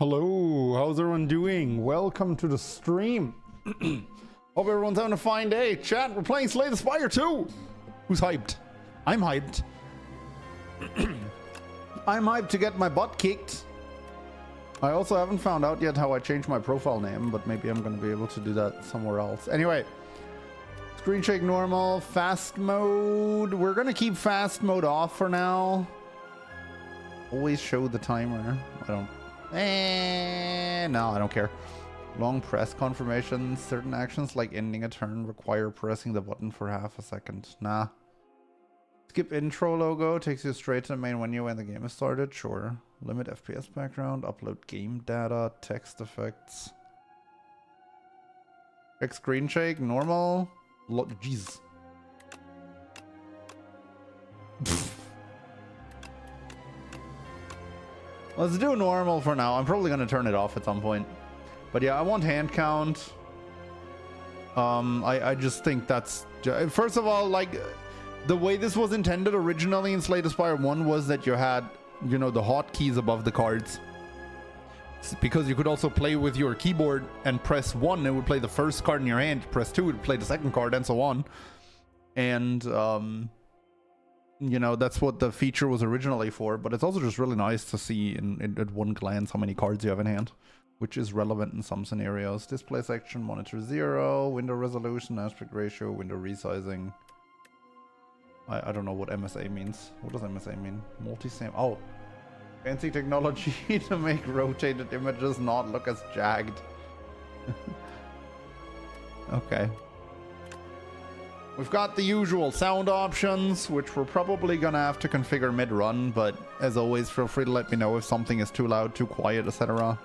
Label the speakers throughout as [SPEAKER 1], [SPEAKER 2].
[SPEAKER 1] Hello, how's everyone doing? Welcome to the stream. Hope everyone's having a fine day. Chat, we're playing Slay the Spire 2. Who's hyped? I'm hyped. I'm hyped to get my butt kicked. I also haven't found out yet how I changed my profile name, but maybe I'm going to be able to do that somewhere else. Anyway, screen shake normal, fast mode. We're going to keep fast mode off for now. Always show the timer. I don't... no, I don't care. Long press confirmations. Certain actions like ending a turn require pressing the button for half a second. Nah. Skip intro logo. Takes you straight to the main menu when the game is started. Sure. Limit FPS background. Upload game data. Text effects. Check screen shake. Normal. Jeez. Let's do normal for now. I'm probably going to turn it off at some point. But yeah, I want hand count. I just think that's... First of all, like, the way this was intended originally in Slay the Spire 1 was that you had, you know, the hotkeys above the cards. Because you could also play with your keyboard and press 1, it would play the first card in your hand. Press 2, it would play the second card, and so on. And, you know, that's what the feature was originally for, but it's also just really nice to see at one glance how many cards you have in hand, which is relevant in some scenarios. Display section, monitor 0, window resolution, aspect ratio, window resizing. I don't know what MSA means. What does MSA mean? Multi-sam. Oh, fancy technology to make rotated images not look as jagged. Okay. We've got the usual sound options, which we're probably gonna have to configure mid-run, but as always, feel free to let me know if something is too loud, too quiet, etc.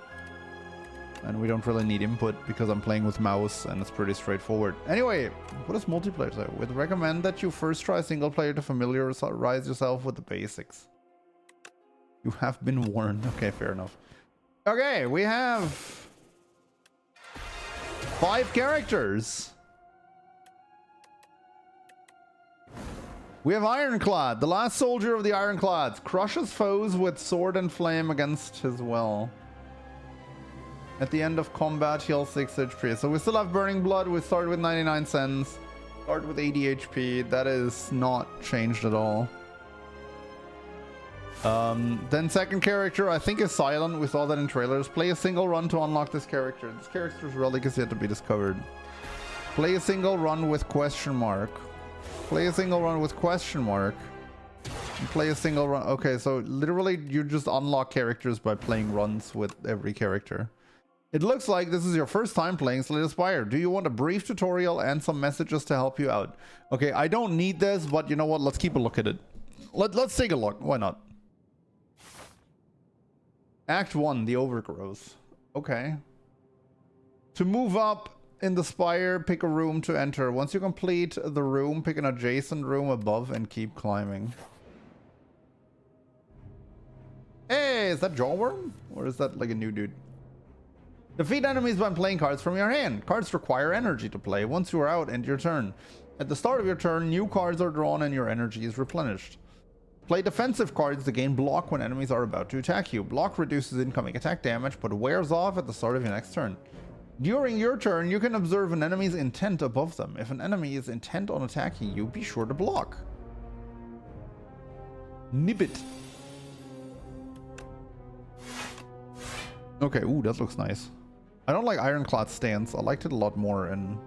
[SPEAKER 1] And we don't really need input because I'm playing with mouse and it's pretty straightforward. Anyway, what does multiplayer say? We'd recommend that you first try single player to familiarize yourself with the basics. You have been warned. Okay, fair enough. Okay, we have 5 characters. We have Ironclad, the last soldier of the Ironclads, crushes foes with sword and flame against his will. At the end of combat, heals 6 HP. So we still have Burning Blood. We start with 99 cents. Start with 80 HP. That is not changed at all. Then second character, I think, is Silent. We saw that in trailers. Play a single run to unlock this character. This character's relic is yet to be discovered. Play a single run with question mark. Play a single run with question mark. Play a single run. Okay, so literally you just unlock characters by playing runs with every character. It looks like this is your first time playing Slay the Spire. Do you want a brief tutorial and some messages to help you out? Okay, I don't need this, but you know what? Let's keep a look at it. Let's take a look. Why not? Act 1, the overgrowth. Okay. To move up in the spire, pick a room to enter. Once you complete the room, pick an adjacent room above and keep climbing. Hey, is that Jawworm? Or is that like a new dude? Defeat enemies by playing cards from your hand. Cards require energy to play. Once you are out, end your turn. At the start of your turn, new cards are drawn and your energy is replenished. Play defensive cards to gain block when enemies are about to attack you. Block reduces incoming attack damage, but wears off at the start of your next turn. During your turn, you can observe an enemy's intent above them. If an enemy is intent on attacking you, be sure to block. Nibbit. Okay, ooh, that looks nice. I don't like Ironclad's stance. I liked it a lot more in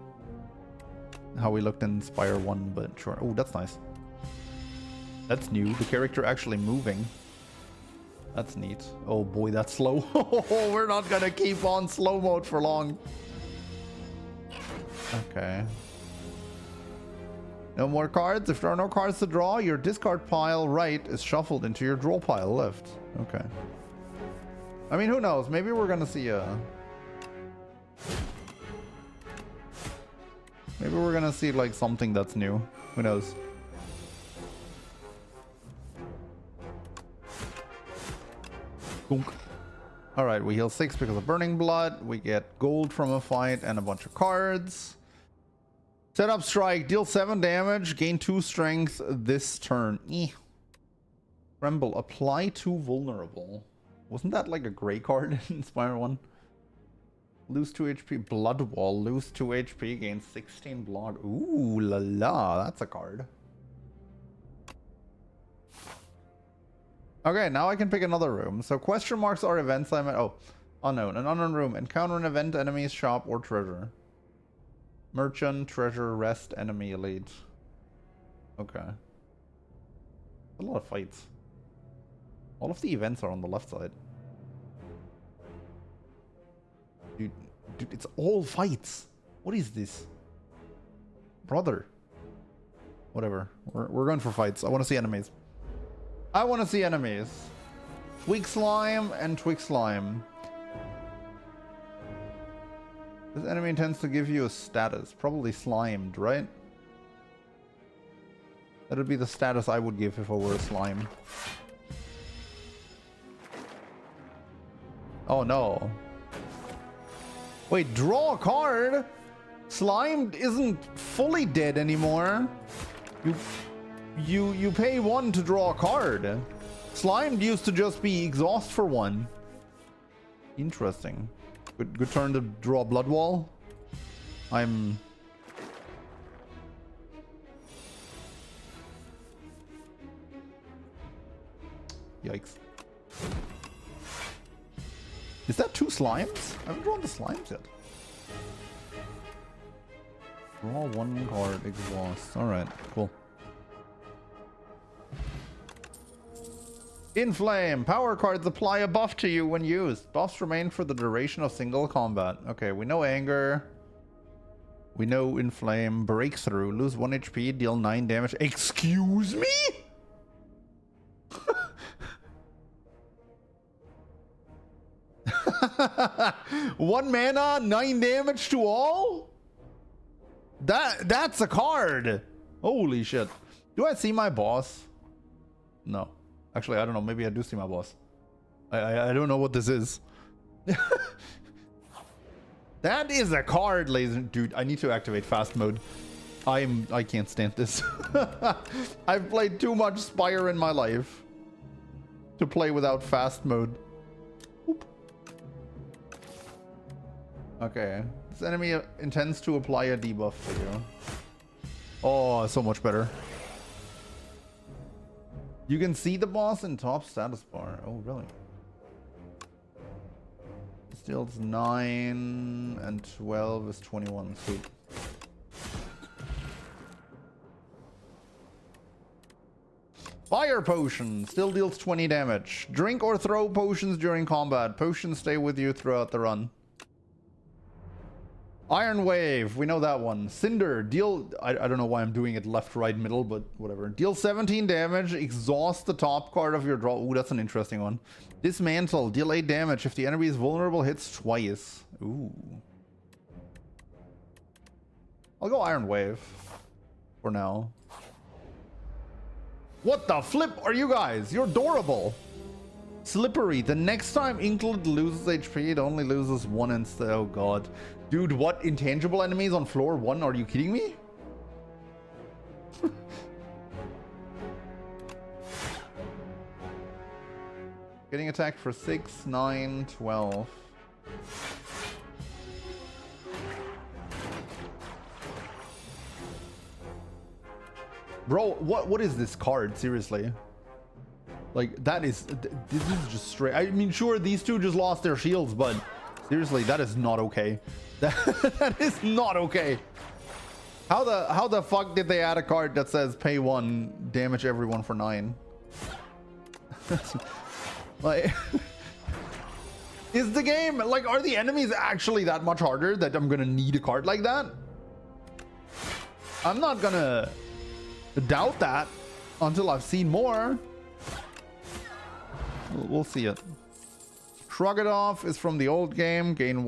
[SPEAKER 1] how we looked in Spire 1, but sure. Oh, that's nice. That's new. The character actually moving. That's neat. Oh boy, that's slow. We're not gonna keep on slow mode for long. Okay. No more cards. If there are no cards to draw, your discard pile right is shuffled into your draw pile left. Okay. I mean, who knows? Maybe we're gonna see a... Maybe we're gonna see like something that's new. Who knows? Alright, we heal 6 because of Burning Blood. We get gold from a fight and a bunch of cards. Set up strike, deal 7 damage, gain 2 strength this turn. Tremble, apply to vulnerable. Wasn't that like a gray card in Spire 1? Lose 2 HP. Blood Wall. Lose 2 HP. Gain 16 block. Ooh la la. That's a card. Okay, now I can pick another room. So question marks are events I'm at. Oh, unknown. An unknown room. Encounter an event, enemies, shop, or treasure. Merchant, treasure, rest, enemy, elite. Okay. A lot of fights. All of the events are on the left side. Dude, it's all fights. What is this? Brother. Whatever. We're going for fights. I want to see enemies. I want to see enemies. Twig Slime and Twig Slime. This enemy intends to give you a status. Probably slimed, right? That would be the status I would give if I were a slime. Oh no. Wait, draw a card? Slimed isn't fully dead anymore. You pay 1 to draw a card. Slimed used to just be exhaust for 1. Interesting. Good turn to draw Blood Wall. I'm... Yikes. Is that 2 slimes? I haven't drawn the slimes yet. Draw 1 card, exhaust. Alright, cool. Inflame. Power cards apply a buff to you when used. Buffs remain for the duration of single combat. Okay, we know Anger. We know Inflame. Breakthrough. Lose 1 HP, deal 9 damage. Excuse me? 1 mana, 9 damage to all? That's a card. Holy shit. Do I see my boss? No. Actually, I don't know. Maybe I do see my boss. I don't know what this is. That is a card, ladies and... Dude, I need to activate fast mode. I can't stand this. I've played too much Spire in my life to play without fast mode. Oop. Okay. This enemy intends to apply a debuff for you. Oh, so much better. You can see the boss in top status bar. Oh, really? Steals 9 and 12 is 21. Sweet. Fire Potion. Still deals 20 damage. Drink or throw potions during combat. Potions stay with you throughout the run. Iron Wave, we know that one. Cinder, deal... I don't know why I'm doing it left, right, middle, but whatever. Deal 17 damage, exhaust the top card of your draw. Ooh, that's an interesting one. Dismantle, deal 8 damage if the enemy is vulnerable, hits twice. Ooh. I'll go Iron Wave for now. What the flip are you guys? You're adorable. Slippery, the next time Inklet loses HP, it only loses 1 instead. Oh god. Dude, what? Intangible enemies on floor 1? Are you kidding me? Getting attacked for 6, 9, 12. Bro, what is this card? Seriously. Like, that is... This is just straight... I mean, sure, these two just lost their shields, but... Seriously, that is not okay. That is not okay. How the fuck did they add a card that says pay 1, damage everyone for 9? Like... Is the game... Like, are the enemies actually that much harder that I'm gonna need a card like that? I'm not gonna doubt that until I've seen more. We'll see it. Shrug It Off is from the old game. Gain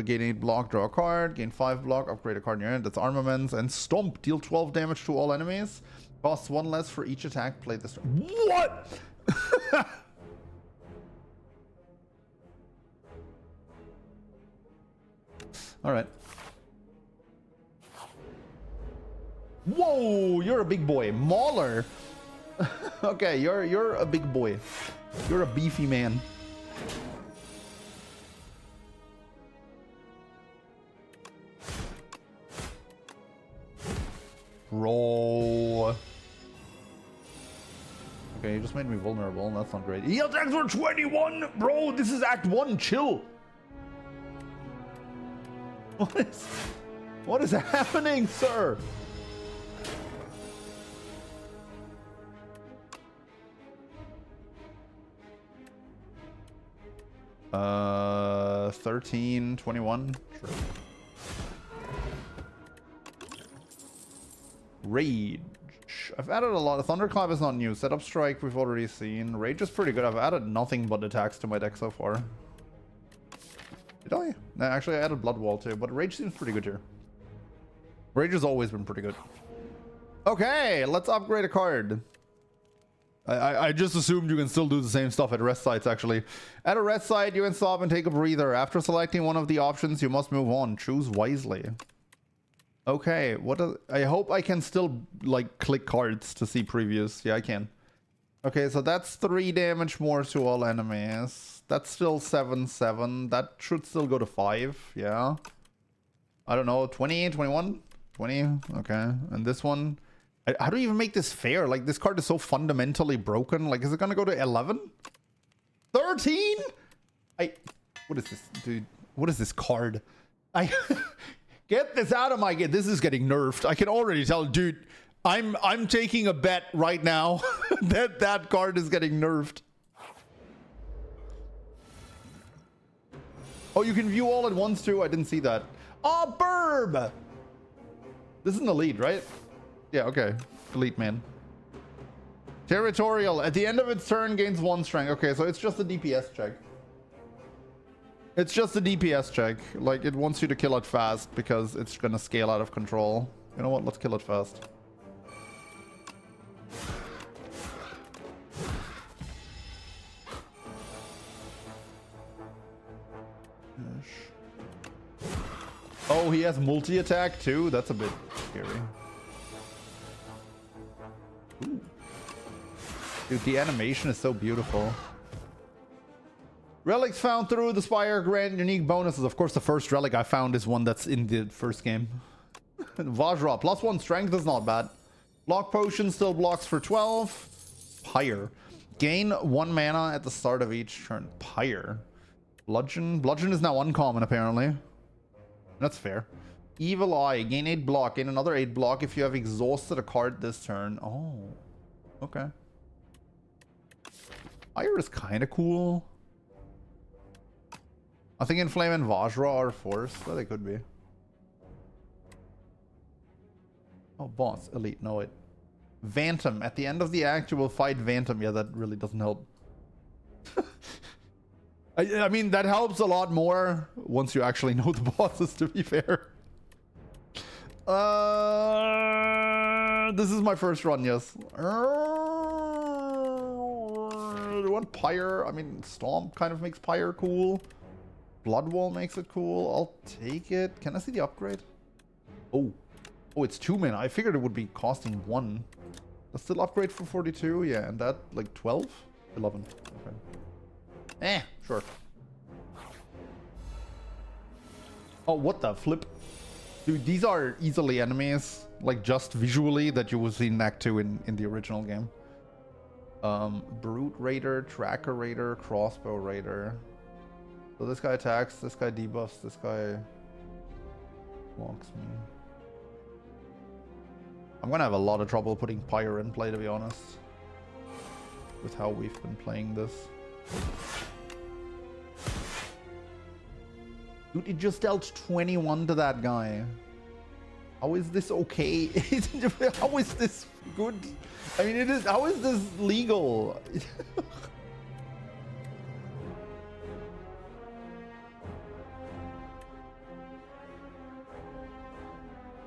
[SPEAKER 1] 8 block, draw a card. Gain 5 block, upgrade a card in your hand. That's armaments. And Stomp, deal 12 damage to all enemies. Costs 1 less for each attack. Play this. What? All right. Whoa, you're a big boy. Mauler. Okay, you're a big boy. You're a beefy man. Roll. Okay, you just made me vulnerable. That's not great. He attacks for 21! Bro, this is Act 1. Chill. What is happening, sir? Uh, 13, 21. Sure. Rage. I've added a lot. Thunderclap is not new. Setup Strike we've already seen. Rage is pretty good. I've added nothing but attacks to my deck so far. Did I? No, actually I added Blood Wall too, but Rage seems pretty good here. Rage has always been pretty good. Okay, let's upgrade a card. I just assumed you can still do the same stuff at rest sites, actually. At a rest site, you can stop and take a breather. After selecting one of the options, you must move on. Choose wisely. Okay, what does... I hope I can still, like, click cards to see previews. Yeah, I can. Okay, so that's 3 damage more to all enemies. That's still 7/7. That should still go to 5, yeah. I don't know, 20, 21? 20? Okay, and this one... How do you even make this fair? Like, this card is so fundamentally broken. Like, is it gonna go to 11? 13? What is this, dude? What is this card? Get this out of my game. This is getting nerfed. I can already tell, dude. I'm taking a bet right now that that card is getting nerfed. Oh, you can view all at once too. I didn't see that. Oh, Burb. This is an elite, right? Yeah, okay. Elite, man. Territorial. At the end of its turn, gains 1 strength. Okay, so it's just a DPS check. It's just a DPS check. Like, it wants you to kill it fast because it's gonna scale out of control. You know what? Let's kill it fast. Oh, he has multi-attack too? That's a bit scary. Ooh. Dude, the animation is so beautiful. Relics found through the Spire grant unique bonuses. Of course, the first relic I found is one that's in the first game. Vajra, +1 strength is not bad. Block potion still blocks for 12. Pyre. Gain 1 mana at the start of each turn. Pyre. Bludgeon. Bludgeon is now uncommon, apparently. That's fair. Evil Eye. Gain 8 block. Gain another 8 block if you have exhausted a card this turn. Oh. Okay. Pyre is kind of cool. I think Inflame and Vajra are forced. Well, they could be. Oh, boss. Elite. No, it. Phantom. At the end of the act, you will fight Phantom. Yeah, that really doesn't help. I mean, that helps a lot more once you actually know the bosses, to be fair. This is my first run, yes. What Pyre? I mean, Stomp kind of makes Pyre cool. Blood Wall makes it cool. I'll take it. Can I see the upgrade? Oh. Oh, it's 2 mana. I figured it would be costing 1. That's still upgrade for 42? Yeah, and that, like, 12? 11. Okay. Sure. Oh, what the flip? Dude, these are easily enemies, like, just visually, that you will see in Act 2 in the original game. Brute Raider, Tracker Raider, Crossbow Raider. So this guy attacks, this guy debuffs, this guy blocks me. I'm gonna have a lot of trouble putting Pyre in play, to be honest, with how we've been playing this. Dude, it just dealt 21 to that guy. How is this okay? How is this good? I mean, it is. How is this legal?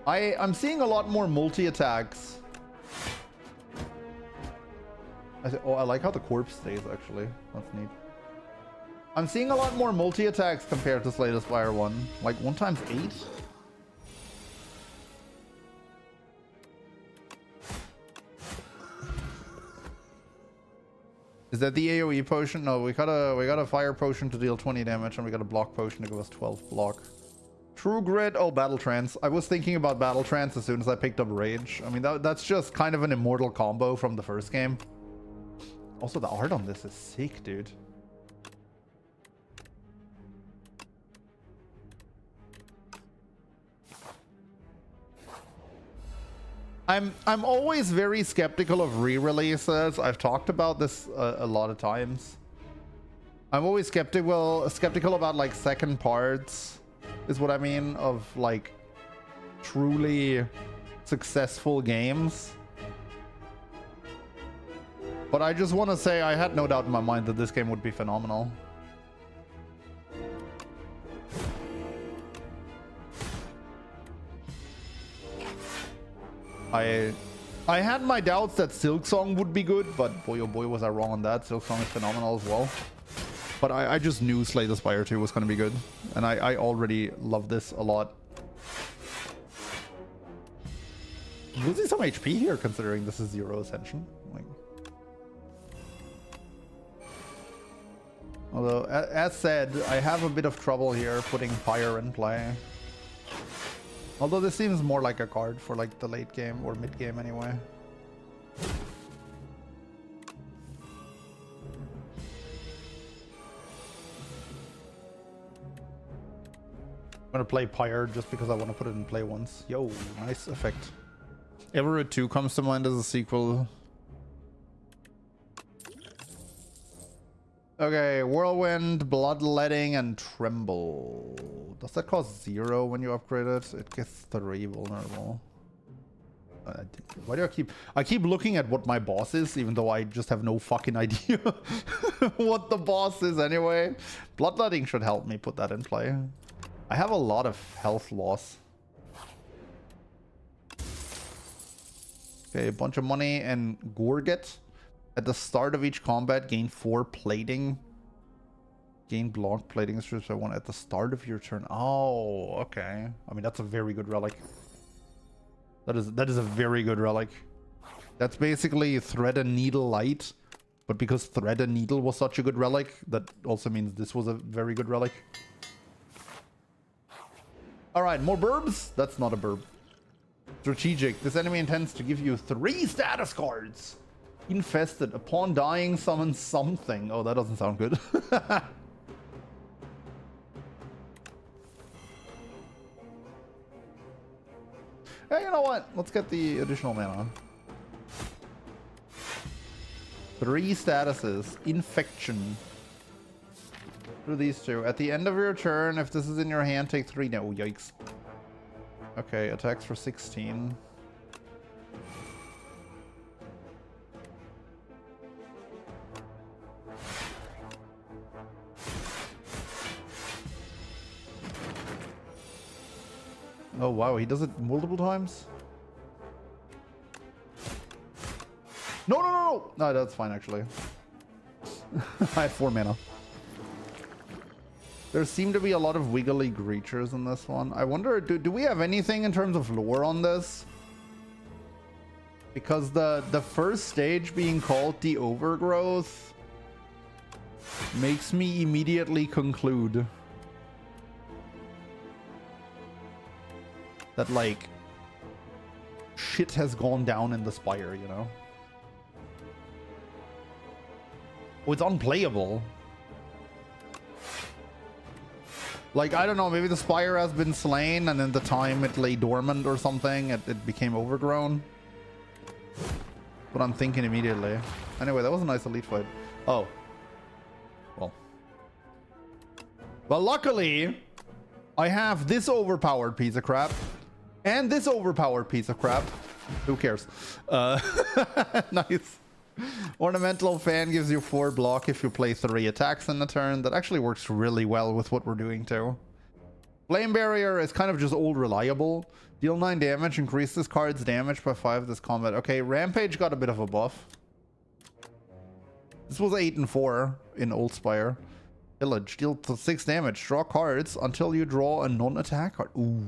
[SPEAKER 1] I'm seeing a lot more multi-attacks. Oh, I like how the corpse stays, actually. That's neat. I'm seeing a lot more multi-attacks compared to Slay the Spire 1. Like 1 times 8? Is that the AoE potion? No, we got a fire potion to deal 20 damage, and we got a block potion to give us 12 block. True Grit. Oh, Battle Trance. I was thinking about Battle Trance as soon as I picked up Rage. I mean, that's just kind of an immortal combo from the first game. Also, the art on this is sick, dude. I'm always very skeptical of re-releases. I've talked about this a lot of times. I'm always skeptical about like second parts, is what I mean, of like truly successful games. But I just want to say I had no doubt in my mind that this game would be phenomenal. I had my doubts that Silksong would be good, but boy oh boy was I wrong on that. Silksong is phenomenal as well. But I just knew Slay the Spire 2 was going to be good. And I already love this a lot. Losing some HP here considering this is 0 Ascension. Like, although, as said, I have a bit of trouble here putting Fire in play. Although this seems more like a card for like the late game or mid game anyway. I'm gonna play Pyre just because I want to put it in play once. Yo, nice effect. Everett 2 comes to mind as a sequel. Okay, Whirlwind, Bloodletting, and Tremble. Does that cost 0 when you upgrade it? It gets 3 vulnerable. Why do I keep looking at what my boss is, even though I just have no fucking idea what the boss is anyway. Bloodletting should help me put that in play. I have a lot of health loss. Okay, a bunch of money and Gorget. At the start of each combat, gain 4 plating. Gain block plating strips by 1 at the start of your turn. Oh, okay. I mean, that's a very good relic. That is a very good relic. That's basically Thread and Needle Light. But because Thread and Needle was such a good relic, that also means this was a very good relic. Alright, more burbs? That's not a burb. Strategic. This enemy intends to give you 3 status cards. Infested. Upon dying, summon something. Oh, that doesn't sound good. Hey, you know what? Let's get the additional mana. 3 statuses. Infection. Do these 2. At the end of your turn, if this is in your hand, take 3. No, yikes. Okay, attacks for 16. Oh wow, he does it multiple times? No, that's fine actually. I have 4 mana. There seem to be a lot of wiggly creatures in this one. I wonder, do we have anything in terms of lore on this? Because the first stage being called the Overgrowth makes me immediately conclude that, like, shit has gone down in the Spire, you know? Oh, it's unplayable. Like, I don't know, maybe the Spire has been slain and in the time it lay dormant or something, it became overgrown. What I'm thinking immediately. Anyway, that was a nice elite fight. Oh. Well. Well, luckily, I have this overpowered piece of crap. And this overpowered piece of crap. Who cares? Nice. Ornamental Fan gives you 4 block if you play 3 attacks in a turn. That actually works really well with what we're doing too. Flame Barrier is kind of just old reliable. Deal 9 damage, increase this card's damage by 5 this combat. Okay, Rampage got a bit of a buff. This was 8 and 4 in Old Spire. Pillage, deal 6 damage. Draw cards until you draw a non-attack card. Ooh.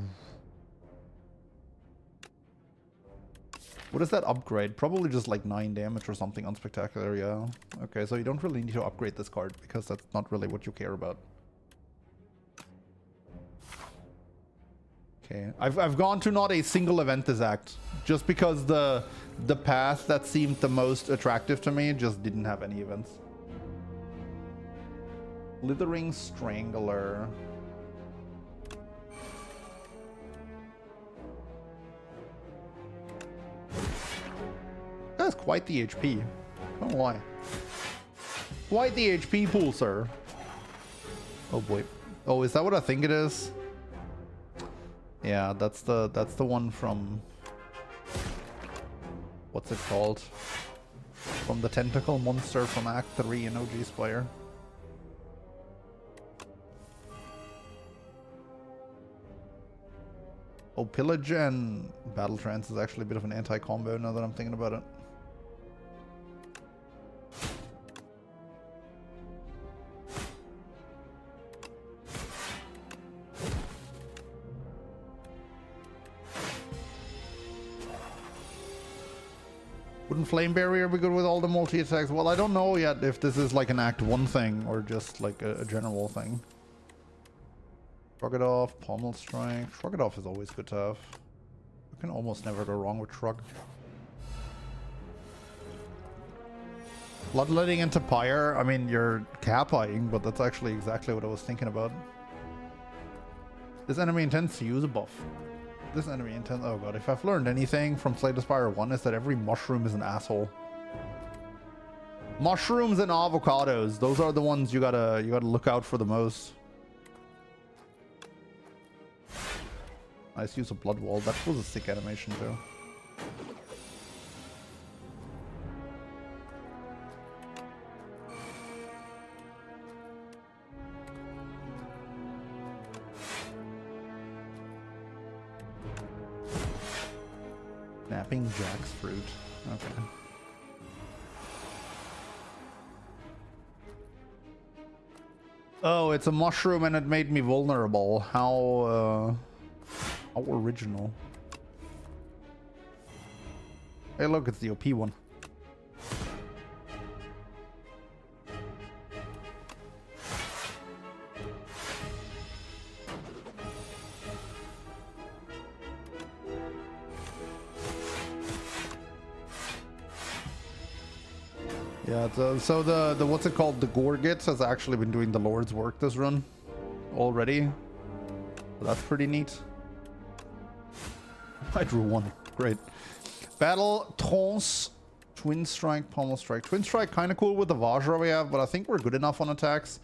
[SPEAKER 1] What is that upgrade? Probably just like 9 damage or something unspectacular, yeah. Okay, so you don't really need to upgrade this card because that's not really what you care about. Okay, I've gone to not a single event this act, just because the path that seemed the most attractive to me just didn't have any events. Slithering Strangler. That's quite the HP. I don't know why. Quite the HP pool, sir. Oh boy. Oh, is that what I think it is? Yeah, that's the one from, what's it called? From the tentacle monster from Act 3 in OG Spire. Oh, Pillage and Battle Trance is actually a bit of an anti-combo now that I'm thinking about it. Wouldn't Flame Barrier be good with all the multi-attacks? Well, I don't know yet if this is like an Act 1 thing or just like a general thing. Shrug it off, Pommel Strike. Shrug it off is always good to have. You can almost never go wrong with Shrug. Bloodletting into Pyre, I mean, you're cap-eyeing, but that's actually exactly what I was thinking about. This enemy intends to use a buff. This enemy intends... Oh god, if I've learned anything from Slay the Spire 1, is that every mushroom is an asshole. Mushrooms and avocados, those are the ones you gotta look out for the most. Nice use of Blood Wall, that was a sick animation too. Snapping Jack's Fruit. Okay. Oh, it's a mushroom and it made me vulnerable. How original. Hey look, it's the OP one. Yeah, so the what's it called? The Gorgits has actually been doing the Lord's work this run already. So that's pretty neat. I drew one. Great. Battle Trance. Twin Strike, Pommel Strike. Twin Strike kind of cool with the Vajra we have, but I think we're good enough on attacks.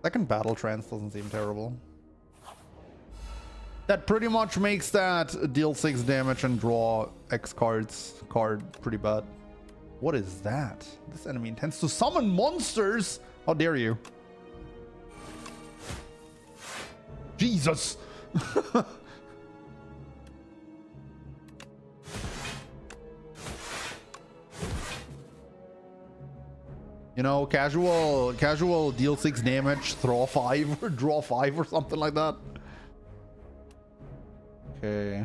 [SPEAKER 1] Second Battle Trance doesn't seem terrible. That pretty much makes that deal 6 damage and draw X cards card pretty bad. What is that? This enemy intends to summon monsters! How dare you? Jesus! You know, casual deal 6 damage, throw 5 or draw 5 or something like that. Okay.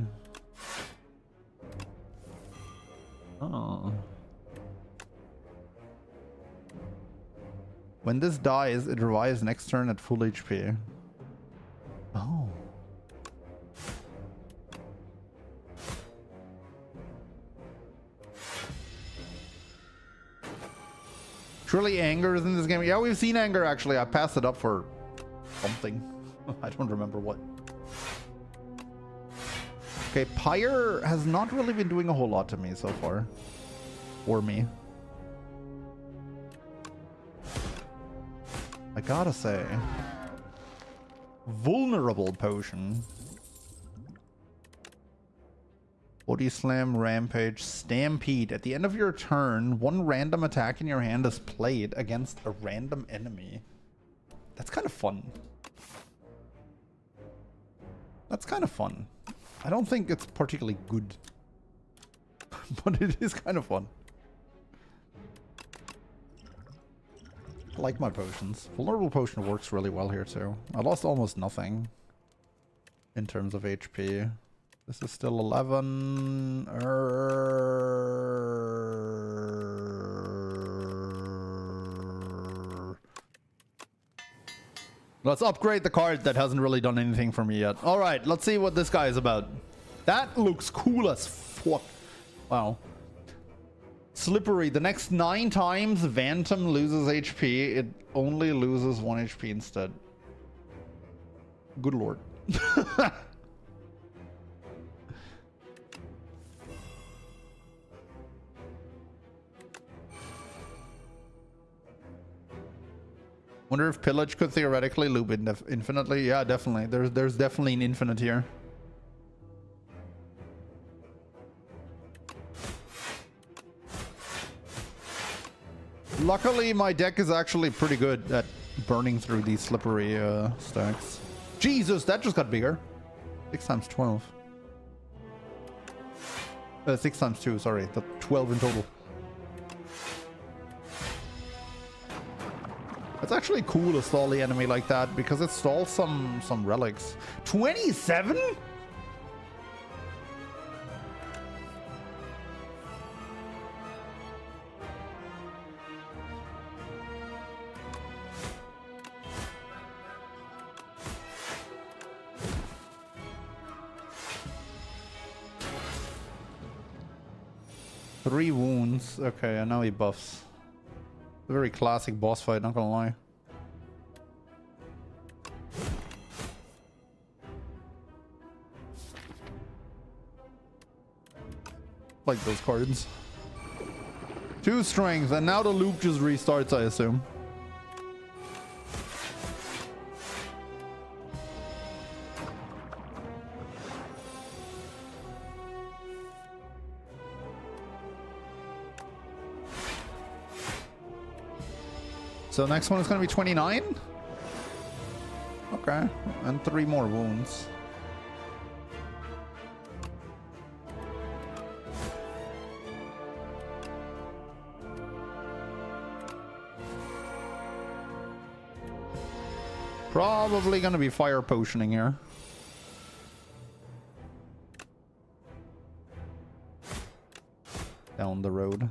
[SPEAKER 1] Oh. When this dies, it revives next turn at full HP. Oh. Surely Anger is in this game. Yeah, we've seen Anger actually. I passed it up for something. I don't remember what. Okay, Pyre has not really been doing a whole lot to me so far. Or me. I gotta say. Vulnerable Potion. Body Slam, Rampage, Stampede. At the end of your turn, one random attack in your hand is played against a random enemy. That's kind of fun. That's kind of fun. I don't think it's particularly good. But it is kind of fun. I like my potions. Vulnerable Potion works really well here too. I lost almost nothing in terms of HP. This is still 11. Let's upgrade the card that hasn't really done anything for me yet. All right, let's see what this guy is about. That looks cool as fuck. Wow. Slippery. The next 9 times Phantom loses HP, it only loses 1 HP instead. Good lord. Wonder if Pillage could theoretically loop infinitely. Yeah, definitely. There's definitely an infinite here. Luckily, my deck is actually pretty good at burning through these slippery stacks. Jesus, that just got bigger. 6 times 12. 6 times 2, sorry. The 12 in total. It's actually cool to stall the enemy like that because it stalls some relics. 27? Three wounds. Okay, and now he buffs. A very classic boss fight, not gonna lie. Like those cards. 2 strength, and now the loop just restarts, I assume. So next one is going to be 29? Okay, and 3 more wounds. Probably going to be fire potioning here. Down the road.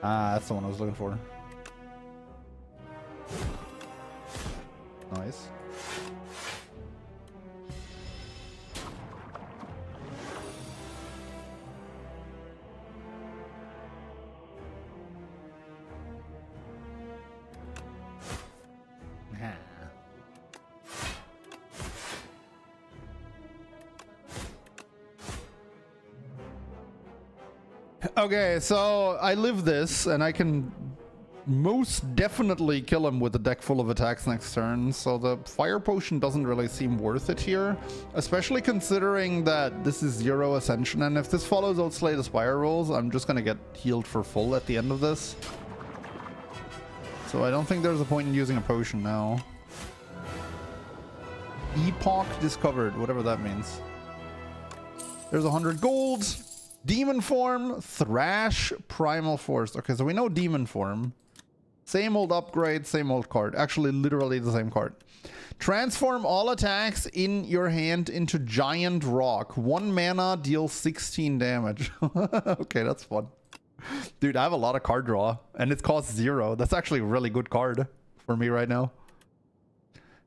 [SPEAKER 1] Ah, that's the one I was looking for. Nice. Okay, so I live this, and I can most definitely kill him with a deck full of attacks next turn, so the fire potion doesn't really seem worth it here, especially considering that this is 0 ascension, and if this follows out Slay the Spire rules, I'm just gonna get healed for full at the end of this. So I don't think there's a point in using a potion now. Epoch discovered, whatever that means. There's 100 gold. Demon form, Thrash, Primal Force. Okay, so we know demon form. Same old upgrade, same old card. Actually, literally the same card. Transform all attacks in your hand into Giant Rock. 1 mana, deals 16 damage. Okay, that's fun. Dude, I have a lot of card draw, and it costs 0. That's actually a really good card for me right now.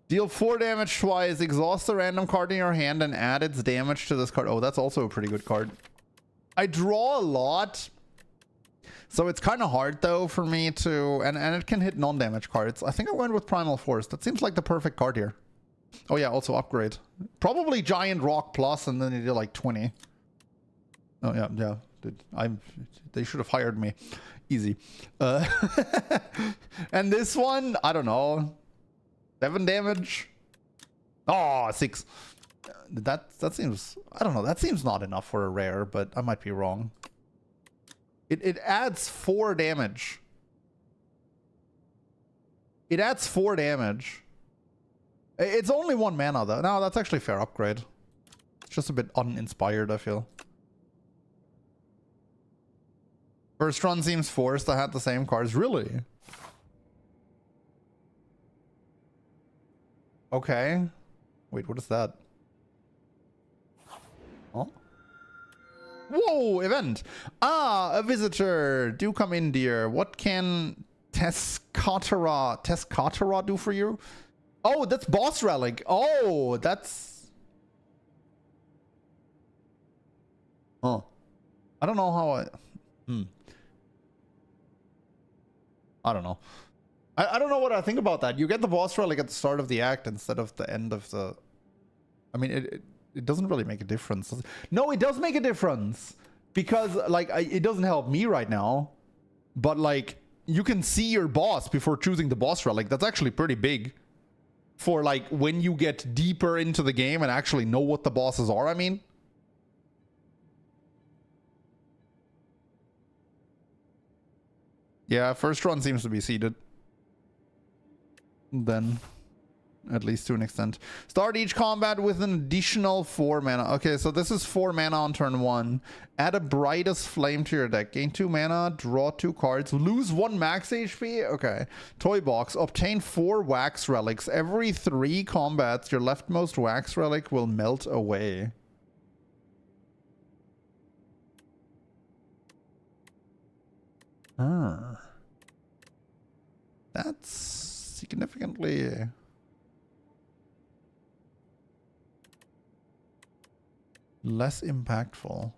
[SPEAKER 1] Deal 4 damage twice. Exhaust a random card in your hand and add its damage to this card. Oh, that's also a pretty good card. I draw a lot, so it's kind of hard though for me to, and it can hit non-damage cards. I think I went with Primal Force. That seems like the perfect card here. Oh yeah, also upgrade. Probably Giant Rock Plus, and then you do like 20. Oh yeah, yeah. Dude, they should have hired me. Easy. And this one, I don't know. 7 damage. Oh, 6. That seems, I don't know, that seems not enough for a rare, but I might be wrong. It adds 4 damage. It adds 4 damage. It's only 1 mana though. No, that's actually fair upgrade. It's just a bit uninspired, I feel. First run seems forced. I had the same cards. Really? Okay. Wait, what is that? Oh. Whoa, event. Ah, a visitor. Do come in, dear. What can Teskatara do for you? Oh, that's boss relic. Oh, that's... Oh. I don't know how I... I don't know. I don't know what I think about that. You get the boss relic at the start of the act instead of the end of the... I mean, it doesn't really make a difference. No, it does make a difference. Because, like, it doesn't help me right now. But, like, you can see your boss before choosing the boss relic. That's actually pretty big. For, like, when you get deeper into the game and actually know what the bosses are, I mean. Yeah, first run seems to be seeded. Then, at least to an extent. Start each combat with an additional 4 mana. Okay, so this is 4 mana on turn 1. Add a brightest flame to your deck. Gain 2 mana, draw 2 cards, lose 1 max HP. Okay. Toy box. Obtain 4 wax relics. Every 3 combats, your leftmost wax relic will melt away. That's significantly less impactful.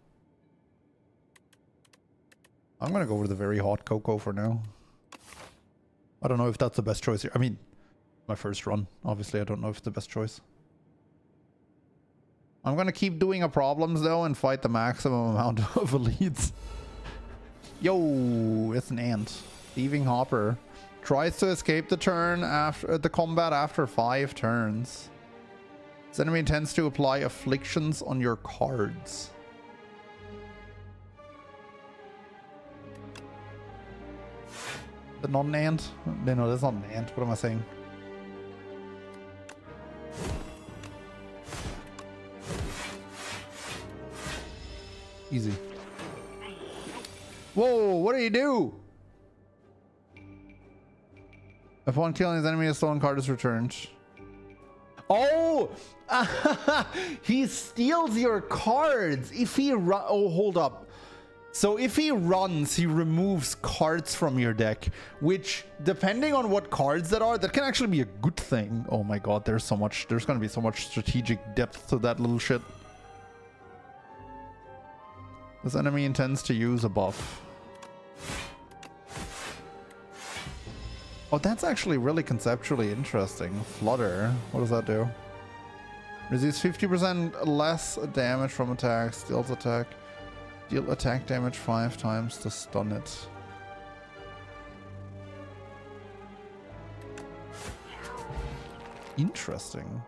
[SPEAKER 1] I'm gonna go with the very hot cocoa for now. I don't know if that's the best choice here. I mean, my first run. Obviously, I don't know if it's the best choice. I'm gonna keep doing a problems though and fight the maximum amount of elites. Yo, it's an ant. Thieving Hopper. Tries to escape the turn after the combat after 5 turns. This enemy intends to apply afflictions on your cards. The not an ant? No, that's not an ant. What am I saying? Easy. Whoa, what do you do? Upon killing his enemy, a stolen card is returned. Oh! He steals your cards. If he oh, hold up. So if he runs, he removes cards from your deck, which, depending on what cards that are, that can actually be a good thing. Oh my god, there's going to be so much strategic depth to that little shit. This enemy intends to use a buff. Oh, that's actually really conceptually interesting. Flutter. What does that do? Receives 50% less damage from attacks. Deals attack. Deal attack damage 5 times to stun it. Interesting.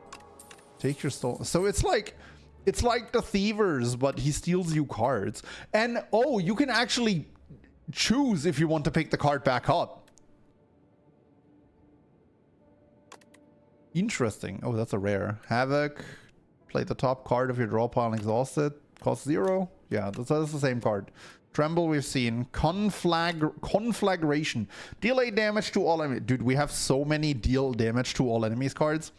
[SPEAKER 1] Take your stone. So it's like the Thievers, but he steals you cards. And oh, you can actually choose if you want to pick the card back up. Interesting. Oh, that's a rare. Havoc. Play the top card of your draw pile and exhaust it. Cost 0. Yeah, that's the same card. Tremble we've seen. Conflagration. Deal 8 damage to all enemies. Dude, we have so many deal damage to all enemies cards.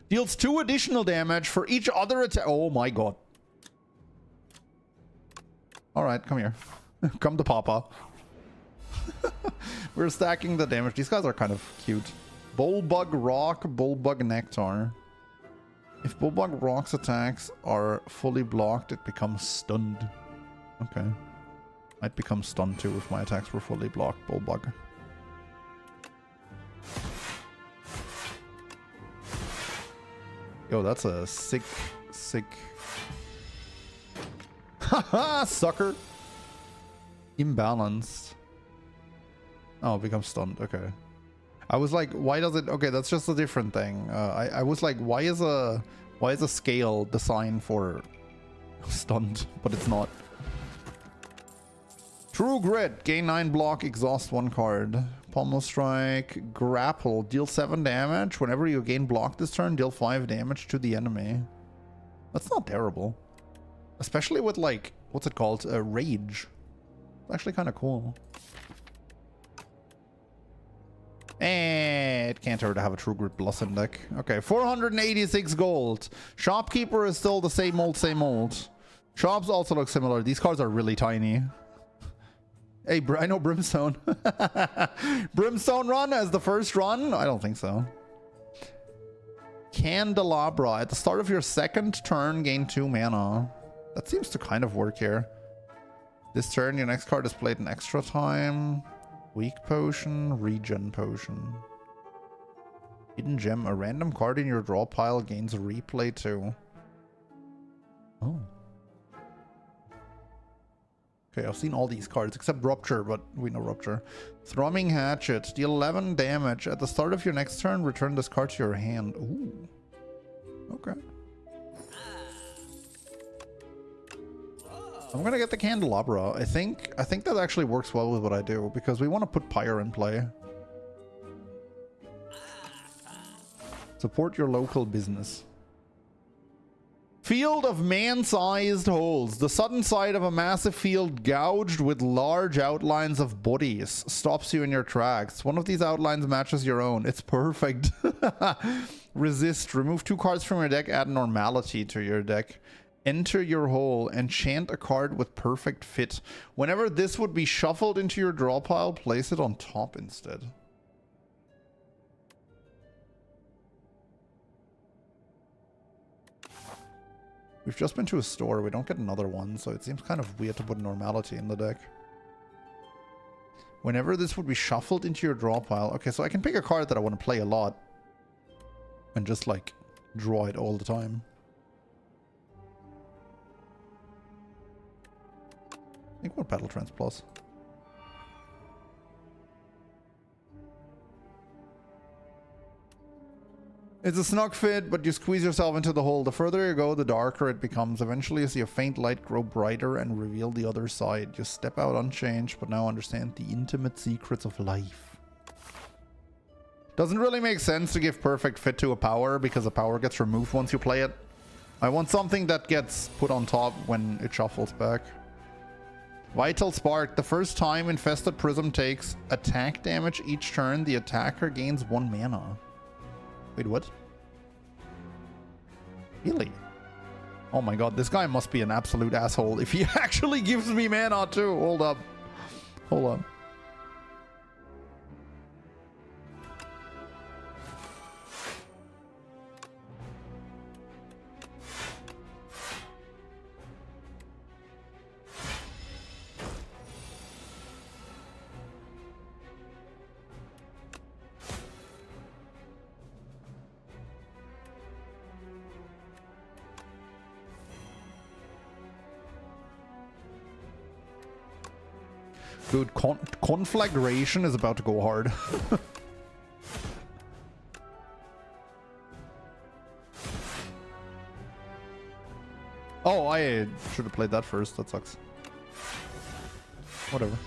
[SPEAKER 1] Deals 2 additional damage for each other attack. Oh my god. Alright, come here. Come to Papa. We're stacking the damage. These guys are kind of cute. Bullbug Rock, Bullbug Nectar. If Bullbug Rock's attacks are fully blocked, it becomes stunned. Okay. I'd become stunned too if my attacks were fully blocked, Bullbug. Yo, that's a sick... Haha, sucker! Imbalanced. Oh, it becomes stunned. Okay. I was like, why does it... Okay, that's just a different thing. I was like, why is a scale designed for stunned, but it's not. True Grit. Gain 9 block, exhaust 1 card. Pommel Strike. Grapple. Deal 7 damage. Whenever you gain block this turn, deal 5 damage to the enemy. That's not terrible. Especially with, like, what's it called? Rage. Actually kind of cool. And it can't hurt to have a True Grit Blossom deck. Okay, 486 gold. Shopkeeper is still the same old, same old. Shops also look similar. These cards are really tiny. Hey, I know Brimstone. Brimstone run as the first run? I don't think so. Candelabra. At the start of your second turn, gain 2 mana. That seems to kind of work here. This turn, your next card is played in extra time. Weak Potion, Regen Potion. Hidden Gem. A random card in your draw pile gains a replay too. Oh. Okay, I've seen all these cards except Rupture, but we know Rupture. Thrumming Hatchet. Deal 11 damage. At the start of your next turn, return this card to your hand. Ooh. Okay. I'm gonna get the Candelabra. I think that actually works well with what I do, because we want to put Pyre in play. Support your local business. Field of man-sized holes. The sudden sight of a massive field gouged with large outlines of bodies stops you in your tracks. One of these outlines matches your own. It's perfect. Resist. Remove 2 cards from your deck. Add normality to your deck. Enter your hole and chant a card with perfect fit. Whenever this would be shuffled into your draw pile, place it on top instead. We've just been to a store. We don't get another one, so it seems kind of weird to put normality in the deck. Whenever this would be shuffled into your draw pile. Okay, so I can pick a card that I want to play a lot and just like draw it all the time. I think what Battle Trance Plus. It's a snug fit, but you squeeze yourself into the hole. The further you go, the darker it becomes. Eventually you see a faint light grow brighter and reveal the other side. You step out unchanged, but now understand the intimate secrets of life. Doesn't really make sense to give perfect fit to a power, because a power gets removed once you play it. I want something that gets put on top when it shuffles back. Vital Spark. The first time Infested Prism takes attack damage each turn, the attacker gains 1 mana. Wait, what? Really? Oh my god, this guy must be an absolute asshole if he actually gives me mana too. Hold up. Hold up. Dude, Conflagration is about to go hard. Oh, I should have played that first. That sucks. Whatever.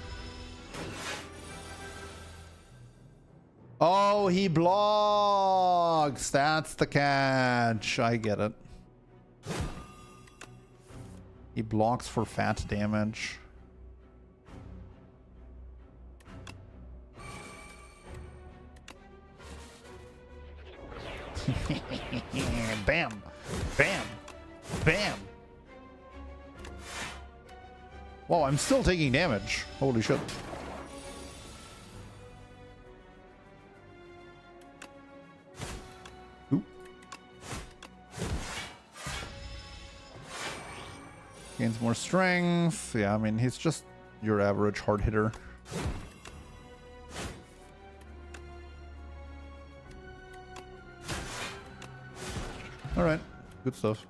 [SPEAKER 1] Oh, he blocks. That's the catch. I get it. He blocks for fat damage. Bam. Bam. Bam. Whoa, I'm still taking damage. Holy shit. Ooh. Gains more strength. Yeah, I mean, he's just your average hard hitter. Alright, good stuff.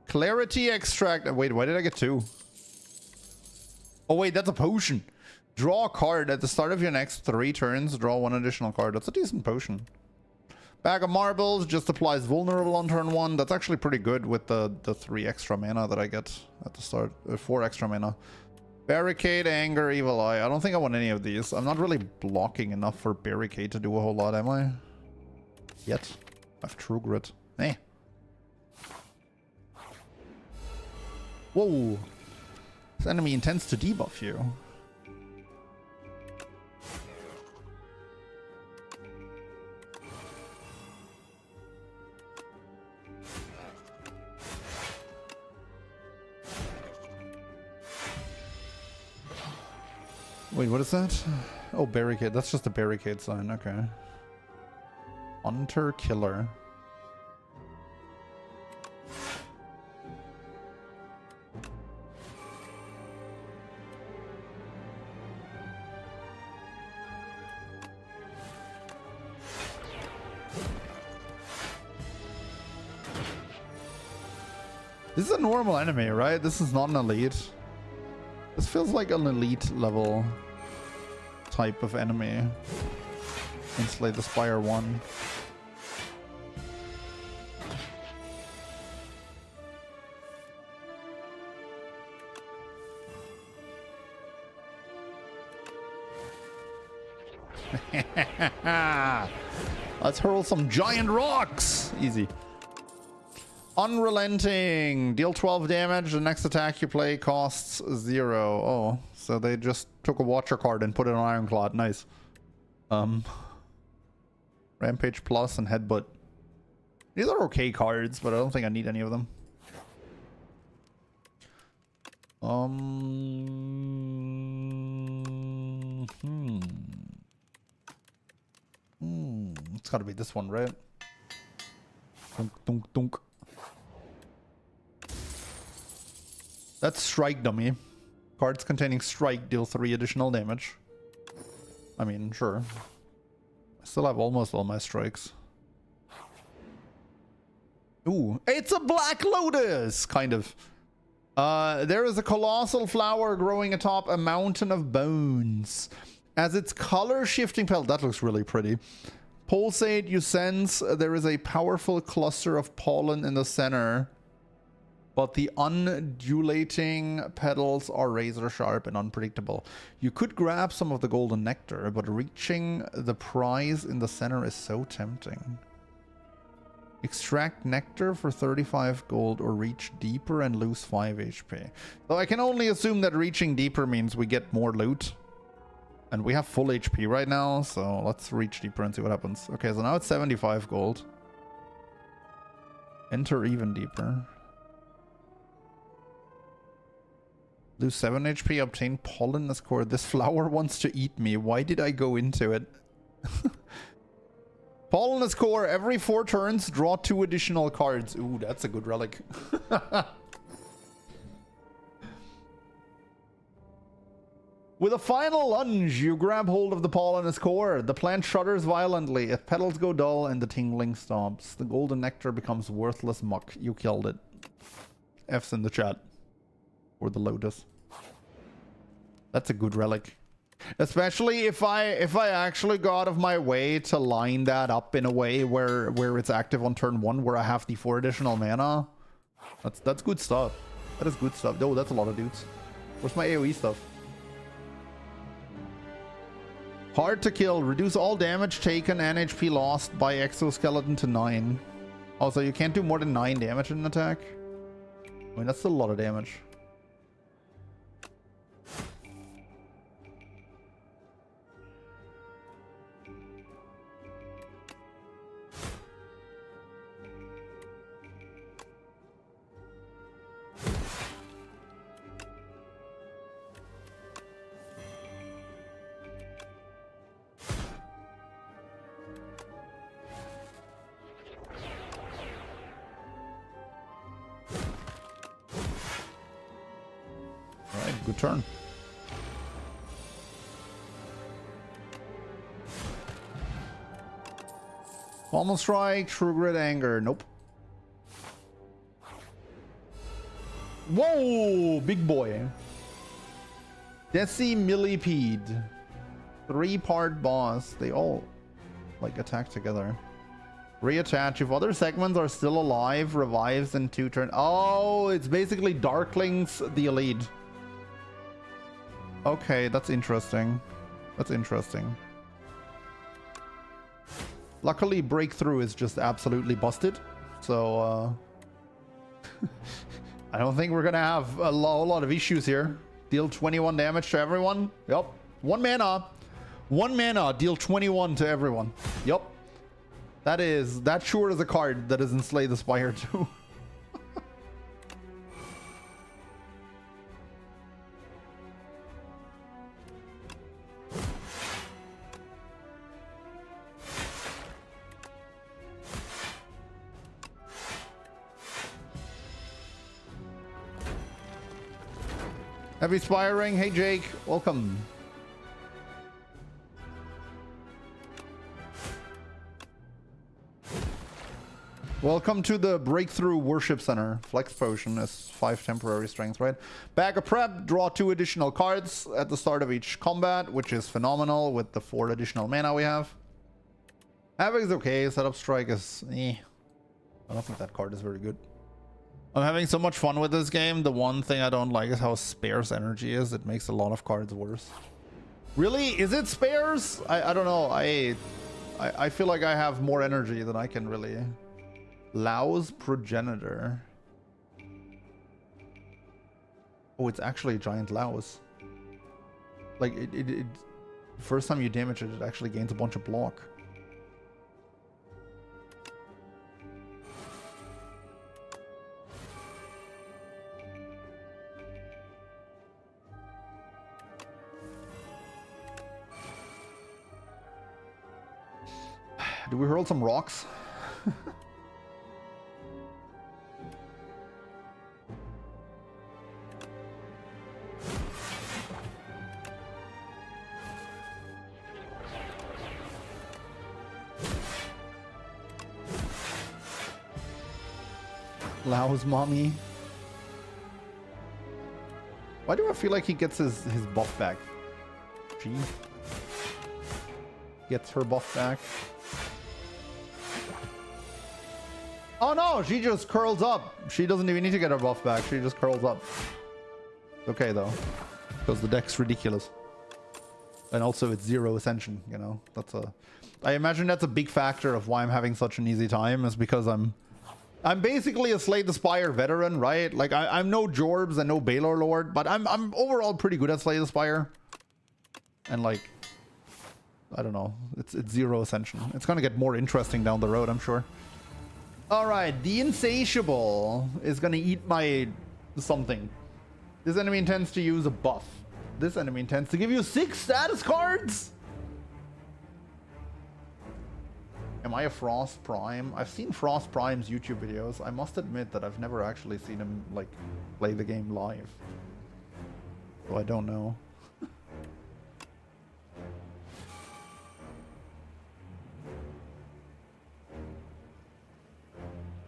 [SPEAKER 1] Clarity Extract. Wait, why did I get 2? Oh wait, that's a potion. Draw a card at the start of your next 3 turns. Draw 1 additional card. That's a decent potion. Bag of Marbles just applies vulnerable on turn 1. That's actually pretty good with the 3 extra mana that I get at the start. 4 extra mana. Barricade, Anger, Evil Eye. I don't think I want any of these. I'm not really blocking enough for Barricade to do a whole lot, am I? Yet. I have True Grit. Eh. Whoa. This enemy intends to debuff you. Wait, what is that? Oh, barricade. That's just a barricade sign. Okay. Hunter Killer. This is a normal enemy, right? This is not an elite. This feels like an elite level type of enemy in Slay the Spire 1. Let's hurl some giant rocks! Easy. Unrelenting. Deal 12 damage. The next attack you play costs 0. Oh, so they just took a Watcher card and put it on Ironclad. Nice. Rampage Plus and Headbutt. These are okay cards, but I don't think I need any of them. It's gotta be this one, right? Dunk, dunk, dunk. That's Strike Dummy. Cards containing Strike deal 3 additional damage. I mean, sure. I still have almost all my strikes. Ooh, it's a Black Lotus! Kind of. There is a colossal flower growing atop a mountain of bones. As its color shifting petal, that looks really pretty. Pulsate, you sense there is a powerful cluster of pollen in the center. But the undulating petals are razor sharp and unpredictable. You could grab some of the golden nectar, but reaching the prize in the center is so tempting. Extract nectar for 35 gold or reach deeper and lose 5 HP. So I can only assume that reaching deeper means we get more loot. And we have full HP right now, so let's reach deeper and see what happens. Okay, so now it's 75 gold. Enter even deeper. Lose 7 HP, obtain pollen as core. This flower wants to eat me. Why did I go into it? Pollen as core. Every 4 turns, draw 2 additional cards. Ooh, that's a good relic. With a final lunge, you grab hold of the pollenous core. The plant shudders violently. Its petals go dull and the tingling stops. The golden nectar becomes worthless muck. You killed it. F's in the chat. Or the lotus. That's a good relic. Especially if I actually go out of my way to line that up in a way where it's active on turn 1, where I have the 4 additional mana. That's good stuff. That is good stuff. Oh, that's a lot of dudes. Where's my AoE stuff? Hard to kill. Reduce all damage taken and HP lost by exoskeleton to 9. Also, you can't do more than 9 damage in an attack. I mean, that's still a lot of damage. Good turn. Almost strike, True Grit Anger. Nope. Whoa, big boy. Desi Millipede. 3-part boss. They all like attack together. Reattach. If other segments are still alive, revives in 2 turns. Oh, it's basically Darkling's the elite. Okay, that's interesting. That's interesting. Luckily, Breakthrough is just absolutely busted. So, I don't think we're gonna have a lot of issues here. Deal 21 damage to everyone. Yep. 1 mana. 1 mana, deal 21 to everyone. Yep. That sure is a card that is in Slay the Spire too. Heavy Spiring. Hey, Jake. Welcome. Welcome to the Breakthrough Worship Center. Flex Potion is 5 temporary strength, right? Bag of Prep. Draw 2 additional cards at the start of each combat, which is phenomenal with the 4 additional mana we have. Havoc is okay. Setup Strike is... I don't think that card is very good. I'm having so much fun with this game. The one thing I don't like is how sparse energy is. It makes a lot of cards worse. Really? Is it sparse? I don't know. I feel like I have more energy than I can really... Lau's Progenitor. Oh, it's actually a giant Laos. Like, it first time you damage it, it actually gains a bunch of block. Do we hurl some rocks? Lau's mommy. Why do I feel like he gets his buff back? She gets her buff back. Oh no, she just curls up. She doesn't even need to get her buff back. She just curls up. Okay though, because the deck's ridiculous. And also it's 0 Ascension, you know. I imagine that's a big factor of why I'm having such an easy time, is because I'm basically a Slay the Spire veteran, right? Like I'm no Jorbs and no Baylor Lord, but I'm overall pretty good at Slay the Spire. And like, I don't know, it's 0 Ascension. It's gonna get more interesting down the road, I'm sure. All right, the Insatiable is gonna eat my something. This enemy intends to use a buff. This enemy intends to give you 6 status cards. Am I a Frost Prime? I've seen Frost Prime's YouTube videos. I must admit that I've never actually seen him like play the game live. So I don't know.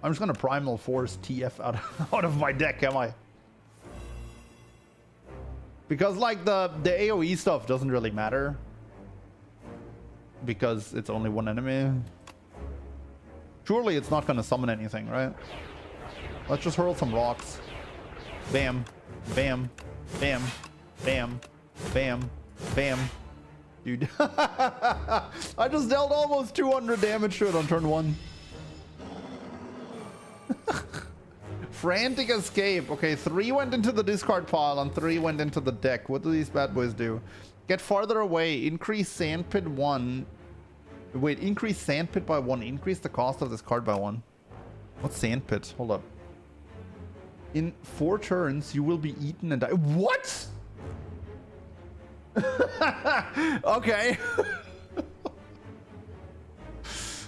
[SPEAKER 1] I'm just gonna Primal Force TF out of my deck, am I? Because like the AoE stuff doesn't really matter. Because it's only one enemy. Surely it's not gonna summon anything, right? Let's just hurl some rocks. Bam. Bam. Bam. Bam. Bam. Bam. Dude. I just dealt almost 200 damage to it on turn 1. Frantic Escape. Okay, 3 went into the discard pile and 3 went into the deck. What do these bad boys do? Get farther away. Increase Sandpit 1. Wait, increase Sandpit by 1. Increase the cost of this card by 1. What's Sandpit? Hold up. In 4 turns, you will be eaten and die. What? Okay.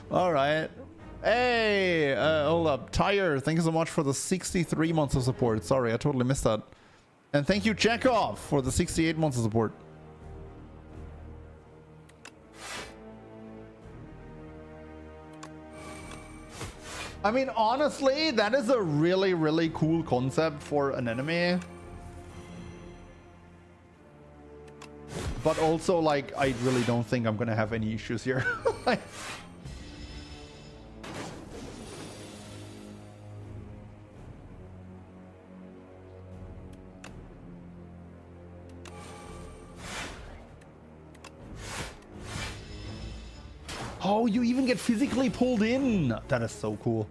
[SPEAKER 1] All right. Hey, hold up. Tyre, thank you so much for the 63 months of support. Sorry, I totally missed that. And thank you, Chekhov, for the 68 months of support. I mean, honestly, that is a really, really cool concept for an enemy. But also, like, I really don't think I'm gonna have any issues here. Like, oh, you even get physically pulled in. That is so cool.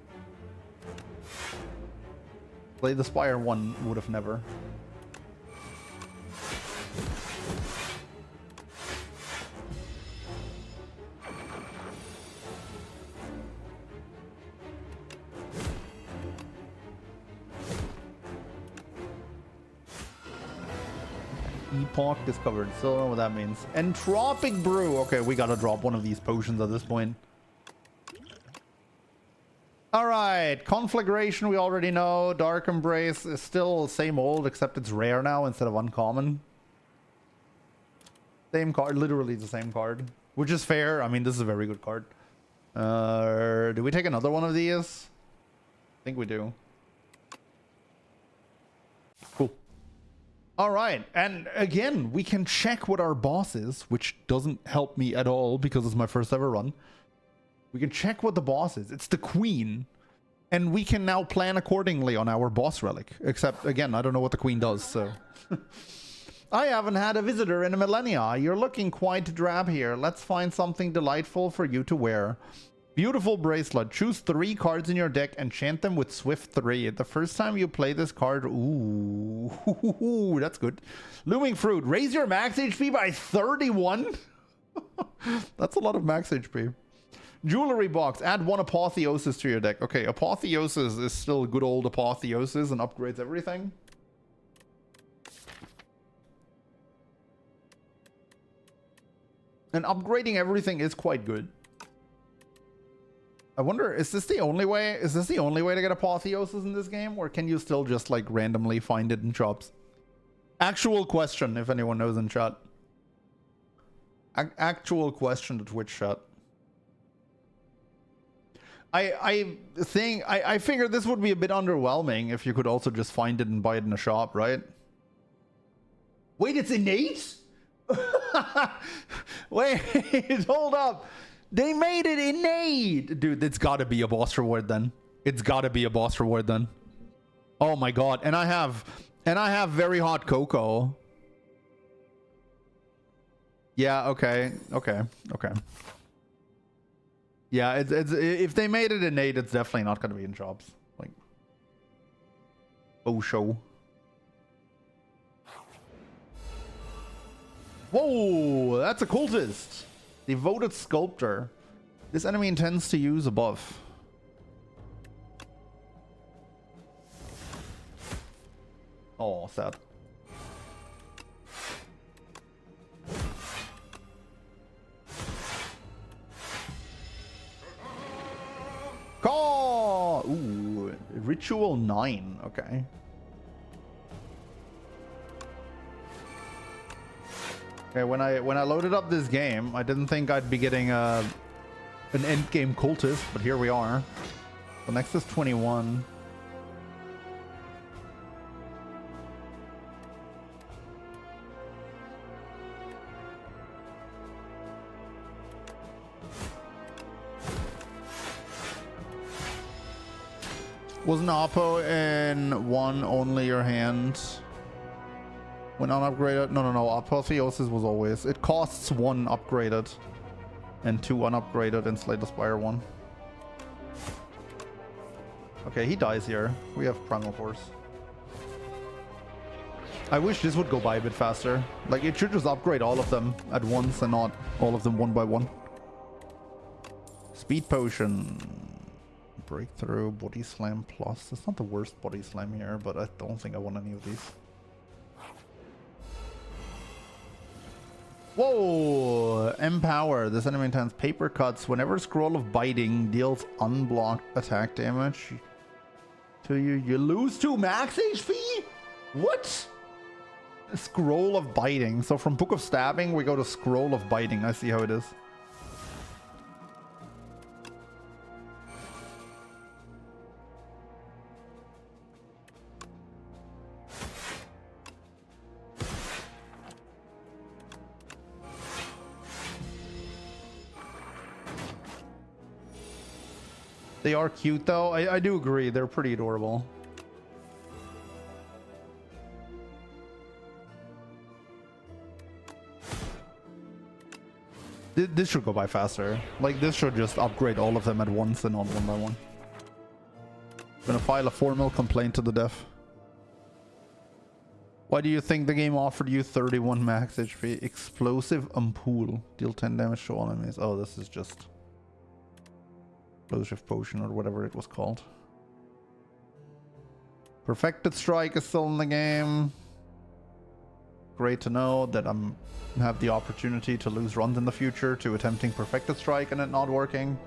[SPEAKER 1] Play the Spire 1 would have never. Epoch discovered. Still don't know what that means. Entropic Brew. Okay, we gotta drop one of these potions at this point. All right, Conflagration we already know. Dark Embrace is still same old, except it's rare now instead of uncommon. Same card, literally the same card, which is fair. I mean, this is a very good card. Do we take another one of these? I think we do. Cool. All right, and again, we can check what our boss is, which doesn't help me at all because it's my first ever run. We can check what the boss is. It's the queen. And we can now plan accordingly on our boss relic. Except, again, I don't know what the queen does, so... I haven't had a visitor in a millennia. You're looking quite drab here. Let's find something delightful for you to wear. Beautiful bracelet. Choose 3 cards in your deck and chant them with Swift 3. The first time you play this card... Ooh, that's good. Looming Fruit. Raise your max HP by 31? That's a lot of max HP. Jewelry box. Add 1 Apotheosis to your deck. Okay, Apotheosis is still good old Apotheosis and upgrades everything. And upgrading everything is quite good. I wonder, is this the only way? Is this the only way to get Apotheosis in this game? Or can you still just like randomly find it in shops? Actual question, if anyone knows in chat. Actual question to Twitch chat. I figured this would be a bit underwhelming if you could also just find it and buy it in a shop, right? Wait, it's innate? Wait, hold up. They made it innate. Dude, it's gotta be a boss reward then. It's gotta be a boss reward then. Oh my god. And I have very hot cocoa. Yeah, okay. Yeah, it's if they made it innate, it's definitely not going to be in shops. Like, oh, show. Whoa, that's a cultist. Devoted sculptor. This enemy intends to use a buff. Oh, sad. Call! Ooh, Ritual 9. Okay. Okay, when I loaded up this game, I didn't think I'd be getting an end game cultist, but here we are. The next is 21. Wasn't Oppo in 1 only your hand? When unupgraded? No. Apotheosis was always. It costs 1 upgraded and 2 unupgraded in Slay the Spire 1. Okay, he dies here. We have Primal Force. I wish this would go by a bit faster. Like, it should just upgrade all of them at once and not all of them one by one. Speed Potion. Breakthrough, Body Slam Plus. It's not the worst Body Slam here, but I don't think I want any of these. Whoa! Empower. This enemy intends paper cuts. Whenever Scroll of Biting deals unblocked attack damage to you, you lose 2 max HP? What? Scroll of Biting. So from Book of Stabbing, we go to Scroll of Biting. I see how it is. They are cute though. I do agree. They're pretty adorable. This should go by faster. Like, this should just upgrade all of them at once and not one by one. I'm gonna file a formal complaint to the dev. Why do you think the game offered you 31 max HP? Explosive Ampoule. Deal 10 damage to all enemies. Oh, this is just... Explosive Potion or whatever it was called. Perfected Strike is still in the game. Great to know that I have the opportunity to lose runs in the future to attempting Perfected Strike and it not working.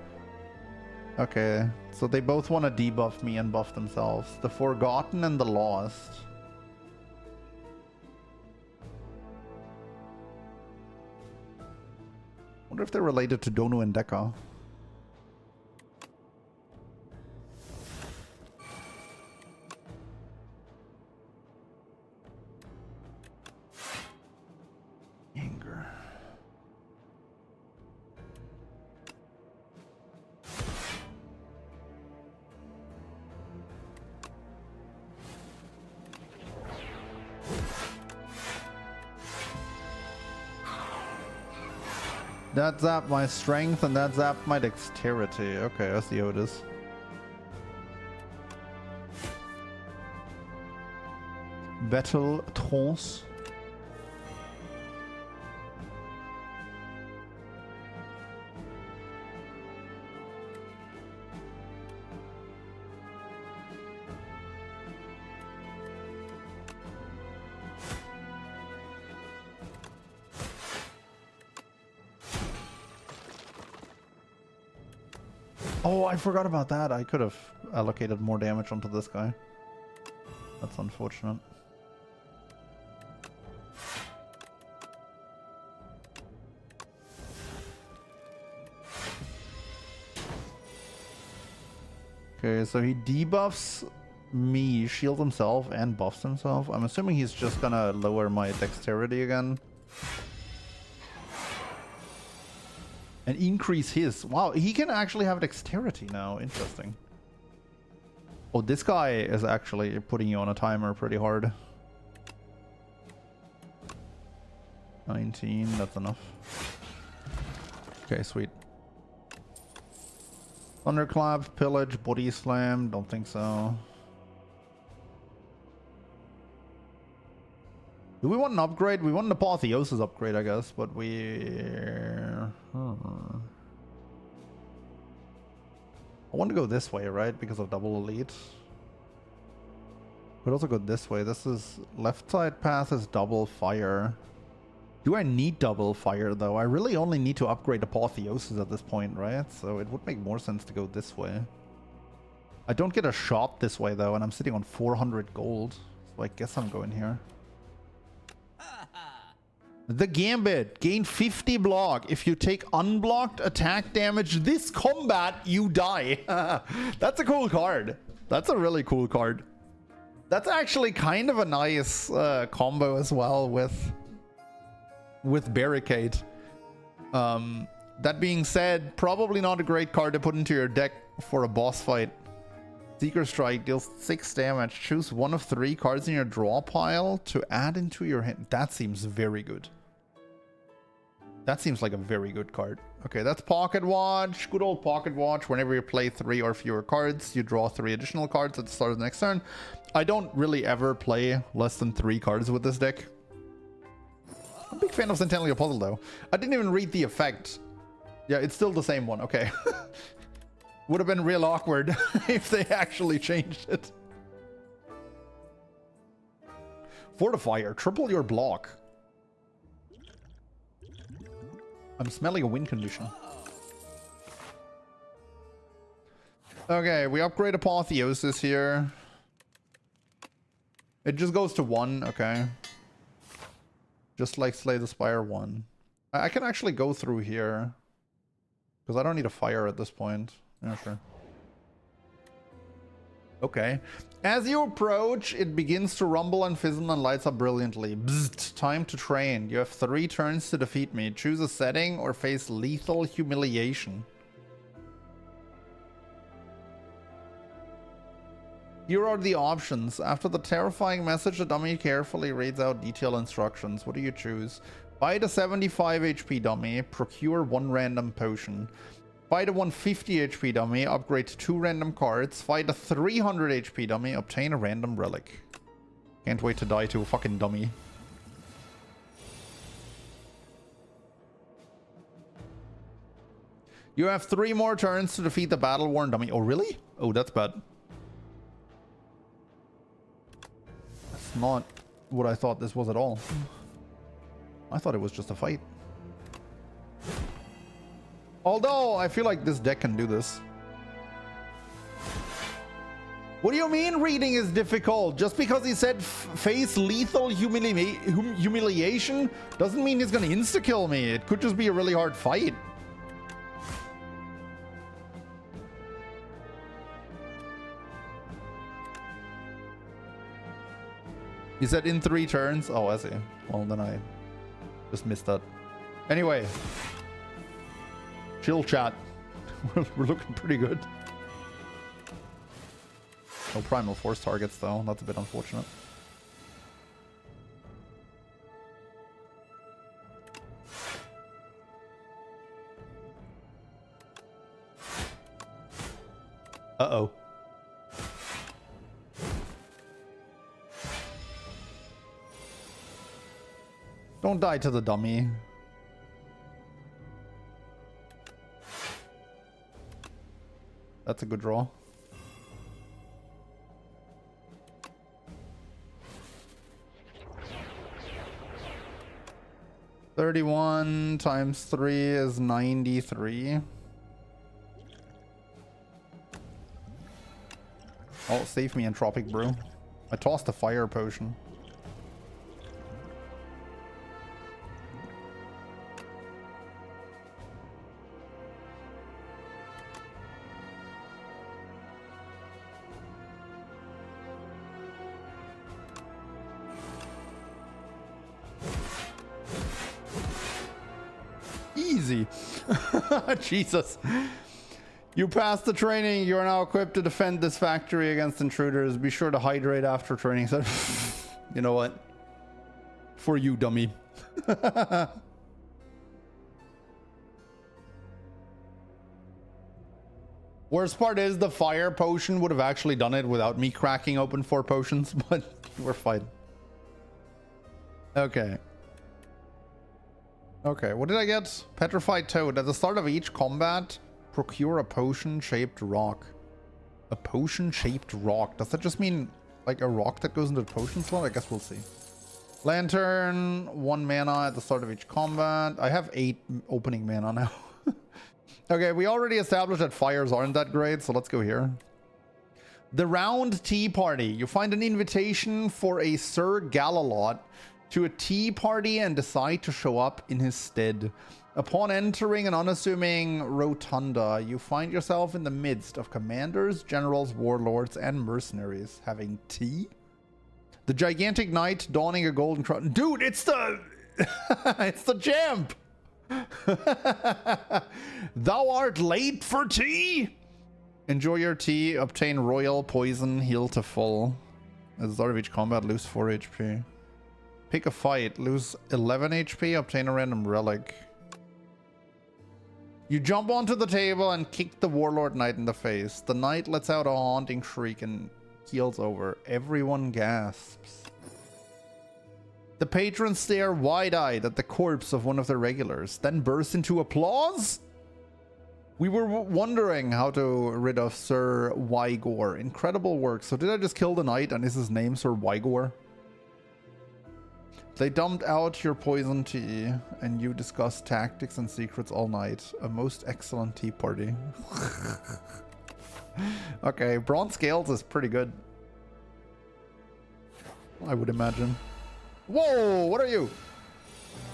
[SPEAKER 1] Okay, so they both want to debuff me and buff themselves. The Forgotten and the Lost. Wonder if they're related to Donu and Deka. Anger. That zapped my strength and that zapped my dexterity. Okay, I see how it is. Battle Trance. Oh, I forgot about that. I could have allocated more damage onto this guy. That's unfortunate. Okay, so he debuffs me, shields himself, and buffs himself. I'm assuming he's just gonna lower my dexterity again. And increase his. Wow, he can actually have dexterity now. Interesting. Oh, this guy is actually putting you on a timer pretty hard. 19, that's enough. Okay, sweet. Thunderclap, Pillage, Body Slam, don't think so. Do we want an upgrade? We want an Apotheosis upgrade, I guess, but I want to go this way, right? Because of double elite. Could also go this way. This is left side path is double fire. Do I need double fire though? I really only need to upgrade Apotheosis at this point, right? So it would make more sense to go this way. I don't get a shot this way though, and I'm sitting on 400 gold. So I guess I'm going here. The Gambit. Gain 50 block. If you take unblocked attack damage this combat, you die. That's a cool card. That's a really cool card. That's actually kind of a nice combo as well with Barricade. That being said, probably not a great card to put into your deck for a boss fight. Seeker Strike deals 6 damage. Choose one of 3 cards in your draw pile to add into your hand. That seems very good. That seems like a very good card. Okay, that's Pocket Watch. Good old Pocket Watch. Whenever you play 3 or fewer cards, you draw 3 additional cards at the start of the next turn. I don't really ever play less than 3 cards with this deck. I'm a big fan of Centennial Puzzle though. I didn't even read the effect. Yeah, it's still the same one. Okay. Would have been real awkward if they actually changed it. Fortifier, triple your block. I'm smelling a win condition. Okay, we upgrade Apotheosis here. It just goes to 1, okay. Just like Slay the Spire 1. I can actually go through here. Because I don't need a fire at this point. Yeah, sure. Okay. As you approach, it begins to rumble and fizzle and lights up brilliantly. Bzzzt, time to train. You have 3 turns to defeat me. Choose a setting or face lethal humiliation. Here are the options. After the terrifying message, the dummy carefully reads out detailed instructions. What do you choose? Fight a 75 HP dummy. Procure 1 random potion. Fight a 150 HP dummy, upgrade 2 random cards. Fight a 300 HP dummy, obtain a random relic. Can't wait to die to a fucking dummy. You have 3 more turns to defeat the battle-worn dummy. Oh, really? Oh, that's bad. That's not what I thought this was at all. I thought it was just a fight. Although, I feel like this deck can do this. What do you mean reading is difficult? Just because he said face lethal humiliation doesn't mean he's gonna insta-kill me. It could just be a really hard fight. He said in 3 turns. Oh, I see. Well, then I just missed that. Anyway. Chill chat. We're looking pretty good. No primal force targets though. That's a bit unfortunate. Uh-oh. Don't die to the dummy. That's a good draw. $31 times 3 is 93. Oh, save me, Entropic Brew. I tossed a fire potion. Easy. Jesus. You passed the training. You are now equipped to defend this factory against intruders. Be sure to hydrate after training. So, you know what? For you, dummy. Worst part is the fire potion would have actually done it without me cracking open 4 potions, but we're fine. Okay. Okay, what did I get? Petrified Toad. At the start of each combat, procure a potion-shaped rock. A potion-shaped rock. Does that just mean like a rock that goes into the potion slot? I guess we'll see. Lantern, 1 mana at the start of each combat. I have 8 opening mana now. Okay, we already established that fires aren't that great, so let's go here. The Round Tea Party. You find an invitation for a Sir Galalot to a tea party and decide to show up in his stead. Upon entering an unassuming rotunda, you find yourself in the midst of commanders, generals, warlords, and mercenaries. Having tea? The gigantic knight donning a golden crown. Dude, it's the... it's the champ! Thou art late for tea? Enjoy your tea. Obtain royal poison. Heal to full. At the start of each combat, lose 4 HP. Pick a fight. Lose 11 HP. Obtain a random relic. You jump onto the table and kick the warlord knight in the face. The knight lets out a haunting shriek and keels over. Everyone gasps. The patrons stare wide-eyed at the corpse of one of their regulars, then burst into applause? We were wondering how to rid of Sir Wygor. Incredible work. So did I just kill the knight and is his name Sir Wygor? They dumped out your poison tea and you discussed tactics and secrets all night. A most excellent tea party. Okay, bronze scales is pretty good, I would imagine. Whoa, what are you?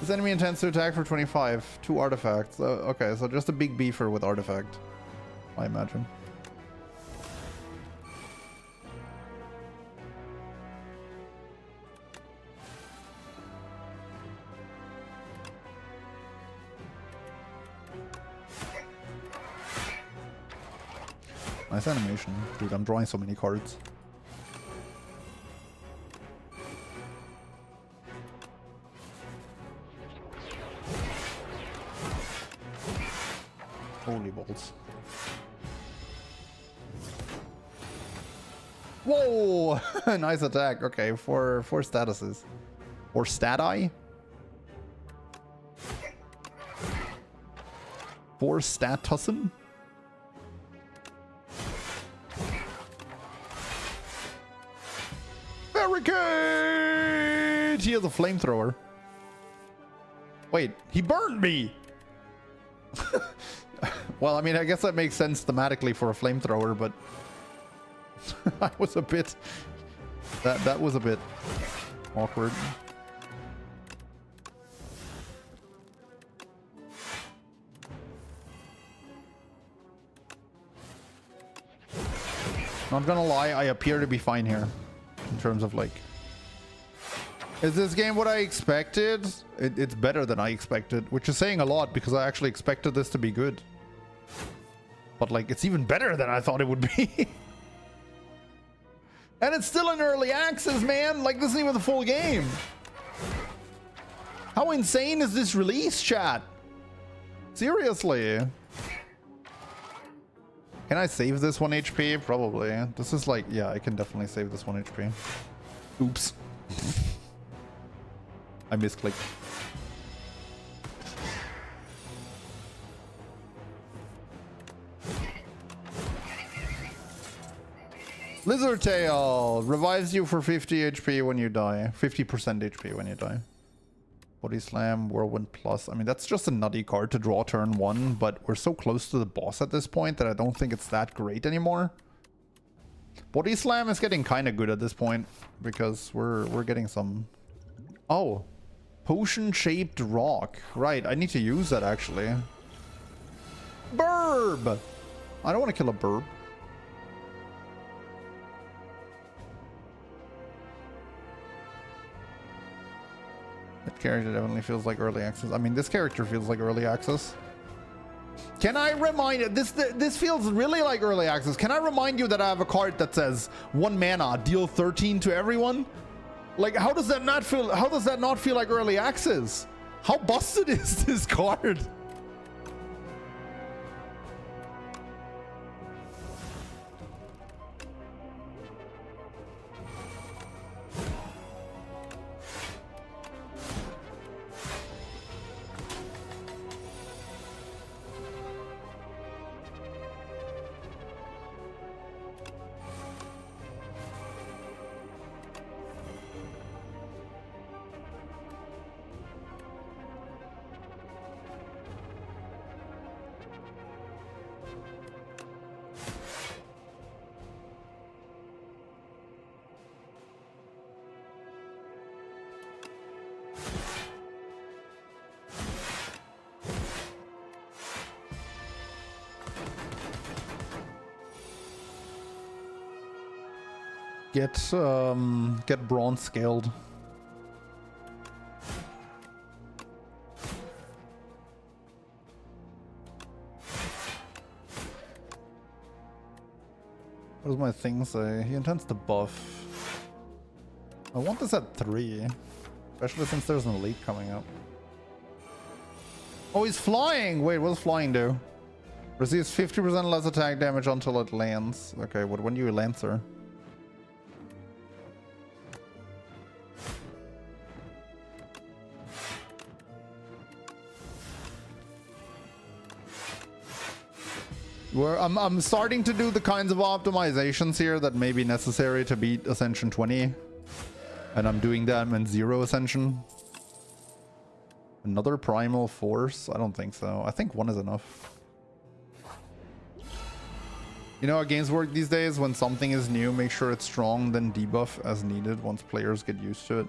[SPEAKER 1] This enemy intends to attack for 25. 2 artifacts. Okay, so just a big beefer with artifact, I imagine. Nice animation. Dude, I'm drawing so many cards. Holy balls. Whoa! Nice attack. Okay, for statuses. Or stati? 4 statusen? Barricade! He has a flamethrower. Wait, he burned me! Well, I mean, I guess that makes sense thematically for a flamethrower, but I was a bit... That was a bit awkward. Not gonna lie, I appear to be fine here. In terms of like... Is this game what I expected? It's better than I expected, which is saying a lot because I actually expected this to be good. But like, it's even better than I thought it would be. And it's still in early access, man. Like, this isn't even the full game. How insane is this release, chat? Seriously. Can I save this 1 HP? Probably. This is like, yeah, I can definitely save this 1 HP. Oops. I misclicked. Lizard Tail revives you for 50 HP when you die. 50% HP when you die. Body Slam, Whirlwind Plus. I mean, that's just a nutty card to draw turn 1, but we're so close to the boss at this point that I don't think it's that great anymore. Body Slam is getting kind of good at this point because we're getting some... Oh, potion-shaped rock. Right, I need to use that actually. Burb! I don't want to kill a burb. That character definitely feels like early access. I mean, this character feels like early access. Can I remind you, this feels really like early access. Can I remind you that I have a card that says 1 mana, deal 13 to everyone? Like, how does that not feel? How does that not feel like early access? How busted is this card? Get bronze scaled. What does my thing say? He intends to buff. I want this at 3, especially since there's an elite coming up. Oh, he's flying! Wait, what does flying do? Receives 50% less attack damage until it lands. Okay, what when do you Lancer? I'm starting to do the kinds of optimizations here that may be necessary to beat Ascension 20. And I'm doing them in 0 Ascension. Another Primal Force? I don't think so. I think 1 is enough. You know how games work these days? When something is new, make sure it's strong, then debuff as needed once players get used to it.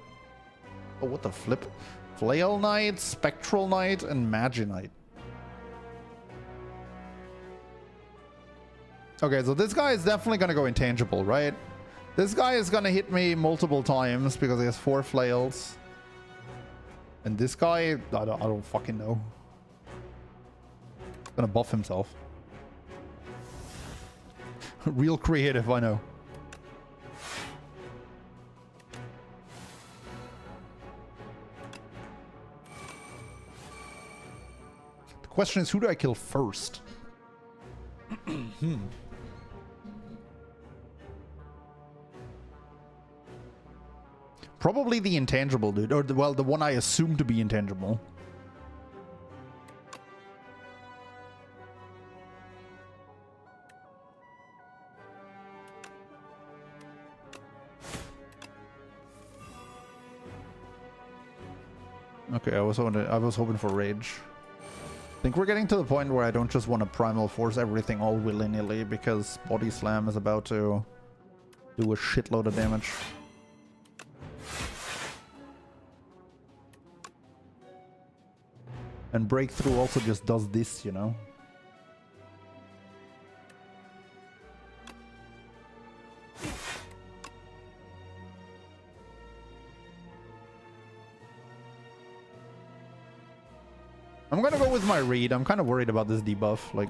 [SPEAKER 1] Oh, what the flip? Flail Knight, Spectral Knight, and Magi Knight. Okay, so this guy is definitely going to go intangible, right? This guy is going to hit me multiple times because he has 4 flails. And this guy, I don't fucking know. He's going to buff himself. Real creative, I know. The question is, who do I kill first? Probably the intangible dude, or well, the one I assume to be intangible. Okay, I was hoping for rage. I think we're getting to the point where I don't just want to primal force everything all willy-nilly because Body Slam is about to Do a shitload of damage. And Breakthrough also just does this, you know? I'm gonna go with my read. I'm kind of worried about this debuff. Like,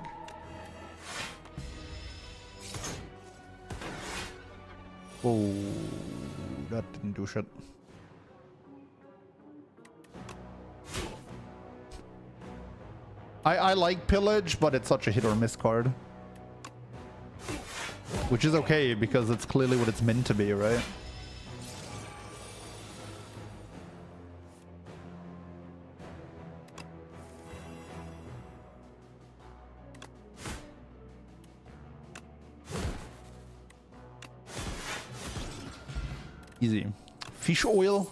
[SPEAKER 1] oh, that didn't do shit. I like Pillage, but it's such a hit or miss card. Which is okay, because it's clearly what it's meant to be, right? Easy. Fish oil.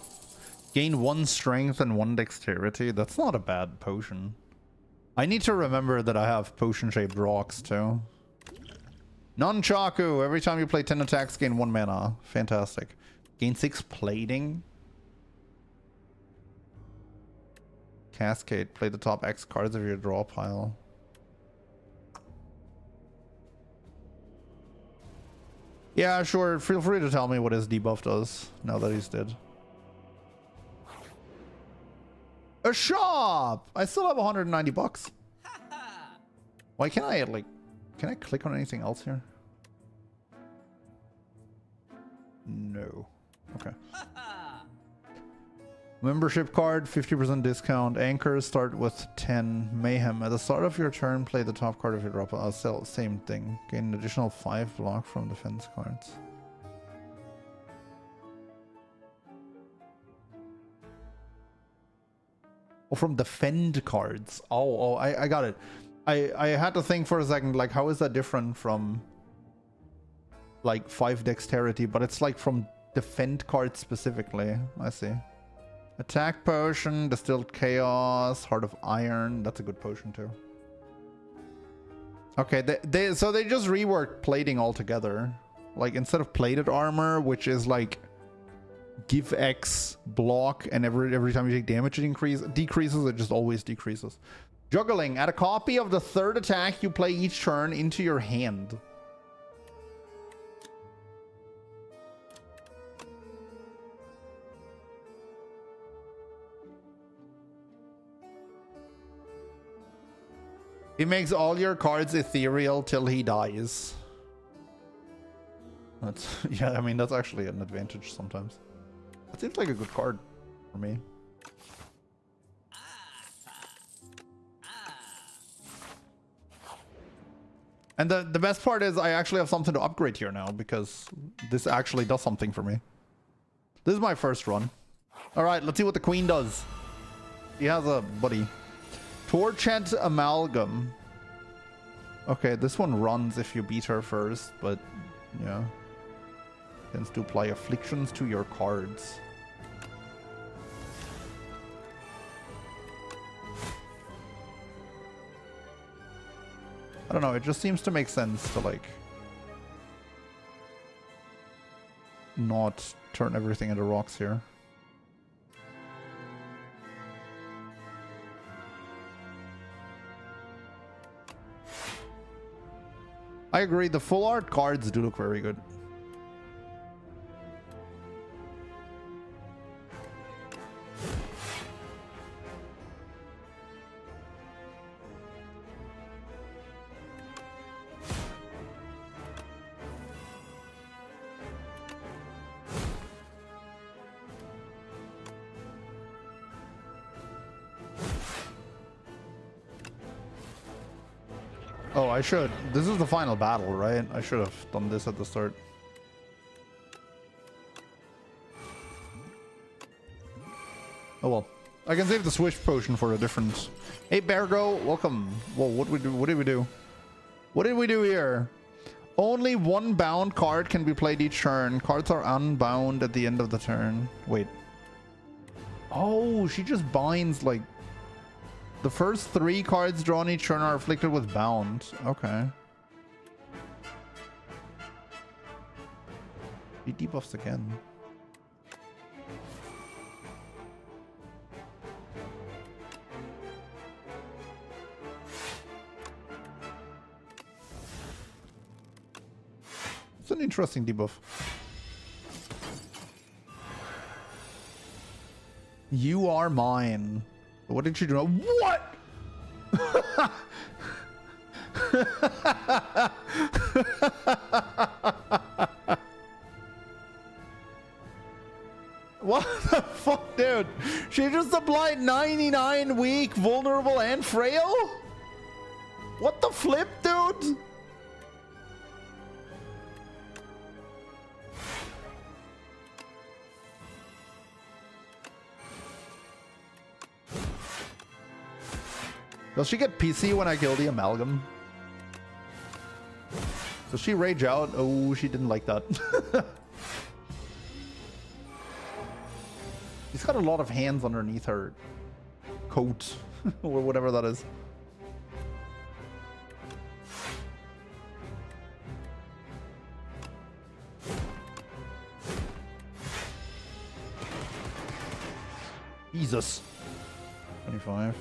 [SPEAKER 1] Gain 1 strength and 1 dexterity. That's not a bad potion. I need to remember that I have potion-shaped rocks too. Nunchaku. Every time you play 10 attacks, gain 1 mana. Fantastic. Gain 6 plating. Cascade. Play the top X cards of your draw pile. Yeah, sure. Feel free to tell me what his debuff does now that he's dead. A shop! I still have 190 bucks. Why can't I, like... Can I click on anything else here? No. Okay. Membership card, 50% discount. Anchors start with 10. Mayhem. At the start of your turn, play the top card of your drop. I'll sell same thing. Gain an additional 5 block from defense cards. Oh, from defend cards. Oh, I got it. I had to think for a second, like, how is that different from like 5 dexterity, but it's like from defend cards specifically. I see. Attack potion, distilled chaos, heart of iron. That's a good potion too. Okay, so they just reworked plating altogether. Like, instead of plated armor, which is like give X block, and every time you take damage it decreases, it just always decreases. Juggling. Add a copy of the 3rd attack you play each turn into your hand. He makes all your cards ethereal till he dies. That's, yeah, I mean, that's actually an advantage sometimes. That seems like a good card for me. And the best part is I actually have something to upgrade here now, because this actually does something for me. This is my first run. Alright, let's see what the queen does. He has a buddy. Torchhead Amalgam. Okay, this one runs if you beat her first, but yeah. Tends to apply afflictions to your cards. I don't know, it just seems to make sense to, like, not turn everything into rocks here. I agree, the full art cards do look very good. Oh, I should. This is the final battle, right? I should have done this at the start. Oh well. I can save the Swish potion for a different... Hey, Bergo, welcome. Whoa, what did we do? What did we do here? Only 1 bound card can be played each turn. Cards are unbound at the end of the turn. Wait. Oh, she just binds, like... The first 3 cards drawn each turn are afflicted with bound. Okay. He debuffs again. It's an interesting debuff. You are mine. What did you do? What? What the fuck, dude? She just applied 99 weak, vulnerable, and frail? What the flip, dude? Does she get PC when I kill the amalgam? Does she rage out? Oh, she didn't like that. She's got a lot of hands underneath her coat or whatever that is. Jesus. 25.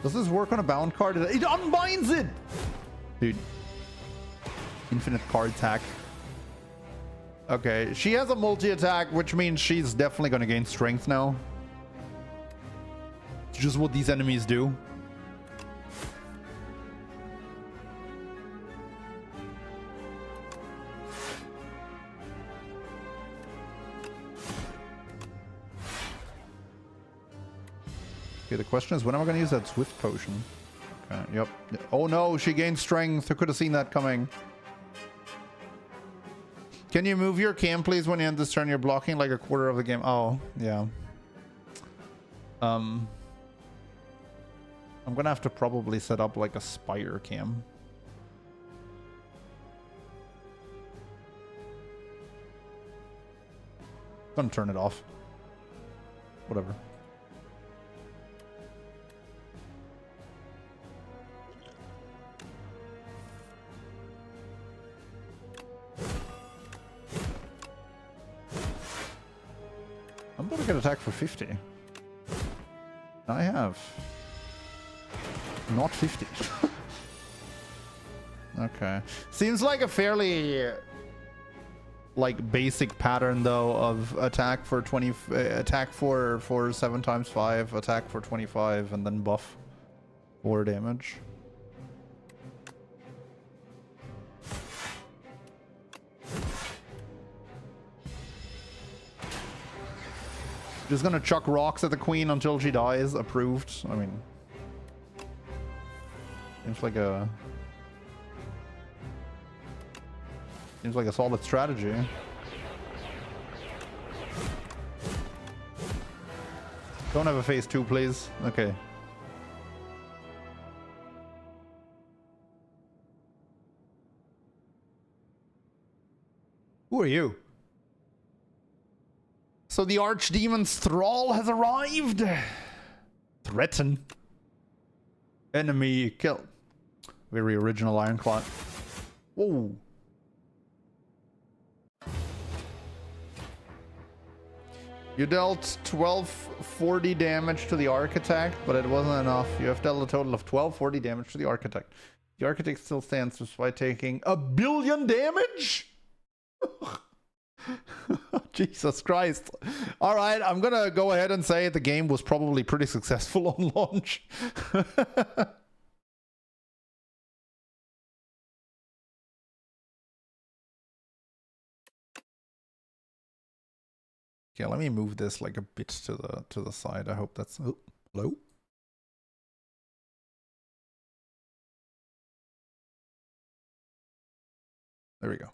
[SPEAKER 1] Does this work on a bound card? It unbinds it! Dude. Infinite card attack. Okay, she has a multi-attack, which means she's definitely going to gain strength now. It's just what these enemies do. Okay, the question is, when am I going to use that Swift Potion? Okay, yep. Oh no, she gained strength. I could have seen that coming. Can you move your cam, please, when you end this turn? You're blocking like a quarter of the game. Oh, yeah. I'm going to have to probably set up like a Spire cam. Gonna turn it off. Whatever. I'm about to get attacked for 50. I have. Not 50. Okay. Seems like a fairly like basic pattern though of attack for 20 attack for 7 times 5, attack for 25, and then buff 4 damage. Just gonna chuck rocks at the queen until she dies. Approved. I mean, seems like a solid strategy. Don't have a phase 2, please. Okay. Who are you? So the Archdemon's Thrall has arrived. Threaten. Enemy kill. Very original Ironclad. Whoa. You dealt 1240 damage to the Architect, but it wasn't enough. You have dealt a total of 1240 damage to the Architect. The Architect still stands despite taking 1 billion damage? Jesus Christ. All right, I'm gonna go ahead and say the game was probably pretty successful on launch. Okay, let me move this like a bit to the side. I hope that's... Oh, hello? There we go.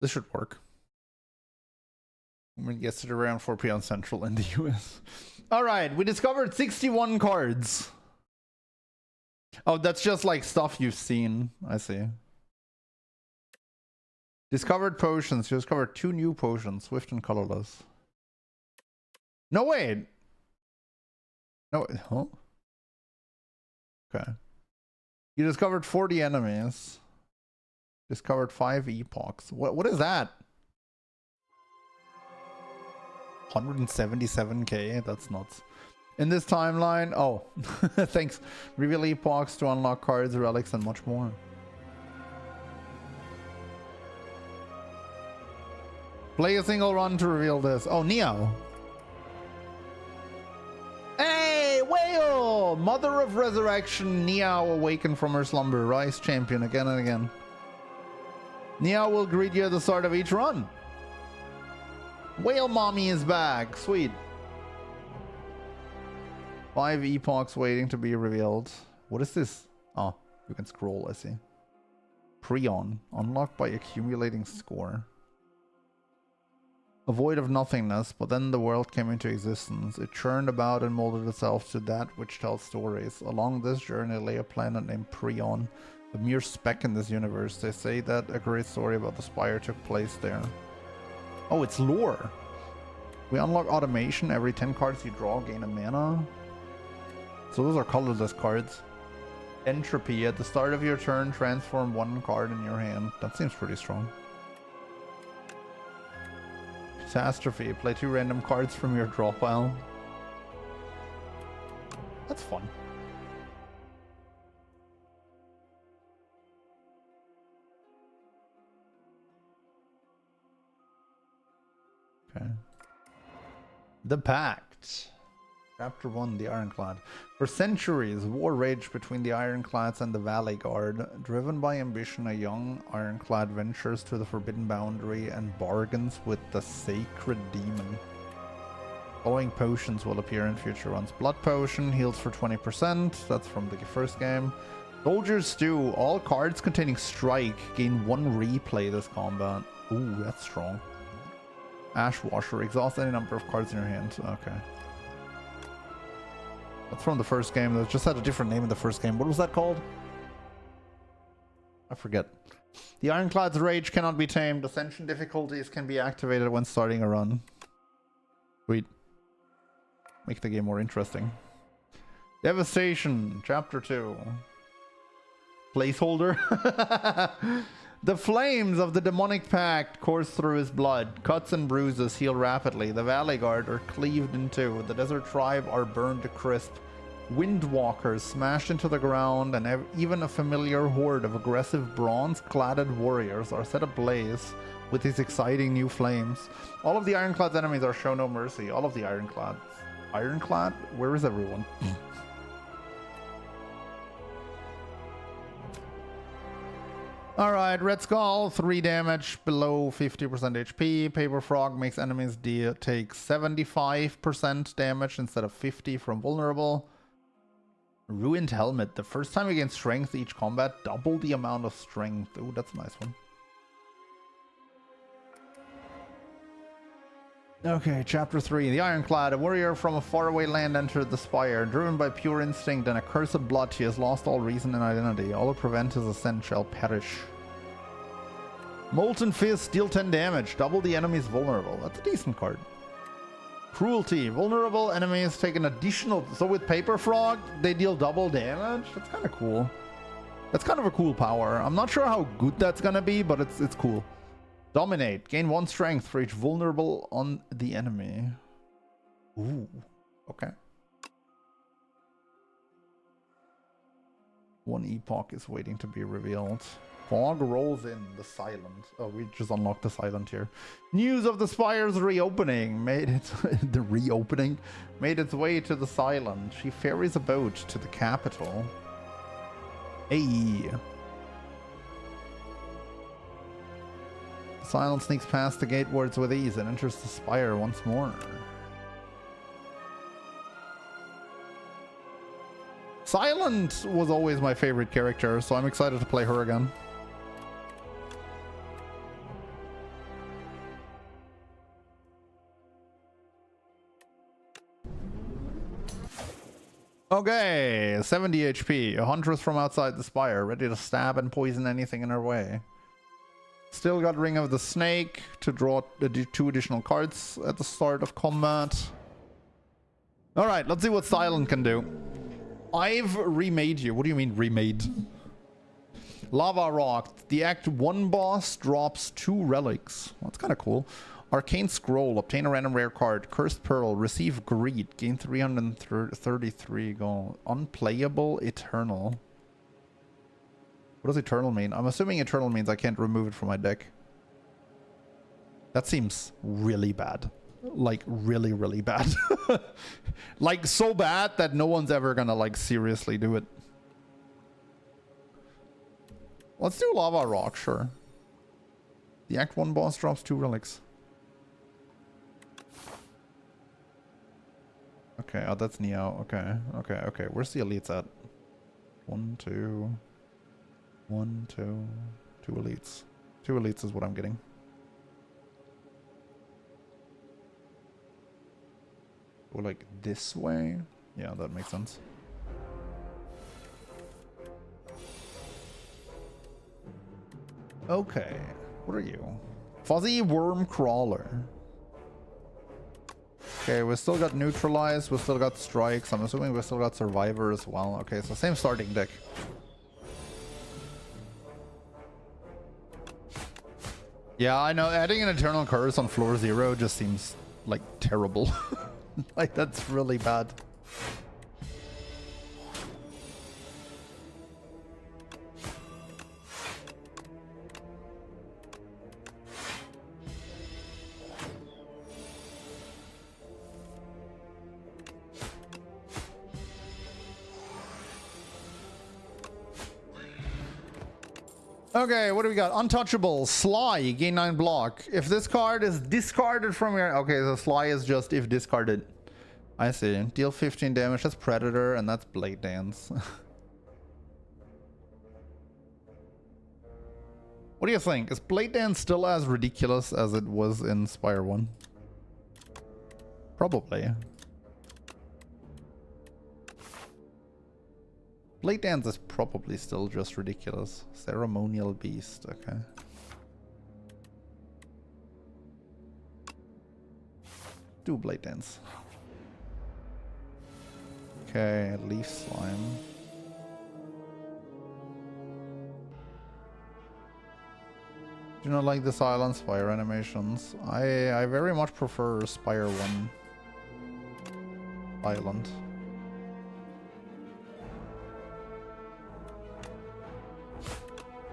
[SPEAKER 1] This should work. When it gets to around 4 p.m. Central in the US. All right, we discovered 61 cards. Oh, that's just like stuff you've seen. I see. Discovered potions. You discovered 2 new potions, Swift and Colorless. No, wait. No, huh? Okay. You discovered 40 enemies. Discovered 5 epochs. What is that? 177k? That's nuts. In this timeline, oh, thanks. Reveal epochs to unlock cards, relics, and much more. Play a single run to reveal this. Oh, Neo. Hey, whale! Mother of Resurrection, Neo awakened from her slumber. Rise champion again and again. Neo will greet you at the start of each run. Whale mommy is back. Sweet. 5 epochs waiting to be revealed. What is this? Oh, you can scroll, I see. Prion. Unlocked by accumulating score. A void of nothingness, but then the world came into existence. It churned about and molded itself to that which tells stories. Along this journey lay a planet named Prion, a mere speck in this universe. They say that a great story about the Spire took place there. Oh, it's lore. We unlock automation. Every 10 cards you draw gain a mana. So those are colorless cards. Entropy. At the start of your turn, transform 1 card in your hand. That seems pretty strong. Catastrophe. Play 2 random cards from your draw pile. That's fun. Okay. The Pact. Chapter 1, the Ironclad. For centuries, war raged between the Ironclads and the Valley Guard. Driven by ambition, a young Ironclad ventures to the Forbidden Boundary and bargains with the Sacred Demon. Following potions will appear in future runs. Blood Potion heals for 20%. That's from the first game. Soldier's Stew. All cards containing Strike gain 1 replay this combat. Ooh, that's strong. Ashwasher. Exhaust any number of cards in your hand. Okay. That's from the first game. That just had a different name in the first game. What was that called? I forget. The Ironclad's rage cannot be tamed. Ascension difficulties can be activated when starting a run. Sweet. Make the game more interesting. Devastation. Chapter 2. Placeholder. The flames of the demonic pact course through his blood. Cuts and bruises heal rapidly. The Valley Guard are cleaved in two. The Desert Tribe are burned to crisp. Windwalkers smashed into the ground, and even a familiar horde of aggressive bronze-cladded warriors are set ablaze with these exciting new flames. All of the Ironclad's enemies are shown no mercy. All of the Ironclads. Ironclad? Where is everyone? Alright, Red Skull, 3 damage, below 50% HP. Paper Frog makes enemies take 75% damage instead of 50 from vulnerable. Ruined Helmet, the first time you gain strength each combat, double the amount of strength. Ooh, that's a nice one. Okay, Chapter 3. The Ironclad. A warrior from a faraway land entered the Spire. Driven by pure instinct and accursed blood, he has lost all reason and identity. All who prevent his ascent shall perish. Molten Fist. Deal 10 damage. Double the enemy's vulnerable. That's a decent card. Cruelty. Vulnerable enemies take an additional... So with Paper Frog, they deal double damage? That's kind of cool. That's kind of a cool power. I'm not sure how good that's gonna be, but it's cool. Dominate. Gain 1 strength for each vulnerable on the enemy. Ooh. Okay. 1 epoch is waiting to be revealed. Fog rolls in. The Silent. Oh, we just unlocked the Silent here. News of the Spire's reopening. Made its way to the Silent. She ferries a boat to the capital. Hey. Silent sneaks past the gatewards with ease and enters the Spire once more. Silent was always my favorite character, so I'm excited to play her again. Okay, 70 HP. A huntress from outside the Spire, ready to stab and poison anything in her way. Still got Ring of the Snake to draw 2 additional cards at the start of combat. Alright, let's see what Silent can do. I've remade you. What do you mean remade? Lava Rock. The Act 1 boss drops 2 relics. That's kind of cool. Arcane Scroll. Obtain a random rare card. Cursed Pearl. Receive Greed. Gain 333 gold. Unplayable Eternal. What does Eternal mean? I'm assuming Eternal means I can't remove it from my deck. That seems really bad. Like, really, really bad. Like, so bad that no one's ever gonna, like, seriously do it. Let's do Lava Rock, sure. The Act 1 boss drops 2 relics. Okay, oh, that's Neo. Okay, okay, okay. Where's the elites at? 1, 2... 1, 2... 2 elites. 2 elites is what I'm getting. Or like this way? Yeah, that makes sense. Okay, what are you? Fuzzy Worm Crawler. Okay, we still got Neutralize, we still got Strikes. I'm assuming we still got Survivor as well. Okay, so same starting deck. Yeah, I know, adding an Eternal Curse on floor 0 just seems like terrible. Like, that's really bad. Okay, what do we got? Untouchable, Sly, gain 9 block. If this card is discarded from your... Okay, so Sly is just if discarded. I see. Deal 15 damage, that's Predator, and that's Blade Dance. What do you think? Is Blade Dance still as ridiculous as it was in Spire 1? Probably. Blade Dance is probably still just ridiculous. Ceremonial Beast, okay. Do Blade Dance. Okay, Leaf Slime. Do not like the Silent Spire animations. I very much prefer Spire 1 Island.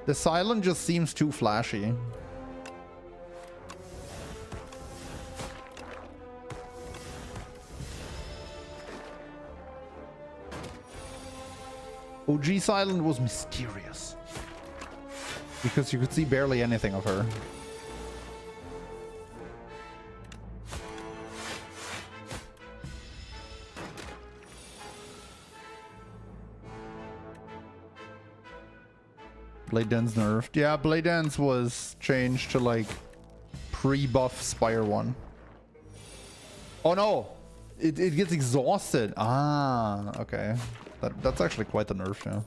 [SPEAKER 1] The Silent just seems too flashy. OG Silent was mysterious. Because you could see barely anything of her. Blade Dance nerfed. Yeah, Blade Dance was changed to like pre-buff Spire 1. Oh no! It gets exhausted. Ah, okay. That's actually quite the nerf, yeah.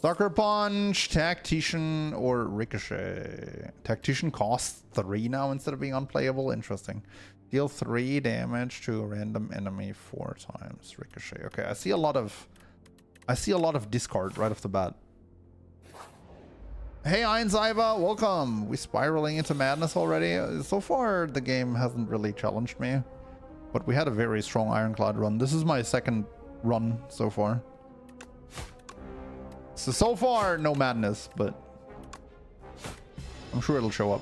[SPEAKER 1] Sucker Punch, Tactician, or Ricochet. Tactician costs 3 now instead of being unplayable. Interesting. Deal 3 damage to a random enemy 4 times. Ricochet. Okay, I see a lot of discard right off the bat. Hey, Einzaiva, welcome. We spiraling into madness already. So far, the game hasn't really challenged me, but we had a very strong Ironclad run. This is my second run so far. So far, no madness, but I'm sure it'll show up.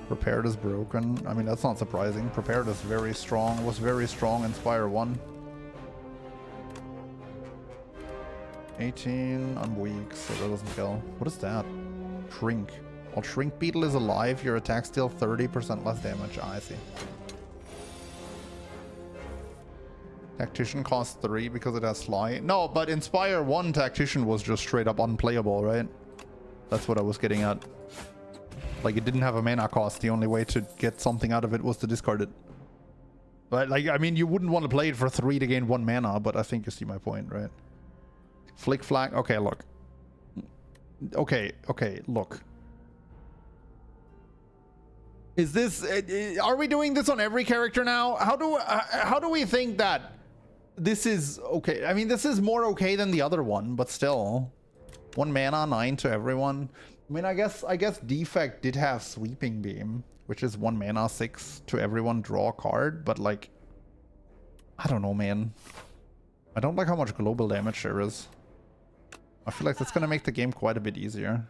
[SPEAKER 1] Prepared is broken. I mean, that's not surprising. Prepared is very strong. Was very strong in Spire 1. 18, I'm weak, so that doesn't kill. What is that? Shrink. While Shrink Beetle is alive, your attacks deal 30% less damage. Ah, I see. Tactician costs 3 because it has Sly. No, but in Spire 1, Tactician was just straight up unplayable, right? That's what I was getting at. Like, it didn't have a mana cost. The only way to get something out of it was to discard it. But, like, I mean, you wouldn't want to play it for 3 to gain 1 mana, but I think you see my point, right? Flick Flag. Okay, look. Okay, look. Is this... are we doing this on every character now? How do we think that this is okay? I mean, this is more okay than the other one, but still. 1 mana, 9 to everyone. I mean, I guess Defect did have Sweeping Beam, which is 1 mana, 6 to everyone, draw a card, but like... I don't know, man. I don't like how much global damage there is. I feel like that's gonna make the game quite a bit easier.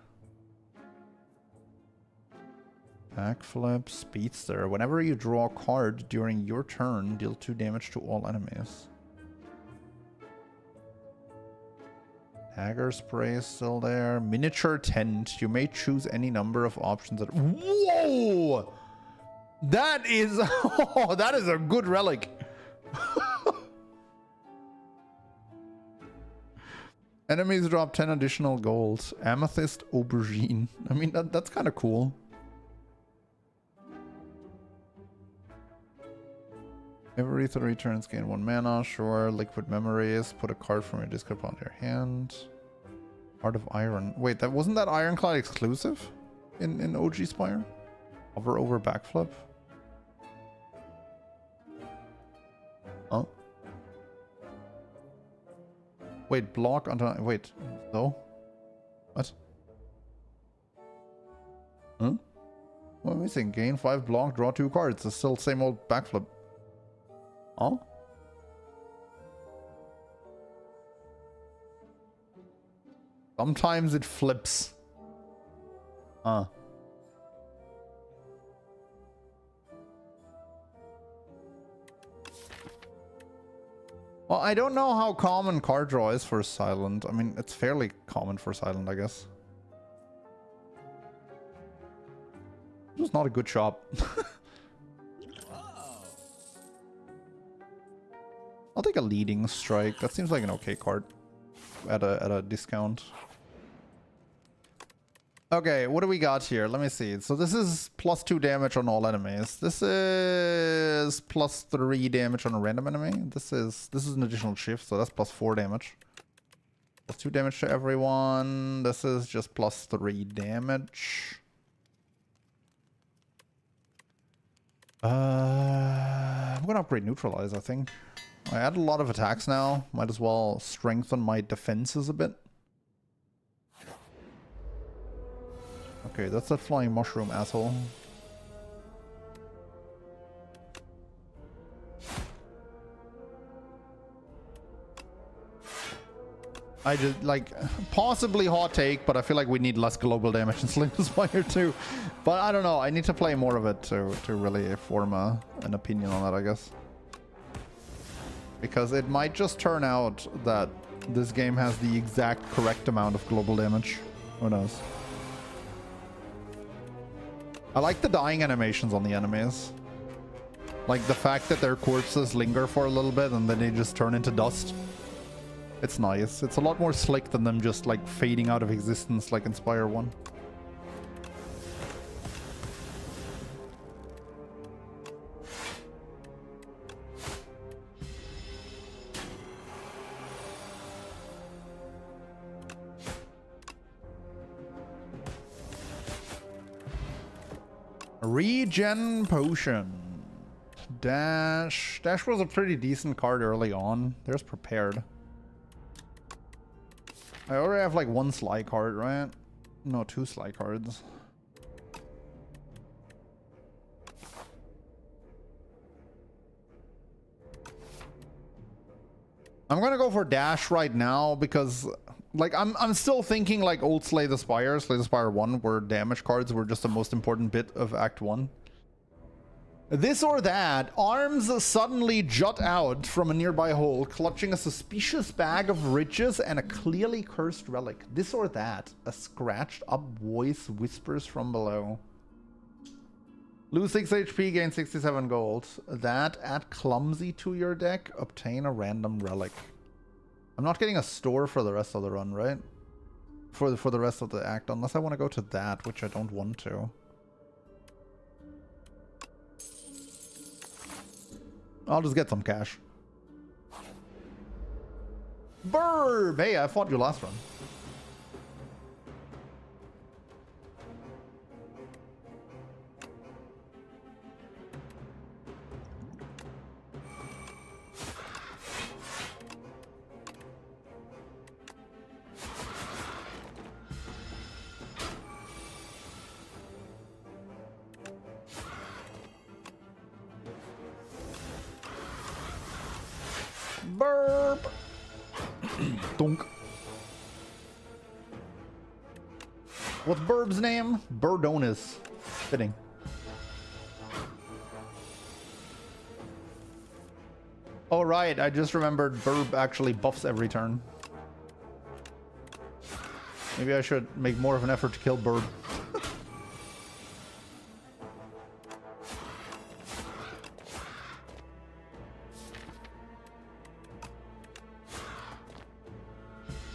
[SPEAKER 1] Backflip, Speedster. Whenever you draw a card during your turn, deal 2 damage to all enemies. Dagger Spray is still there. Miniature Tent. You may choose any number of options. Whoa! That is... oh, that is a good relic. Enemies drop 10 additional gold. Amethyst Aubergine. I mean, that's kind of cool. Every 3 turns gain 1 mana, sure. Liquid Memories, put a card from your discard onto your hand. Heart of Iron. Wait, that wasn't that Ironclad exclusive in OG Spire? Hover over backflip. Oh. Wait, block until... wait, no? What? Huh? What am I missing? Gain 5 block, draw 2 cards. It's still same old backflip. Oh? Sometimes it flips. Well, I don't know how common card draw is for Silent. I mean, it's fairly common for Silent, I guess. It was not a good shop. I'll take a Leading Strike. That seems like an okay card at a discount. Okay, what do we got here? Let me see. So this is +2 damage on all enemies. This is +3 damage on a random enemy. This is an additional shift, so that's +4 damage. +2 damage to everyone. This is just +3 damage. I'm gonna upgrade Neutralize, I think. I add a lot of attacks now. Might as well strengthen my defenses a bit. Okay, that's that flying mushroom asshole. I just, like, possibly hot take, but I feel like we need less global damage in Slay the Spire too. But I don't know, I need to play more of it to really form an opinion on that, I guess. Because it might just turn out that this game has the exact correct amount of global damage. Who knows? I like the dying animations on the enemies. Like the fact that their corpses linger for a little bit and then they just turn into dust. It's nice. It's a lot more slick than them just like fading out of existence like in Spire 1. Regen Potion. Dash. Dash was a pretty decent card early on. There's Prepared. I already have like 1 Sly card, right? No, 2 Sly cards. I'm gonna go for Dash right now because like I'm still thinking like old Slay the Spire 1, where damage cards were just the most important bit of Act 1. This or that, arms suddenly jut out from a nearby hole, clutching a suspicious bag of riches and a clearly cursed relic. This or that, a scratched up voice whispers from below. Lose 6 HP, gain 67 gold. That, add Clumsy to your deck, obtain a random relic. I'm not getting a store for the rest of the run, right? For the rest of the act, unless I want to go to that, which I don't want to. I'll just get some cash. Burb! Hey, I fought you last run. Burp. Dunk. What's Burb's name? Burdonis. Fitting. Oh right, I just remembered Burb actually buffs every turn. Maybe I should make more of an effort to kill Burb.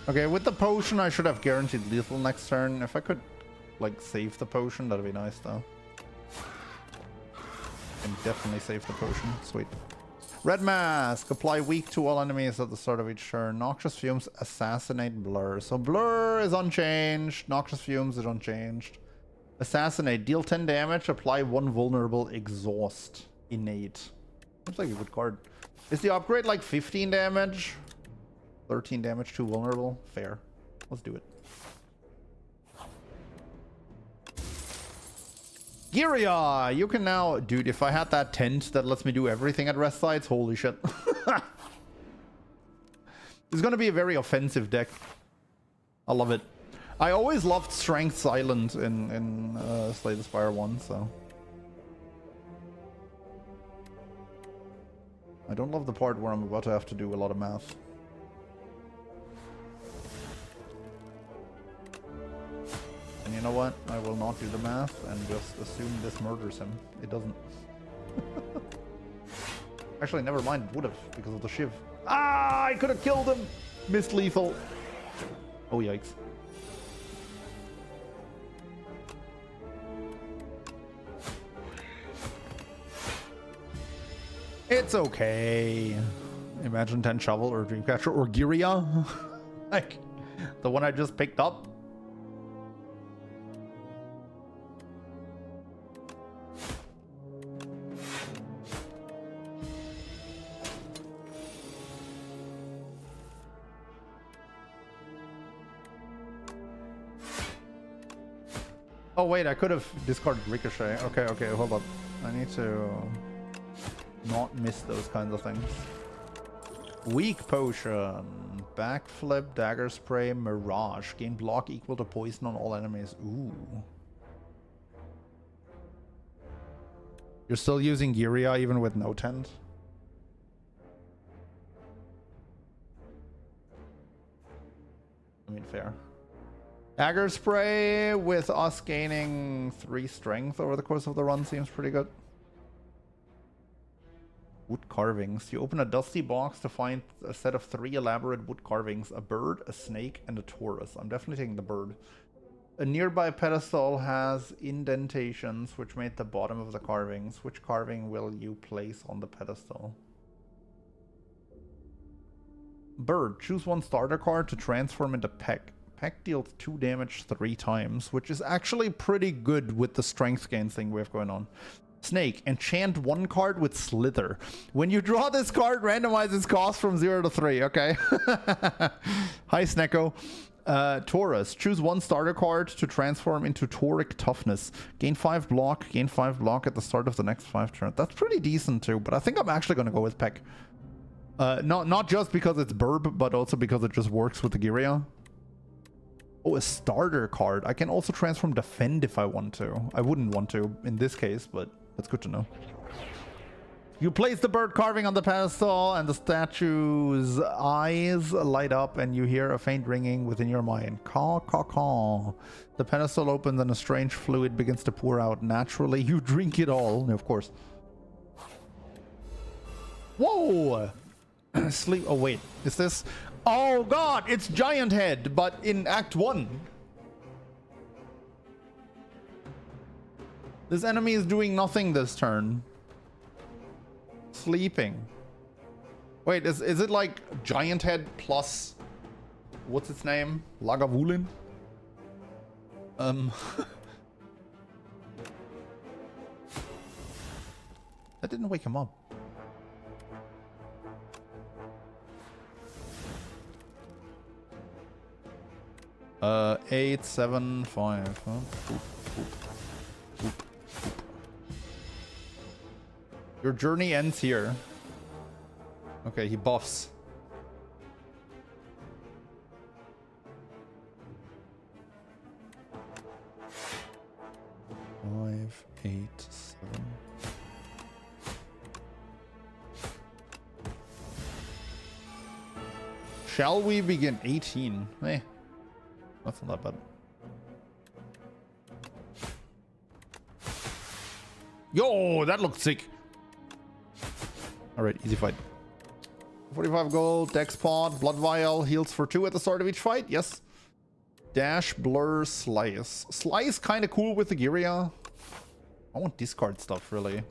[SPEAKER 1] Okay, with the potion I should have guaranteed lethal next turn. If I could, like, save the potion, that'd be nice, though. Can definitely save the potion. Sweet. Red Mask. Apply weak to all enemies at the start of each turn. Noxious Fumes. Assassinate Blur. So Blur is unchanged. Noxious Fumes is unchanged. Assassinate. Deal 10 damage. Apply 1 vulnerable. Exhaust. Innate. Seems like a good card. Is the upgrade like 15 damage? 13 damage, 2 vulnerable. Fair. Let's do it. Giria! You can now... Dude, if I had that tent that lets me do everything at rest sites, holy shit. It's gonna be a very offensive deck. I love it. I always loved Strength Silent in Slay the Spire 1, so... I don't love the part where I'm about to have to do a lot of math. And you know what? I will not do the math and just assume this murders him. It doesn't. Actually, never mind. It would have, because of the Shiv. Ah! I could have killed him! Missed lethal. Oh, yikes. It's okay. Imagine 10 Shovel or Dreamcatcher or Giria. Like, the one I just picked up. Oh wait, I could have discarded Ricochet. Okay, okay, hold up. I need to not miss those kinds of things. Weak Potion. Backflip, Dagger Spray, Mirage. Gain block equal to poison on all enemies. Ooh. You're still using Giria even with no tent? I mean, fair. Dagger Spray with us gaining 3 strength over the course of the run seems pretty good. Wood carvings. You open a dusty box to find a set of 3 elaborate wood carvings. A bird, a snake, and a Taurus. I'm definitely taking the bird. A nearby pedestal has indentations which made the bottom of the carvings. Which carving will you place on the pedestal? Bird. Choose 1 starter card to transform into Peck. Peck deals 2 damage 3 times, which is actually pretty good with the strength gain thing we have going on. Snake. Enchant 1 card with Slither. When you draw this card, randomize its cost from 0 to 3. Okay. Hi, Snecko. Taurus. Choose 1 starter card to transform into Tauric Toughness. Gain 5 block. Gain 5 block at the start of the next 5 turns. That's pretty decent too, but I think I'm actually going to go with Peck. Not just because it's Burb, but also because it just works with the Giria. Oh, a starter card. I can also transform Defend if I want to. I wouldn't want to in this case, but that's good to know. You place the bird carving on the pedestal and the statue's eyes light up and you hear a faint ringing within your mind. Caw, caw, caw. The pedestal opens and a strange fluid begins to pour out. Naturally, you drink it all. Of course. Whoa! Sleep. Oh, wait. Is this... Oh god, it's Giant Head, but in Act 1. This enemy is doing nothing this turn. Sleeping. Wait, is it like Giant Head plus... What's its name? Lagavulin? That didn't wake him up. 8, 7, 5. Huh? Boop, boop, boop, boop. Your journey ends here. Okay, he buffs. 5, 8, 7. Shall we begin? 18. Eh, that's not that bad. Yo, that looked sick. All right, easy fight. 45 gold, dex pod, blood vial, heals for 2 at the start of each fight. Yes. Dash, blur, slice. Slice kind of cool with the Giria. I want discard stuff, really.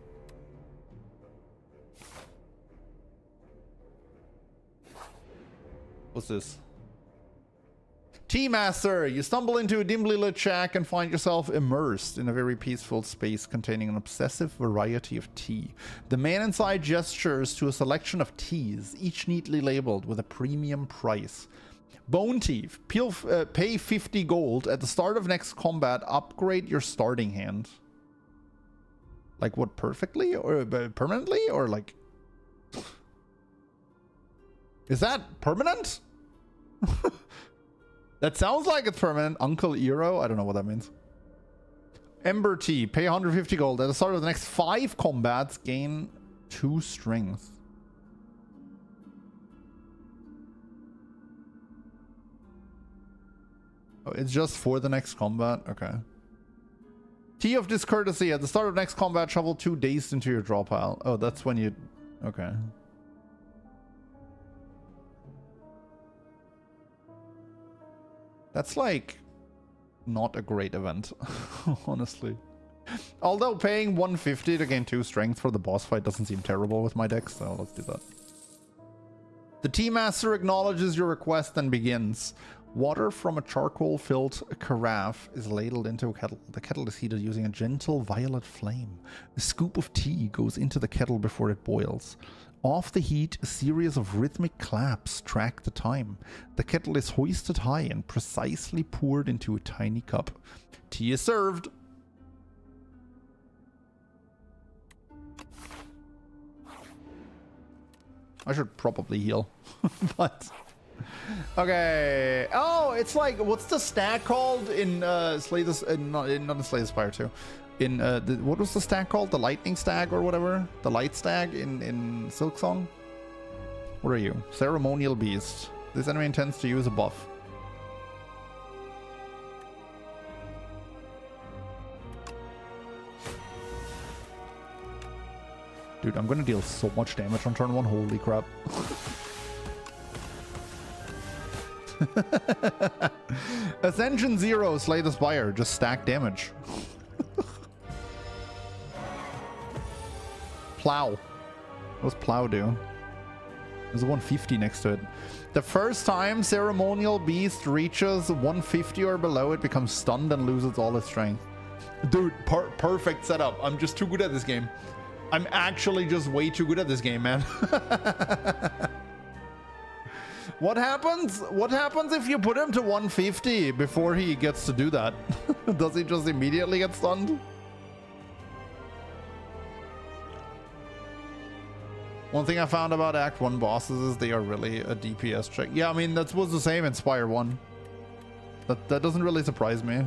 [SPEAKER 1] What's this? Tea Master! You stumble into a dimly lit shack and find yourself immersed in a very peaceful space containing an obsessive variety of tea. The man inside gestures to a selection of teas, each neatly labeled with a premium price. Bone Thief. Pay 50 gold. At the start of next combat, upgrade your starting hand. Like what, perfectly? Or permanently? Or like... Is that permanent? That sounds like it's permanent. Uncle Eero? I don't know what that means. Ember Tea. Pay 150 gold. At the start of the next 5 combats, gain 2 strength. Oh, it's just for the next combat? Okay. Tea of Discourtesy. At the start of next combat, shovel 2 dazed into your draw pile. Oh, that's when you... Okay. That's like not a great event, honestly. Although paying 150 to gain 2 strength for the boss fight doesn't seem terrible with my deck, so let's do that. The Tea Master acknowledges your request and begins. Water from a charcoal-filled carafe is ladled into a kettle. The kettle is heated using a gentle violet flame. A scoop of tea goes into the kettle before it boils. Off the heat, a series of rhythmic claps track the time. The kettle is hoisted high and precisely poured into a tiny cup. Tea is served. I should probably heal, but... Okay. Oh, it's like, what's the stack called in Slay the... not in Slay the Spire 2. In what was the stack called? The lightning stag or whatever? The light stag in Silksong? What are you? Ceremonial beast. This enemy intends to use a buff. Dude, I'm gonna deal so much damage on turn 1. Holy crap. Ascension 0, Slay the Spire. Just stack damage. Plow. What does plow do? There's a 150 next to it. The first time Ceremonial Beast reaches 150 or below, it becomes stunned and loses all its strength. Dude, perfect setup. I'm just too good at this game. I'm actually just way too good at this game, man. What happens? What happens if you put him to 150 before he gets to do that? Does he just immediately get stunned? One thing I found about Act 1 bosses is they are really a DPS check. Yeah, I mean, that was the same in Spire 1. That doesn't really surprise me.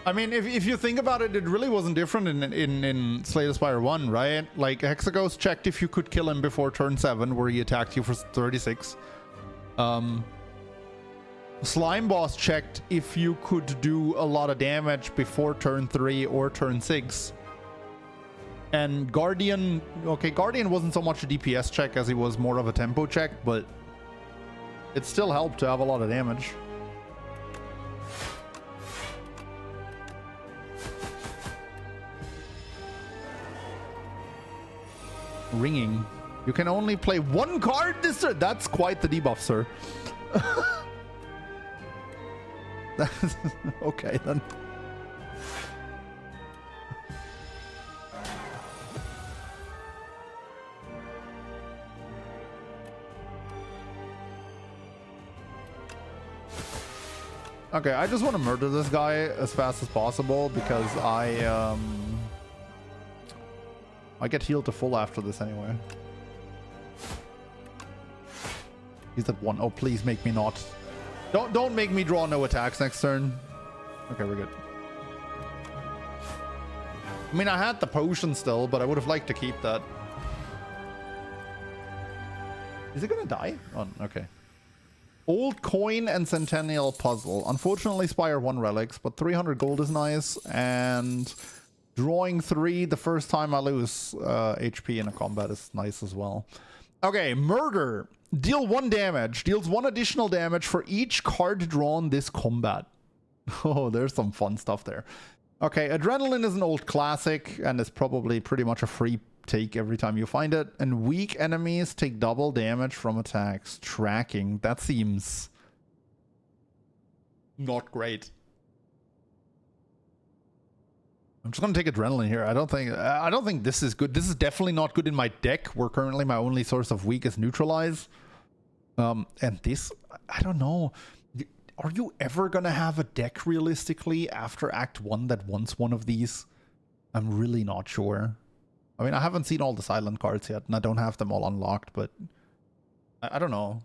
[SPEAKER 1] I mean, if you think about it, it really wasn't different in Slay the Spire 1, right? Like, Hexaghost checked if you could kill him before turn 7, where he attacked you for 36. Slime Boss checked if you could do a lot of damage before turn 3 or turn 6. And Guardian... Okay, Guardian wasn't so much a DPS check as he was more of a tempo check, but it still helped to have a lot of damage. Ringing. You can only play 1 card this turn. That's quite the debuff, sir. Okay, then. Okay, I just want to murder this guy as fast as possible because I get healed to full after this anyway. He's at 1. Oh, please make me not. Don't make me draw no attacks next turn. Okay, we're good. I mean, I had the potion still, but I would have liked to keep that. Is it gonna die? Oh, okay. Old coin and centennial puzzle. Unfortunately, Spire 1 relics, but 300 gold is nice. And drawing 3 the first time I lose HP in a combat is nice as well. Okay, murder. Deal 1 damage. Deals 1 additional damage for each card drawn this combat. Oh, there's some fun stuff there. Okay, adrenaline is an old classic and is probably pretty much a free take every time you find it. And weak enemies take double damage from attacks. Tracking. That seems not great. I'm just gonna take adrenaline here. I don't think this is good. This is definitely not good in my deck, where currently my only source of weak is neutralize. And this, I don't know. Are you ever gonna have a deck realistically after Act 1 that wants one of these? I'm really not sure. I mean, I haven't seen all the silent cards yet, and I don't have them all unlocked, but I don't know.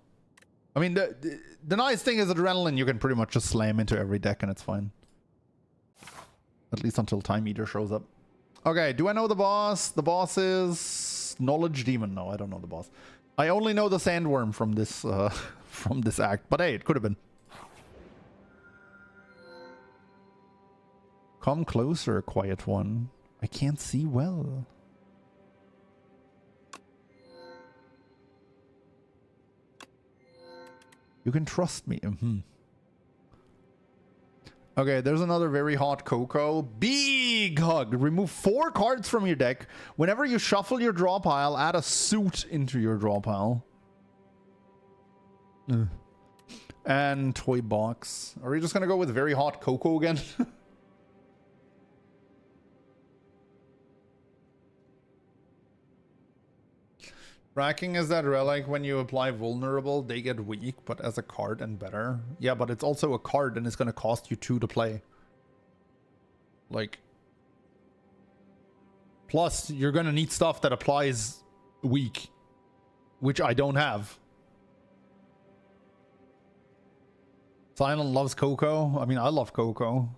[SPEAKER 1] I mean, the nice thing is adrenaline, you can pretty much just slam into every deck and it's fine. At least until Time Eater shows up. Okay, do I know the boss? The boss is Knowledge Demon. No, I don't know the boss. I only know the Sandworm from this from this act, but hey, it could have been. Come closer, Quiet One. I can't see well. You can trust me. Okay, there's another very hot Coco. Big hug. Remove 4 cards from your deck. Whenever you shuffle your draw pile, add a suit into your draw pile. And toy box. Are we just gonna go with very hot Coco again? Tracking is that relic when you apply vulnerable, they get weak, but as a card and better. Yeah, but it's also a card and it's gonna cost you 2 to play. Like, plus you're gonna need stuff that applies weak, which I don't have. Silent loves Coco. I mean, I love Coco.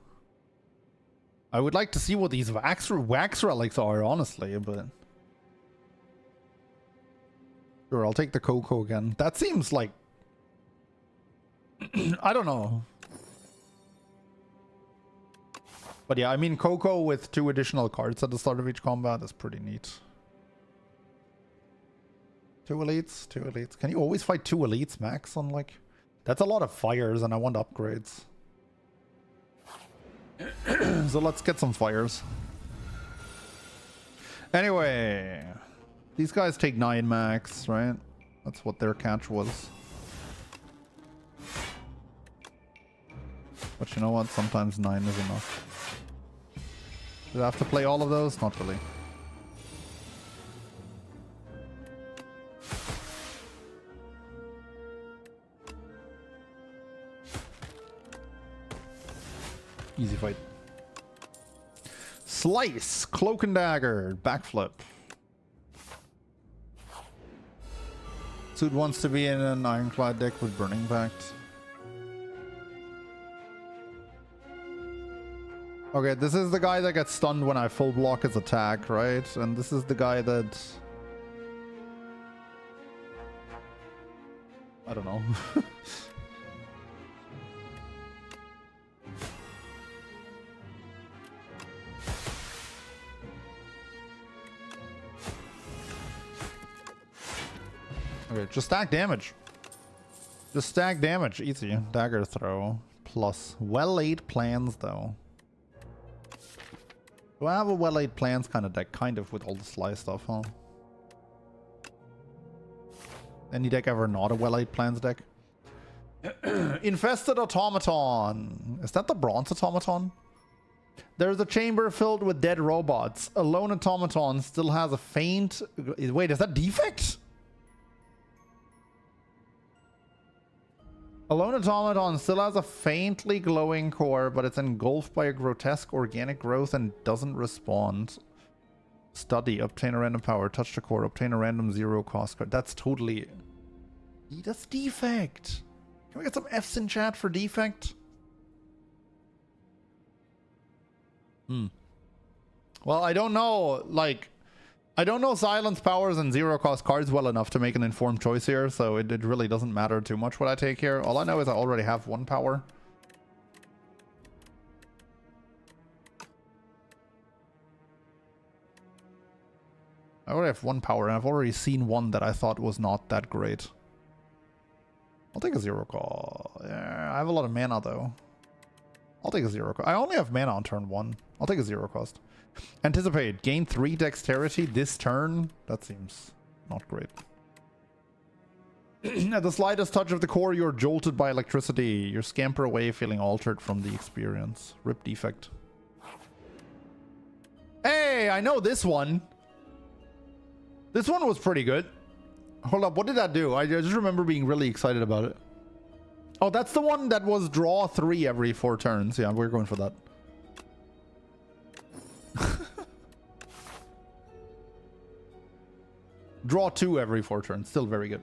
[SPEAKER 1] I would like to see what these wax relics are, honestly, but sure, I'll take the Coco again. That seems like I don't know. But yeah, I mean, Coco with 2 additional cards at the start of each combat is pretty neat. 2 elites, 2 elites. Can you always fight 2 elites max on, like... That's a lot of fires and I want upgrades. So let's get some fires. Anyway, these guys take 9 max, right? That's what their catch was. But you know what? Sometimes 9 is enough. Do I have to play all of those? Not really. Easy fight. Slice, Cloak and Dagger, backflip. Suit wants to be in an Ironclad deck with Burning Pact. Okay, this is the guy that gets stunned when I full block his attack, right? And this is the guy that... I don't know. Okay, just stack damage. Just stack damage. Easy. Dagger throw. Plus. Well-laid plans, though. Do I have a well-laid plans kind of deck? Kind of, with all the Sly stuff, huh? Any deck ever not a well-laid plans deck? Infested Automaton. Is that the Bronze Automaton? There's a chamber filled with dead robots. A lone automaton still has a faint... Wait, is that defect? A lone automaton still has a faintly glowing core, but it's engulfed by a grotesque organic growth and doesn't respond. Study, obtain a random power, touch the core, obtain a random 0 cost card. That's totally... That's defect. Can we get some F's in chat for defect? Well, I don't know, like, I don't know silence powers and zero cost cards well enough to make an informed choice here, so it really doesn't matter too much what I take here. All I know is I already have 1 power. I already have 1 power, and I've already seen one that I thought was not that great. I'll take a zero call. Yeah, I have a lot of mana, though. I'll take a zero cost. I only have mana on turn 1. I'll take a zero cost. Anticipate. Gain 3 dexterity this turn. That seems not great. At the slightest touch of the core, you're jolted by electricity. You scamper away feeling altered from the experience. Rip defect. Hey, I know this one. This one was pretty good. Hold up, what did that do? I just remember being really excited about it. Oh, that's the one that was draw 3 every 4 turns. Yeah, we're going for that. Draw 2 every 4 turns. Still very good.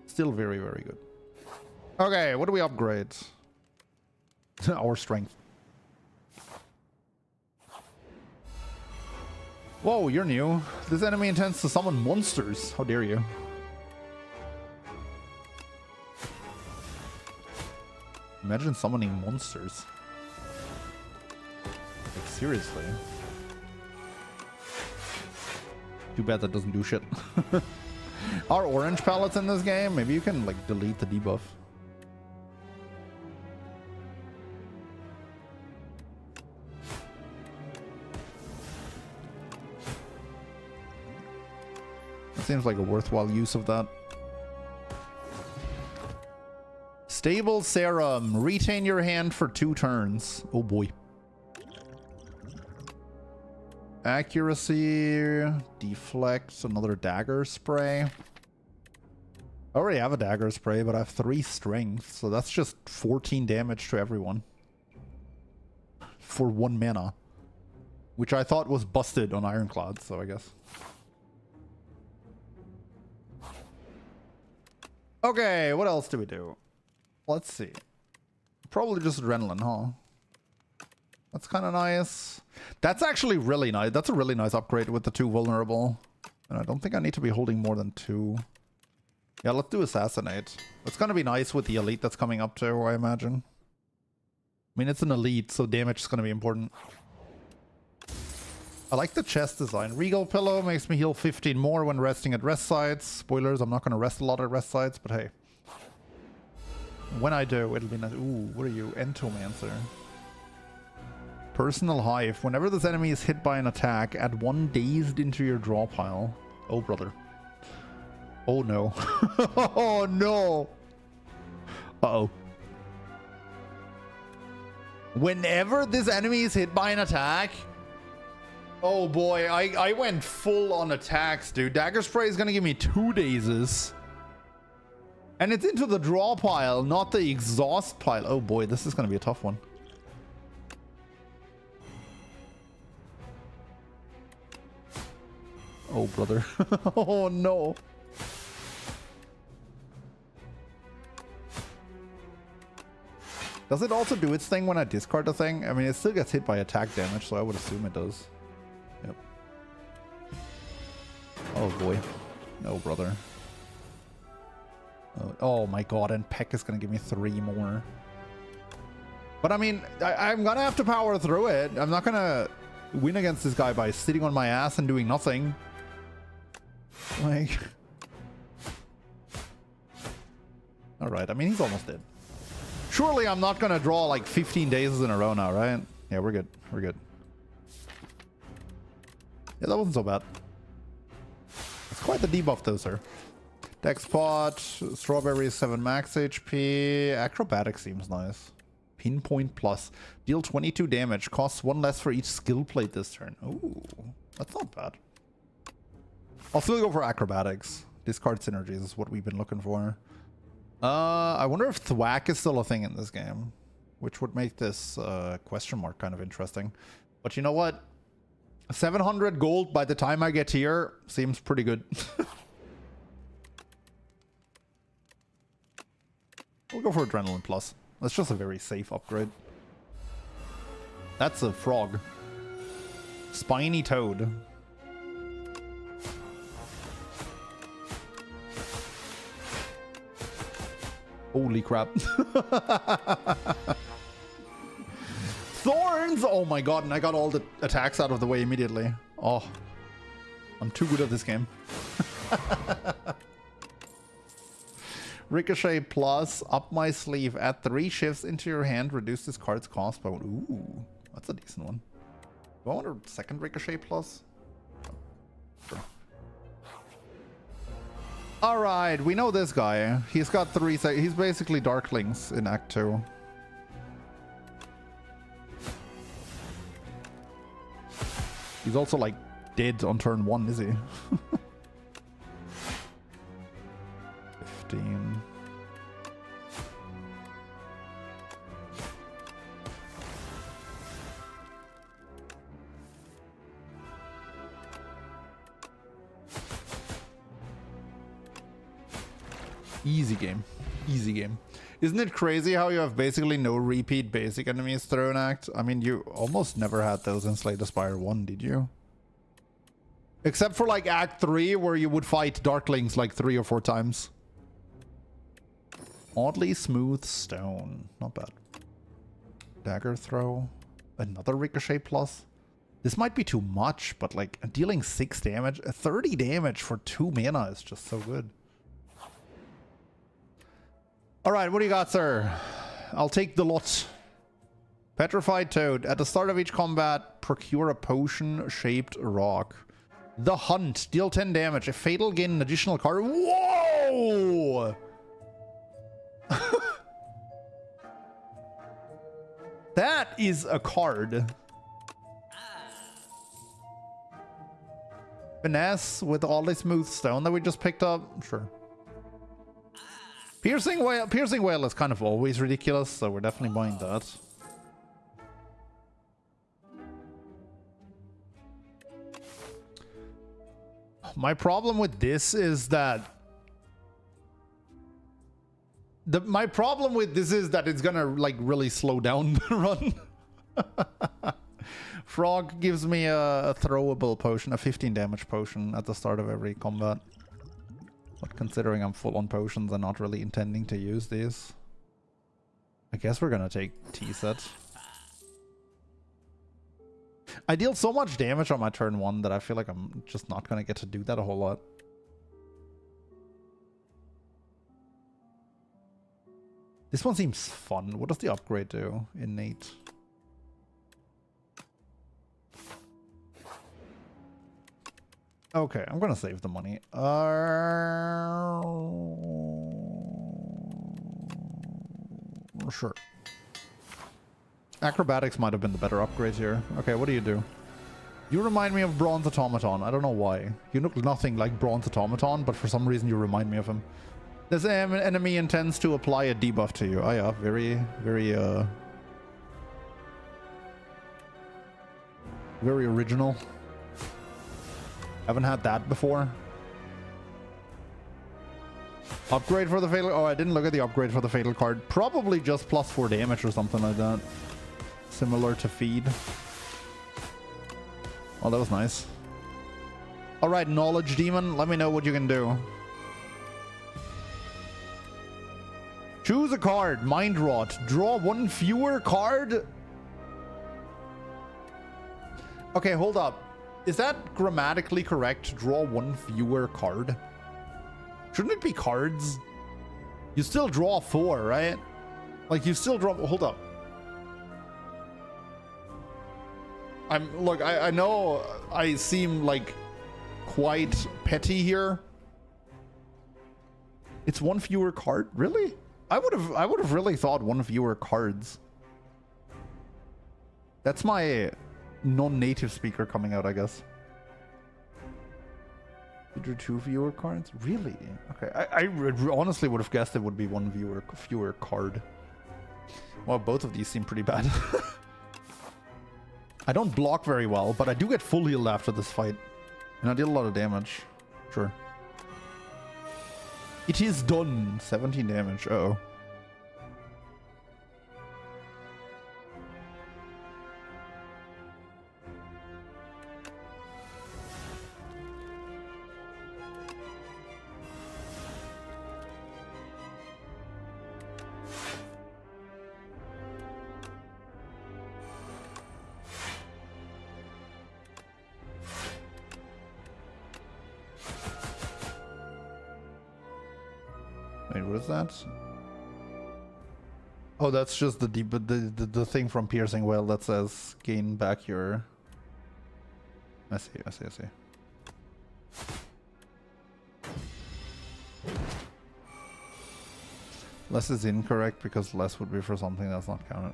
[SPEAKER 1] Still very, very good. Okay, what do we upgrade? Our strength. Whoa, you're new. This enemy intends to summon monsters. How dare you? Imagine summoning monsters. Like, seriously. Too bad that doesn't do shit. Are orange palettes in this game? Maybe you can, like, delete the debuff. Seems like a worthwhile use of that. Stable Serum. Retain your hand for 2 turns. Oh boy. Accuracy. Deflect. Another dagger spray. I already have a dagger spray, but I have 3 strength. So that's just 14 damage to everyone. For 1 mana. Which I thought was busted on Ironclad, so I guess. Okay, what else do we do? Let's see. Probably just Adrenaline, huh? That's kind of nice. That's actually really nice. That's a really nice upgrade with the 2 vulnerable. And I don't think I need to be holding more than 2. Yeah, let's do Assassinate. It's going to be nice with the elite that's coming up too, I imagine. I mean, it's an elite, so damage is going to be important. I like the chest design. Regal Pillow makes me heal 15 more when resting at rest sites. Spoilers, I'm not going to rest a lot at rest sites, but hey. When I do, it'll be nice. Ooh, what are you? Entomancer. Personal Hive. Whenever this enemy is hit by an attack, add 1 dazed into your draw pile. Oh, brother. Oh, no. Oh, no. Uh-oh. Whenever this enemy is hit by an attack... Oh boy, I went full on attacks, dude. Dagger Spray is gonna give me 2 dazes. And it's into the draw pile, not the exhaust pile. Oh boy, this is gonna be a tough one. Oh, brother. Oh no. Does it also do its thing when I discard the thing? I mean, it still gets hit by attack damage, so I would assume it does. Yep. Oh boy. No, brother. Oh my god, and Peck is gonna give me 3 more. But I mean, I'm gonna have to power through it. I'm not gonna win against this guy by sitting on my ass and doing nothing. Like... Alright, I mean, he's almost dead. Surely I'm not gonna draw like 15 dazes in a row now, right? Yeah, we're good. We're good. Yeah, that wasn't so bad. It's quite the debuff though, sir. Dex Pot, Strawberry 7 max HP. Acrobatics seems nice. Pinpoint Plus. Deal 22 damage. Costs 1 less for each skill plate this turn. Ooh, that's not bad. I'll still go for Acrobatics. Discard synergies is what we've been looking for. I wonder if Thwack is still a thing in this game, which would make this question mark kind of interesting. But you know what? 700 gold by the time I get here seems pretty good. We'll go for Adrenaline Plus. That's just a very safe upgrade. That's a frog. Spiny Toad. Holy crap. Thorns! Oh my god, and I got all the attacks out of the way immediately. Oh. I'm too good at this game. Ricochet Plus, up my sleeve. Add 3 shifts into your hand. Reduce this card's cost by 1. Ooh, that's a decent one. Do I want a second Ricochet Plus? Sure. Alright, we know this guy. He's got 3... He's basically Darklings in Act 2. He's also, like, dead on turn 1, is he? 15. Easy game. Easy game. Isn't it crazy how you have basically no repeat basic enemies thrown act? I mean, you almost never had those in Slay the Spire 1, did you? Except for like Act 3, where you would fight Darklings like 3 or 4 times. Oddly smooth stone. Not bad. Dagger throw. Another Ricochet Plus. This might be too much, but like dealing 6 damage, 30 damage for 2 mana is just so good. Alright, what do you got, sir? I'll take the lot. Petrified Toad. At the start of each combat, procure a potion-shaped rock. The Hunt. Deal 10 damage. If fatal, gain an additional card. Whoa! That is a card. Finesse with all the smooth stone that we just picked up. Sure. Piercing Whale is kind of always ridiculous, so we're definitely buying that. My problem with this is that it's gonna like really slow down the run. Frog gives me a throwable potion, a 15 damage potion at the start of every combat. But considering I'm full on potions, I'm not really intending to use these. I guess we're gonna take T-set. I deal so much damage on my turn 1 that I feel like I'm just not gonna get to do that a whole lot. This one seems fun. What does the upgrade do? Innate. Okay, I'm gonna save the money. Sure. Acrobatics might have been the better upgrade here. Okay, what do? You remind me of Bronze Automaton. I don't know why. You look nothing like Bronze Automaton, but for some reason you remind me of him. This enemy intends to apply a debuff to you. Oh yeah, very original. Haven't had that before. Upgrade for the fatal... Oh, I didn't look at the upgrade for the fatal card. Probably just +4 damage or something like that. Similar to feed. Oh, that was nice. Alright, Knowledge Demon, let me know what you can do. Choose a card. Mind Rot. Draw 1 fewer card. Okay, hold up. Is that grammatically correct to draw 1 fewer card? Shouldn't it be cards? You still draw 4, right? Like, you still draw... Hold up. Look, I know I seem, like, quite petty here. It's 1 fewer card? Really? I would have really thought 1 fewer cards. That's my non-native speaker coming out, I guess. You drew 2 fewer cards? Really? Okay, I honestly would have guessed it would be 1 fewer card. Well, both of these seem pretty bad. I don't block very well, but I do get full healed after this fight. And I deal a lot of damage. Sure. It is done. 17 damage. Uh-oh. Wait, what is that? Oh, that's just the thing from Piercing Whale that says gain back your... I see. Less is incorrect because less would be for something that's not counted.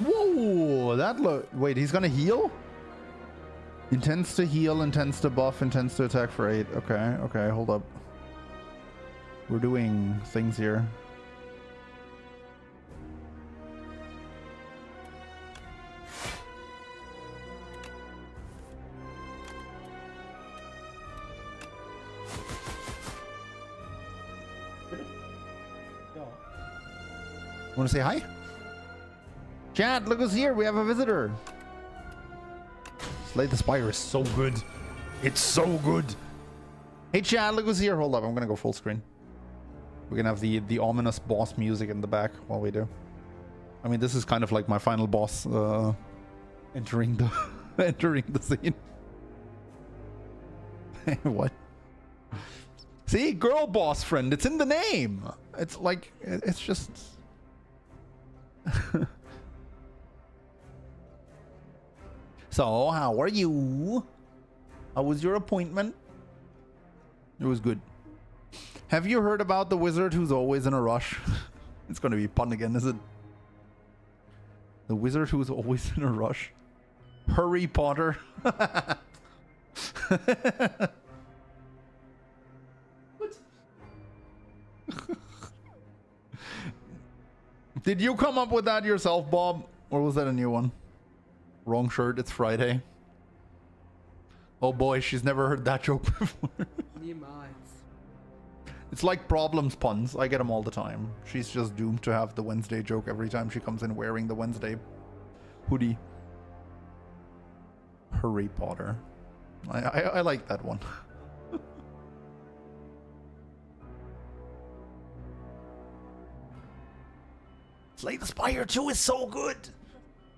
[SPEAKER 1] Whoa, that look. Wait, he's gonna heal? Intends to heal, intends to buff, intends to attack for 8. Okay, hold up. We're doing things here. Want to say hi? Chat, look who's here. We have a visitor. Slay the Spire is so good. It's so good. Hey, Chad, look who's here. Hold up. I'm going to go full screen. We're going to have the ominous boss music in the back while we do. I mean, this is kind of like my final boss entering the entering the scene. What? See? Girl boss friend. It's in the name. It's like, it's just... So, how are you? How was your appointment? It was good. Have you heard about the wizard who's always in a rush? It's gonna be pun again, is it? The wizard who's always in a rush. Harry Potter.
[SPEAKER 2] What?
[SPEAKER 1] Did you come up with that yourself, Bob? Or was that a new one? Wrong shirt, it's Friday. Oh boy, she's never heard that joke before. It's like problems puns. I get them all the time. She's just doomed to have the Wednesday joke every time she comes in wearing the Wednesday hoodie. Harry Potter. I like that one. Slay the Spire 2 is so good.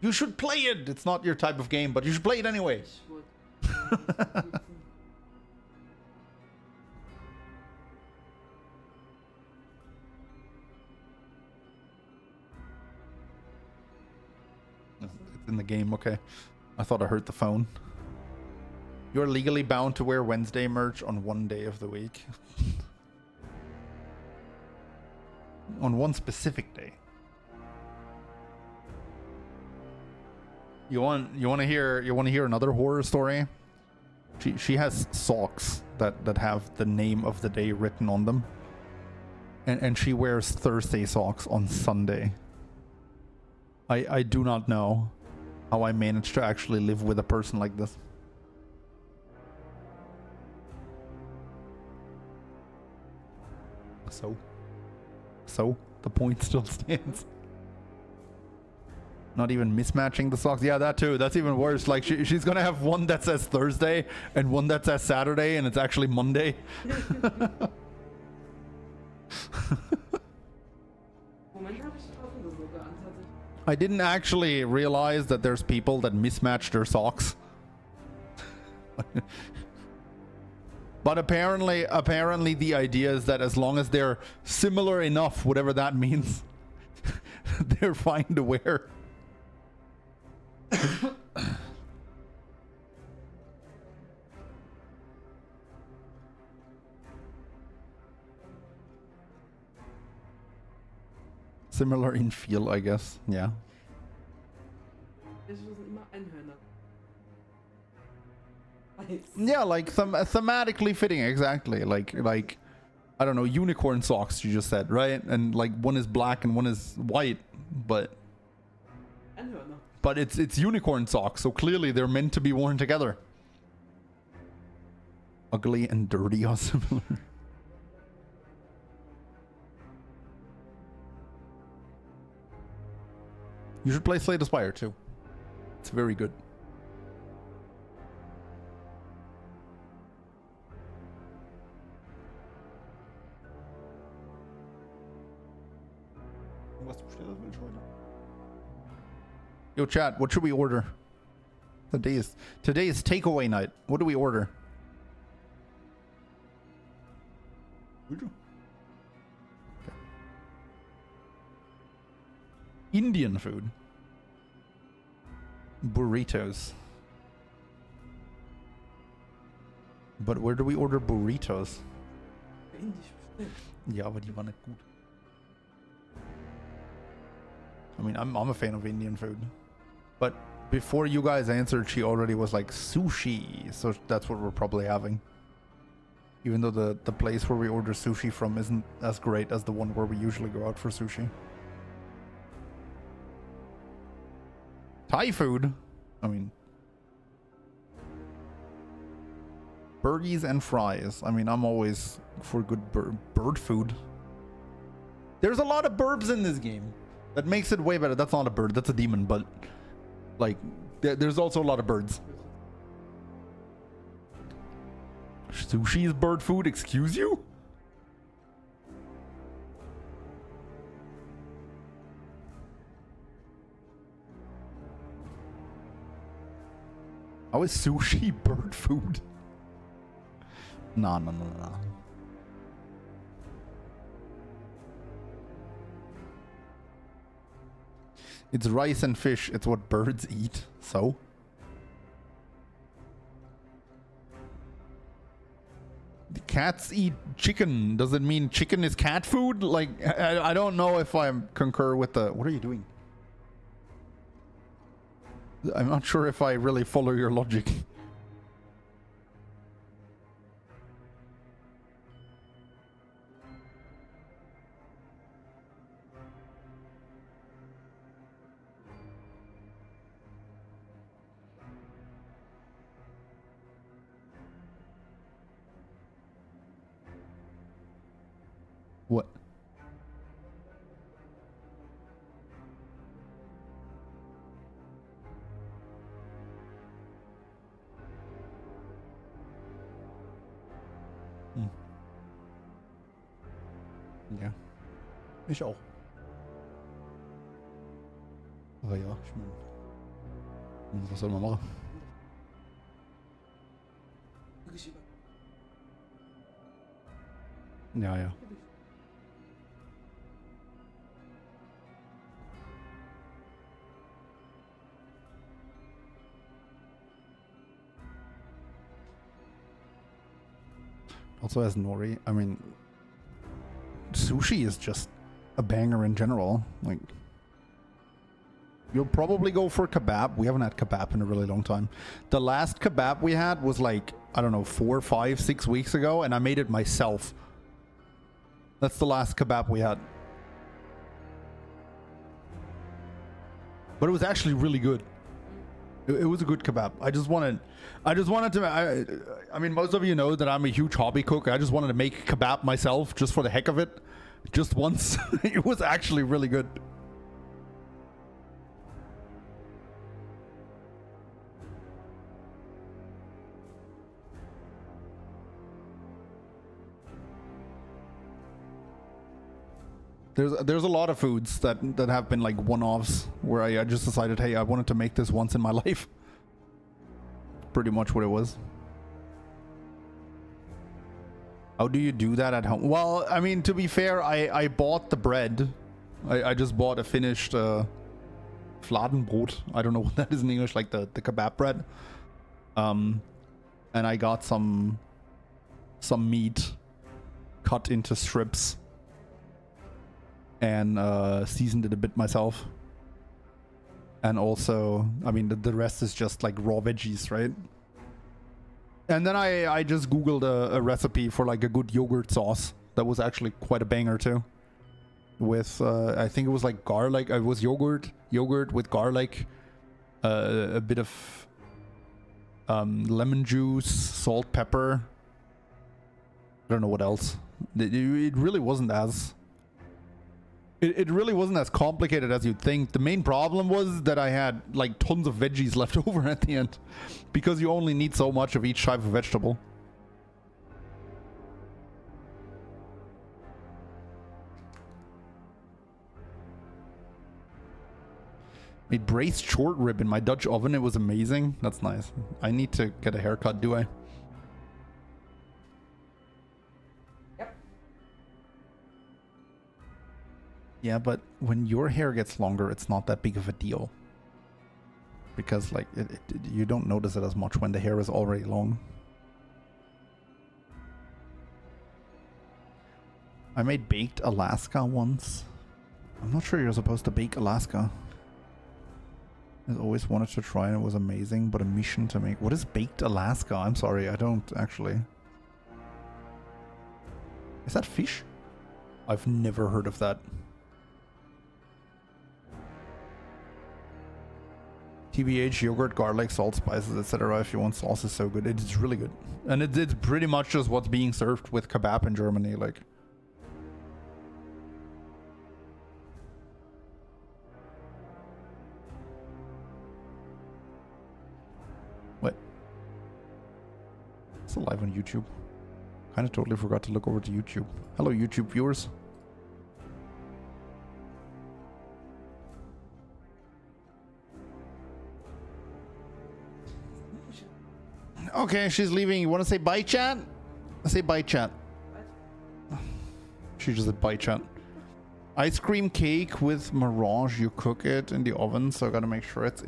[SPEAKER 1] You should play it. It's not your type of game, but you should play it anyway. It's in the game, okay. I thought I heard the phone. You're legally bound to wear Wednesday merch on one day of the week. On one specific day. You want to hear another horror story? She has socks that have the name of the day written on them. And she wears Thursday socks on Sunday. I do not know how I managed to actually live with a person like this. So the point still stands. Not even mismatching the socks. Yeah, that too. That's even worse. Like she's gonna have one that says Thursday and one that says Saturday, and it's actually Monday. I didn't actually realize that there's people that mismatch their socks. But apparently the idea is that as long as they're similar enough, whatever that means, they're fine to wear. Similar in feel, I guess. Yeah. Yeah, like thematically fitting, exactly. Like I don't know, unicorn socks you just said, right? And like one is black and one is white, but it's unicorn socks, so clearly they're meant to be worn together. Ugly and dirty are similar. You should play Slay the Spire too. It's very good. Yo, chat, what should we order? Today is takeaway night. What do we order? Okay. Indian food. Burritos. But where do we order burritos? Ja, aber die waren nicht gut. I mean, I'm a fan of Indian food. But before you guys answered, she already was like sushi. So that's what we're probably having. Even though the place where we order sushi from isn't as great as the one where we usually go out for sushi. Thai food? I mean... Burgies and fries. I mean, I'm always for good bird food. There's a lot of burbs in this game. That makes it way better. That's not a bird, that's a demon, but... Like, there's also a lot of birds. Sushi is bird food, excuse you? How is sushi bird food? No. It's rice and fish. It's what birds eat. So? The cats eat chicken. Does it mean chicken is cat food? Like, I don't know if I concur with the... What are you doing? I'm not sure if I really follow your logic. What? Ja. Ich auch. Aber ja, ich meine, was soll man machen? Ja. Also as nori, I mean, sushi is just a banger in general. Like, you'll probably go for kebab. We haven't had kebab in a really long time. The last kebab we had was like, I don't know, 4, 5, 6 weeks ago, and I made it myself. That's the last kebab we had. But it was actually really good. It was a good kebab. I just wanted to, I mean, most of you know that I'm a huge hobby cook. I just wanted to make kebab myself just for the heck of it. Just once. It was actually really good. There's a lot of foods that have been like one-offs where I just decided, hey, I wanted to make this once in my life. Pretty much what it was. How do you do that at home? Well, I mean, to be fair, I bought the bread. I just bought a finished Fladenbrot. I don't know what that is in English, like the kebab bread. And I got some meat cut into strips. And seasoned it a bit myself. And also, I mean, the rest is just like raw veggies, right? And then I just googled a recipe for like a good yogurt sauce. That was actually quite a banger too. With, I think it was like garlic. It was yogurt with garlic. A bit of lemon juice, salt, pepper. I don't know what else. It really wasn't as... It really wasn't as complicated as you'd think. The main problem was that I had like tons of veggies left over at the end, because you only need so much of each type of vegetable. Made braised short rib in my Dutch oven. It was amazing. That's nice. I need to get a haircut, do I?
[SPEAKER 2] Yep.
[SPEAKER 1] Yeah, but when your hair gets longer, it's not that big of a deal. Because, like, you don't notice it as much when the hair is already long. I made baked Alaska once. I'm not sure you're supposed to bake Alaska. I always wanted to try and it was amazing, but a mission to make. What is baked Alaska? I'm sorry, I don't actually. Is that fish? I've never heard of that. TBH, yogurt, garlic, salt, spices, etc. If you want sauce, is so good. It's really good. And it's pretty much just what's being served with kebab in Germany. Like, what? It's live on YouTube. Kind of totally forgot to look over to YouTube. Hello, YouTube viewers. Okay, she's leaving. You want to say bye, chat? Say bye, chat. She just said bye, chat. Ice cream cake with Mirage. You cook it in the oven, so I gotta make sure it's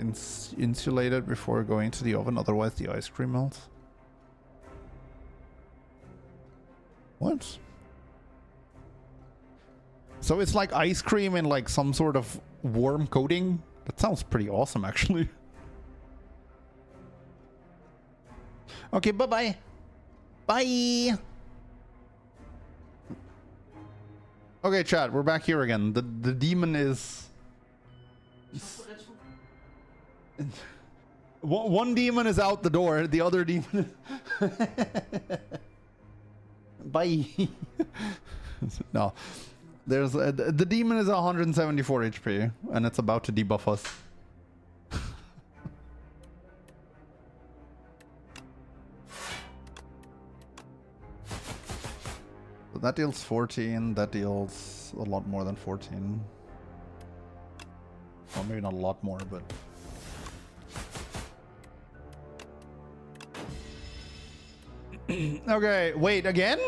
[SPEAKER 1] insulated before going to the oven. Otherwise, the ice cream melts. What? So it's like ice cream in like some sort of warm coating? That sounds pretty awesome, actually. Okay, bye-bye. Bye. Okay, chat, we're back here again. The demon is... One demon is out the door, the other demon is... Bye. No. There's the demon is 174 HP and it's about to debuff us. So that deals 14, that deals a lot more than 14. Well, maybe not a lot more, but... Okay, wait, again?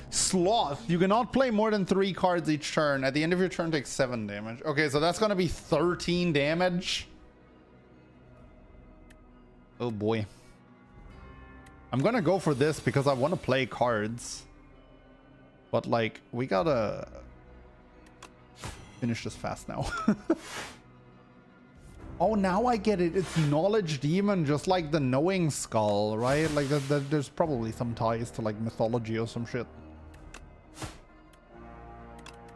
[SPEAKER 1] Sloth. You cannot play more than 3 cards each turn. At the end of your turn, take 7 damage. Okay, so that's gonna be 13 damage. Oh boy. I'm gonna go for this because I want to play cards. But, like, we gotta finish this fast now. Oh, now I get it. It's Knowledge Demon, just like the Knowing Skull, right? Like, there's probably some ties to, like, mythology or some shit.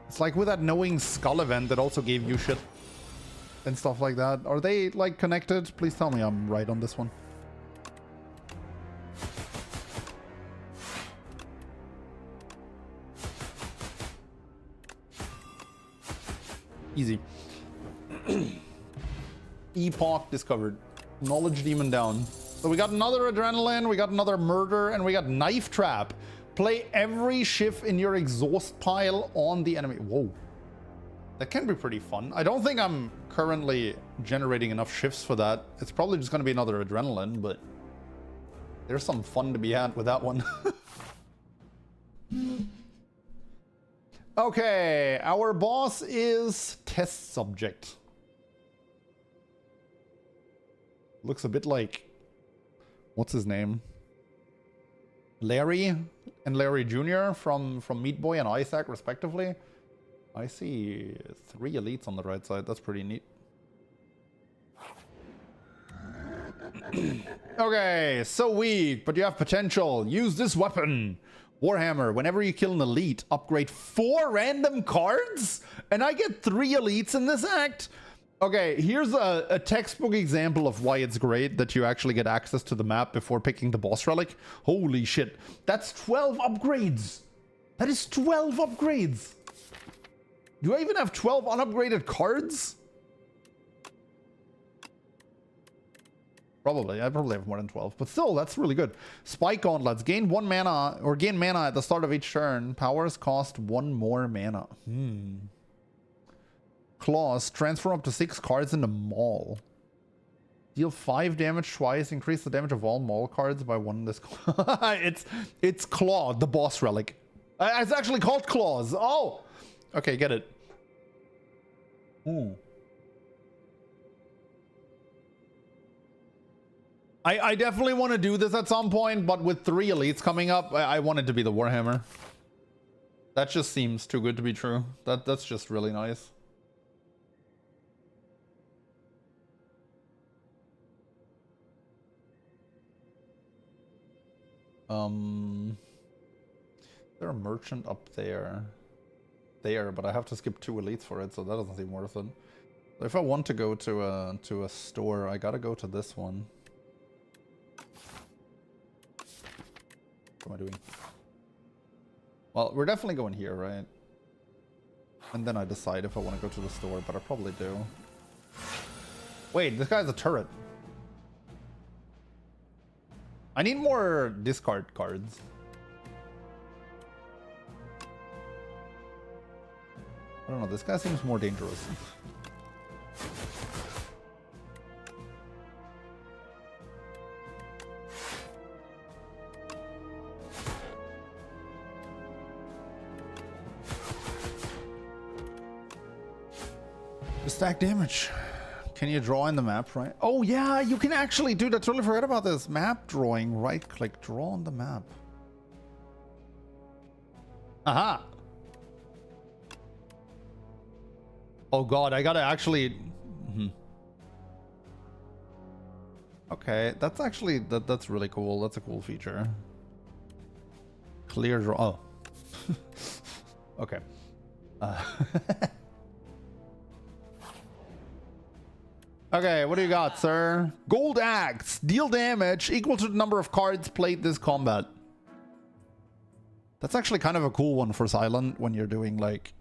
[SPEAKER 1] It's like with that Knowing Skull event that also gave you shit and stuff like that. Are they, like, connected? Please tell me I'm right on this one. Easy. Epoch discovered. Knowledge Demon down. So we got another Adrenaline, we got another Murder, and we got Knife Trap. Play every shift in your exhaust pile on the enemy. Whoa. That can be pretty fun. I don't think I'm currently generating enough shifts for that. It's probably just going to be another Adrenaline, but there's some fun to be had with that one. Okay, our boss is Test Subject. Looks a bit like... What's his name? Larry and Larry Jr. from Meat Boy and Isaac, respectively. I see 3 elites on the right side. That's pretty neat. Okay, so weak, but you have potential. Use this weapon. Warhammer, whenever you kill an elite, upgrade 4 random cards? And I get 3 elites in this act? Okay, here's a textbook example of why it's great that you actually get access to the map before picking the boss relic. Holy shit. That's 12 upgrades. That is 12 upgrades. Do I even have 12 unupgraded cards? Probably. I probably have more than 12. But still, that's really good. Spike Gauntlets. Gain 1 mana or gain mana at the start of each turn. Powers cost 1 more mana. claws. Transform up to 6 cards in the mall. Deal 5 damage twice. Increase the damage of all mall cards by 1 this. It's Claw, the boss relic. It's actually called Claws. Oh! Okay, get it. Ooh. I definitely want to do this at some point, but with 3 elites coming up, I want it to be the Warhammer. That just seems too good to be true. That's just really nice. Is there a merchant up there? But I have to skip 2 elites for it, so that doesn't seem worth it. So if I want to go to a store, I gotta go to this one. What am I doing? Well, we're definitely going here, right? And then I decide if I want to go to the store, but I probably do. Wait, this guy's a turret. I need more discard cards. I don't know, this guy seems more dangerous. Stack damage. Can you draw in the map, right? Oh yeah, you can actually, dude, I totally forgot about this. Map drawing, right click, draw on the map. Aha. Oh god, I gotta actually... Okay, that's actually, that's really cool. That's a cool feature. Clear draw, oh. Okay. Okay, what do you got, sir? Gold Axe. Deal damage equal to the number of cards played this combat. That's actually kind of a cool one for Silent when you're doing like...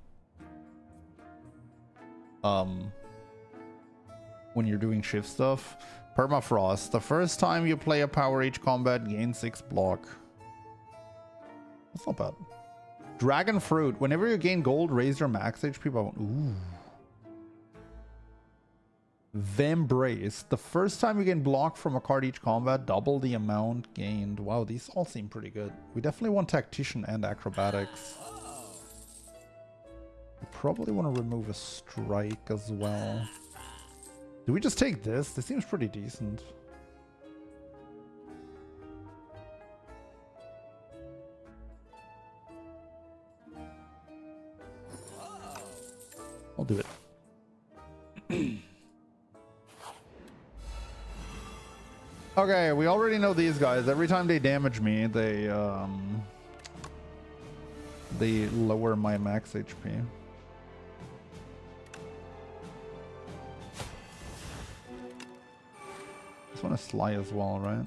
[SPEAKER 1] when you're doing shift stuff. Permafrost. The first time you play a power each combat, gain 6 block. That's not bad. Dragon Fruit. Whenever you gain gold, raise your max HP by 1. Ooh. Vembrace. The first time you gain block from a card each combat, double the amount gained. Wow, these all seem pretty good. We definitely want Tactician and Acrobatics. We probably want to remove a Strike as well. Do we just take this? This seems pretty decent. I'll do it. Okay, we already know these guys. Every time they damage me, they lower my max HP. This one is Sly as well, right?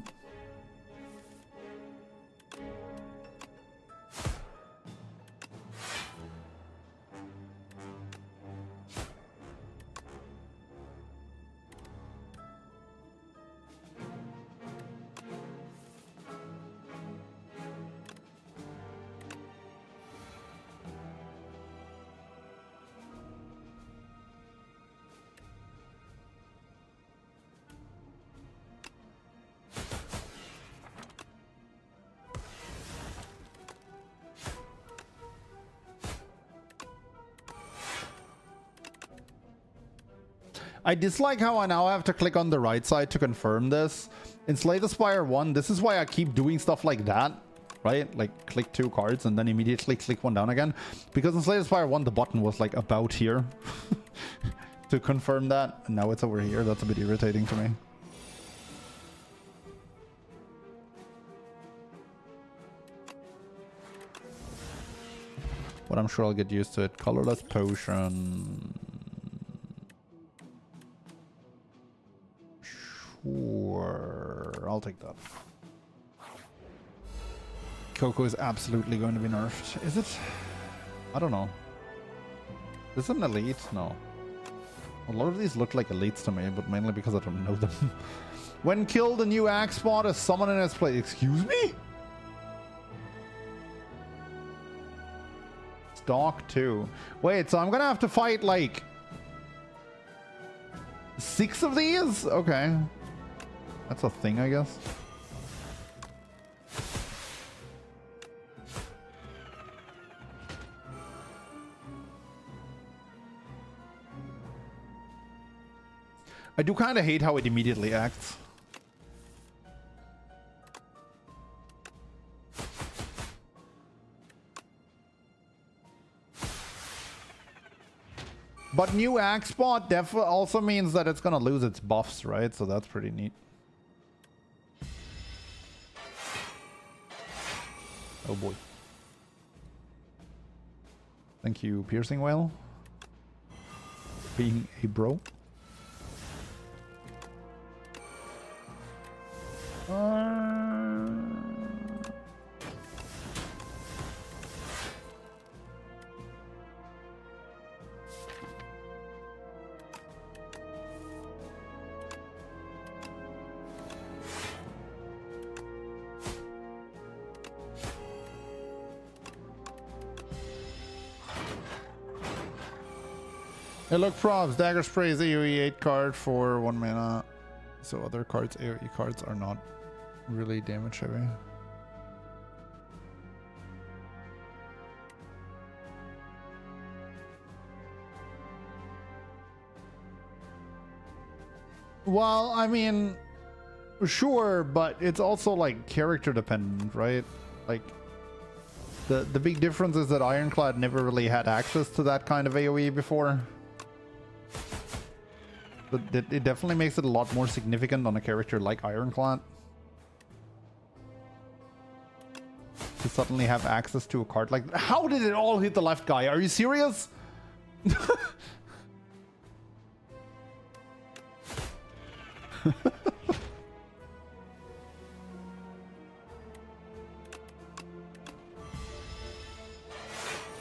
[SPEAKER 1] I dislike how I now have to click on the right side to confirm this. In Slay the Spire 1, this is why I keep doing stuff like that, right? Like click 2 cards and then immediately click 1 down again. Because in Slay the Spire 1, the button was like about here to confirm that. And now it's over here. That's a bit irritating to me. But I'm sure I'll get used to it. Colorless Potion. Sure, I'll take that. Coco is absolutely going to be nerfed. Is it? I don't know. Is it an elite? No. A lot of these look like elites to me, but mainly because I don't know them. When killed, a new axe spot is summoned in its place. Excuse me? Stock 2. Wait, so I'm gonna have to fight like 6 of these? Okay. That's a thing, I guess. I do kind of hate how it immediately acts. But new axe spot also means that it's gonna lose its buffs, right? So that's pretty neat. Oh boy. Thank you, Piercing Whale. Being a bro. Hey, look, props. Dagger Spray is AoE 8 card for 1 mana. So other cards, AoE cards, are not really damage heavy. Well, I mean, sure, but it's also like character dependent, right? Like the big difference is that Ironclad never really had access to that kind of AoE before. But it definitely makes it a lot more significant on a character like Ironclad to suddenly have access to a card like that. How did it all hit the left guy? Are you serious?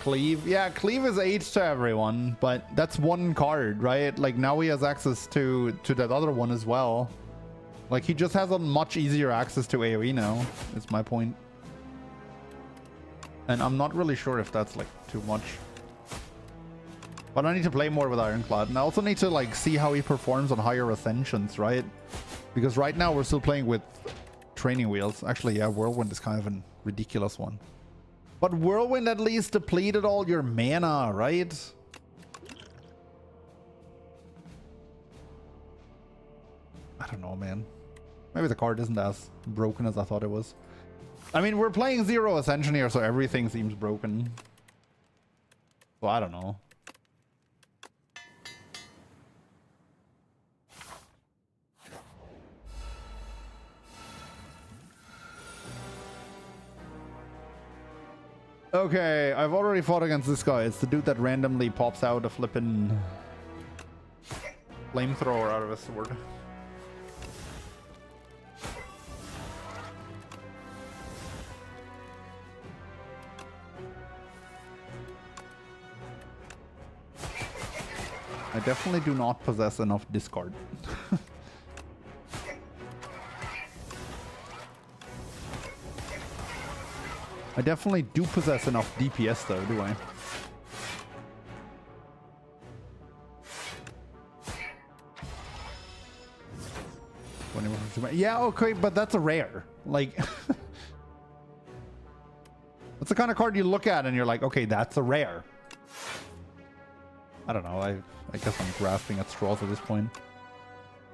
[SPEAKER 1] Cleave. Yeah, Cleave is 8 to everyone, but that's 1 card, right? Like now he has access to that other one as well. Like he just has a much easier access to AoE now, is my point. And I'm not really sure if that's like too much. But I need to play more with Ironclad, and I also need to like see how he performs on higher ascensions, right? Because right now we're still playing with training wheels. Actually, yeah, Whirlwind is kind of a ridiculous one. But Whirlwind at least depleted all your mana, right? I don't know, man. Maybe the card isn't as broken as I thought it was. I mean, we're playing 0 Ascension here, so everything seems broken. So I don't know. Okay, I've already fought against this guy. It's the dude that randomly pops out a flippin' flamethrower out of his sword. I definitely do not possess enough discard. I definitely do possess enough DPS though, do I? Yeah, okay, but that's a rare. Like, that's the kind of card you look at and you're like, okay, that's a rare. I don't know. I guess I'm grasping at straws at this point.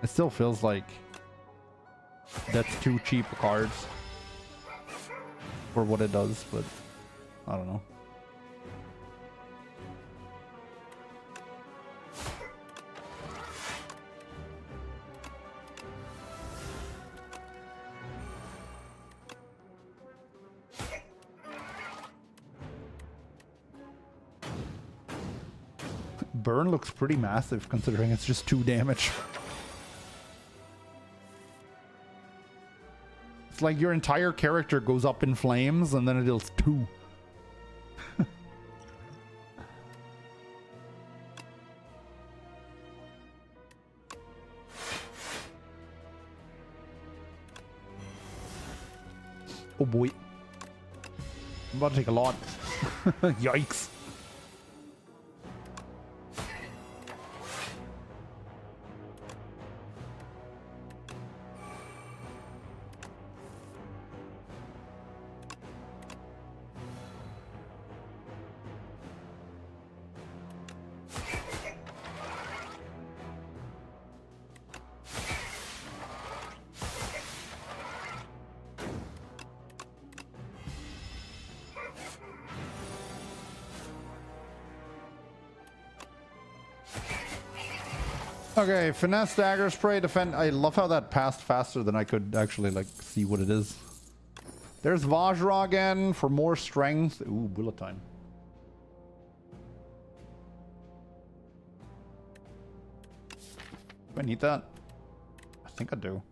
[SPEAKER 1] It still feels like that's too cheap cards for what it does, but I don't know. Burn looks pretty massive considering it's just 2 damage. It's like your entire character goes up in flames and then it deals 2. Oh boy. I'm about to take a lot. Yikes. Okay, finesse, dagger spray, defend. I love how that passed faster than I could actually like see what it is. There's Vajra again for more strength. Ooh, bullet time. Do I need that? I think I do.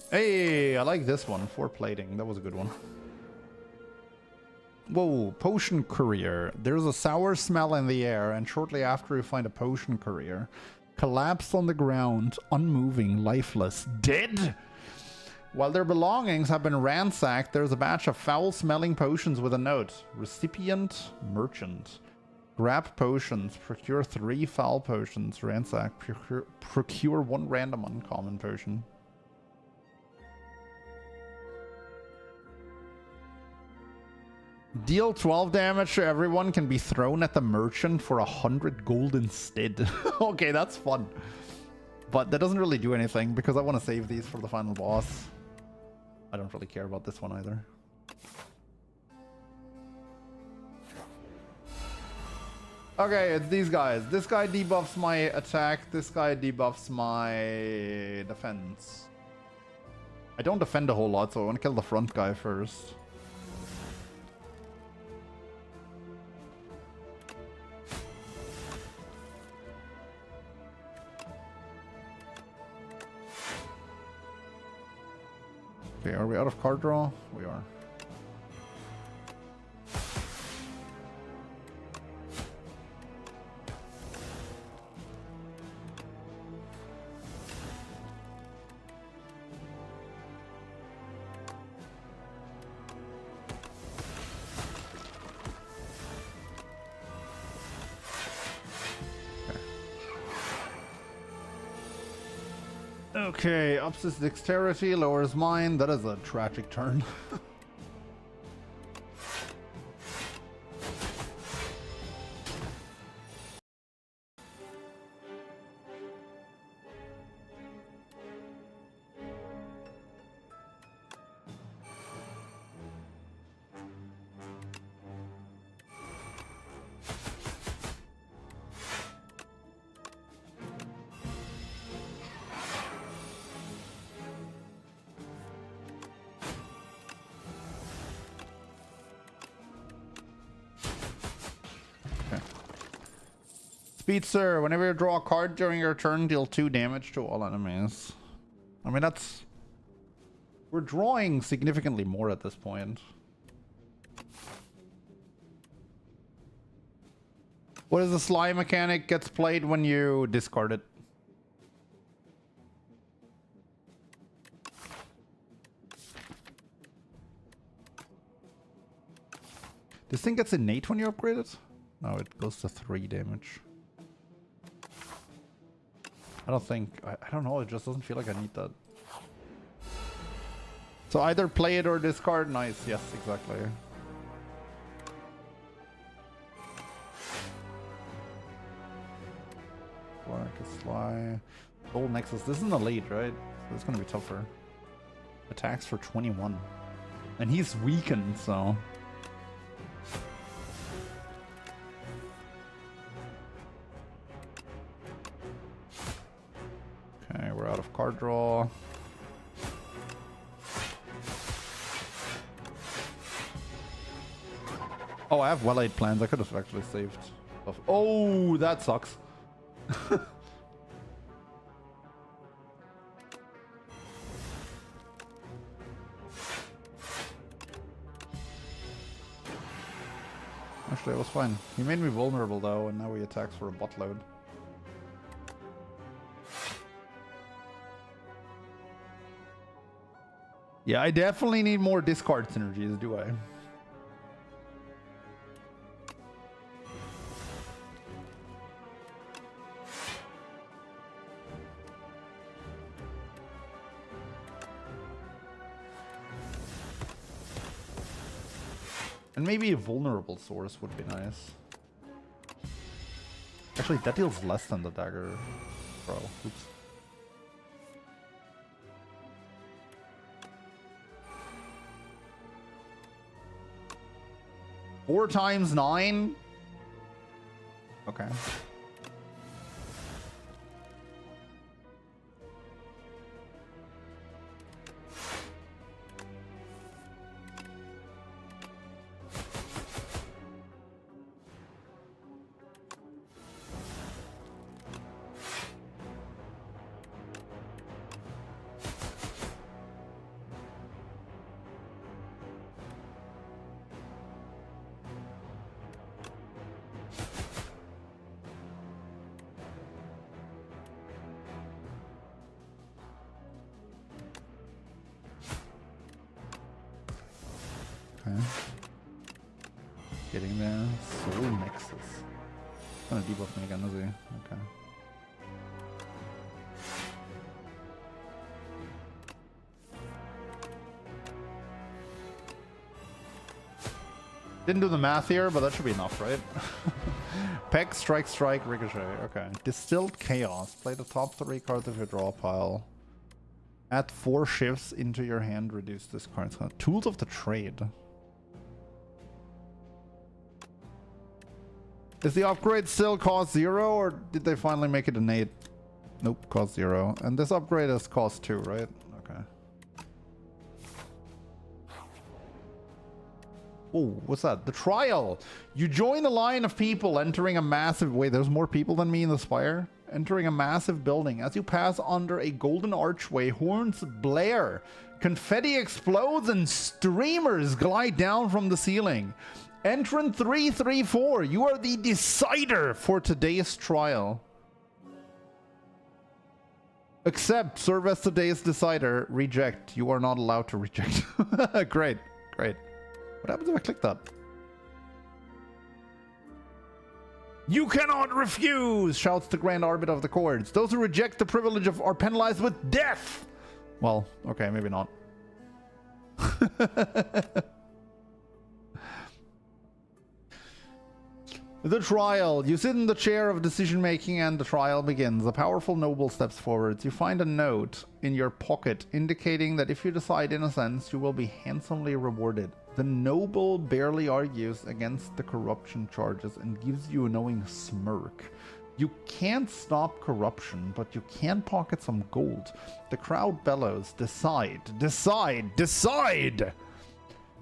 [SPEAKER 1] Hey, I like this one. 4 plating. That was a good one. Whoa, potion courier. There's a sour smell in the air, and shortly after you find a potion courier. Collapsed on the ground, unmoving, lifeless, dead! While their belongings have been ransacked, there's a batch of foul-smelling potions with a note. Recipient, merchant. Grab potions, procure 3 foul potions, ransack, procure 1 random uncommon potion. Deal 12 damage to everyone, can be thrown at the merchant for 100 gold instead. Okay, that's fun. But that doesn't really do anything because I want to save these for the final boss. I don't really care about this one either. Okay, it's these guys. This guy debuffs my attack. This guy debuffs my defense. I don't defend a whole lot, so I want to kill the front guy first. Okay, are we out of card draw? We are. Okay, ups his dexterity, lowers mine. That is a tragic turn. Speed, sir. Whenever you draw a card during your turn, deal 2 damage to all enemies. I mean, that's... We're drawing significantly more at this point. What is the slime mechanic? Gets played when you discard it. This thing gets innate when you upgrade it? No, it goes to 3 damage. I don't think... I don't know, it just doesn't feel like I need that. So either play it or discard? Nice, yes, exactly. Sly. Gold Nexus. This isn't a lead, right? So it's gonna be tougher. Attacks for 21. And he's weakened, so... Okay, we're out of card draw. Oh, I have well-laid plans. I could have actually saved stuff. Oh, that sucks. Actually, it was fine. He made me vulnerable though, and now he attacks for a buttload. Yeah, I definitely need more discard synergies, do I? And maybe a vulnerable source would be nice. Actually, that deals less than the dagger. Bro, oops. 4 times 9. Okay. Okay. Getting there. Soul Nexus. Gonna debuff me again, is he? Okay. Didn't do the math here, but that should be enough, right? Peck, strike, strike, ricochet. Okay. Distilled Chaos. Play the top 3 cards of your draw pile. Add 4 shifts into your hand. Reduce this card's count. Tools of the Trade. Is the upgrade still cost 0, or did they finally make it an 8? Nope, cost 0. And this upgrade is cost 2, right? Okay. Oh, what's that? The Trial. You join a line of people entering a massive... Wait, there's more people than me in the Spire? Entering a massive building. As you pass under a golden archway, horns blare. Confetti explodes and streamers glide down from the ceiling. Entrant 334, you are the decider for today's trial. Accept, serve as today's decider. Reject, you are not allowed to reject. Great, great. What happens if I click that? You cannot refuse, shouts the Grand Arbiter of the Chords. Those who reject the privilege are penalized with death. Well, okay, maybe not. The trial. You sit in the chair of decision making and the trial begins. A powerful noble steps forward. You find a note in your pocket indicating that if you decide innocence, you will be handsomely rewarded. The noble barely argues against the corruption charges and gives you a knowing smirk. You can't stop corruption, but you can pocket some gold. The crowd bellows, decide, decide, decide!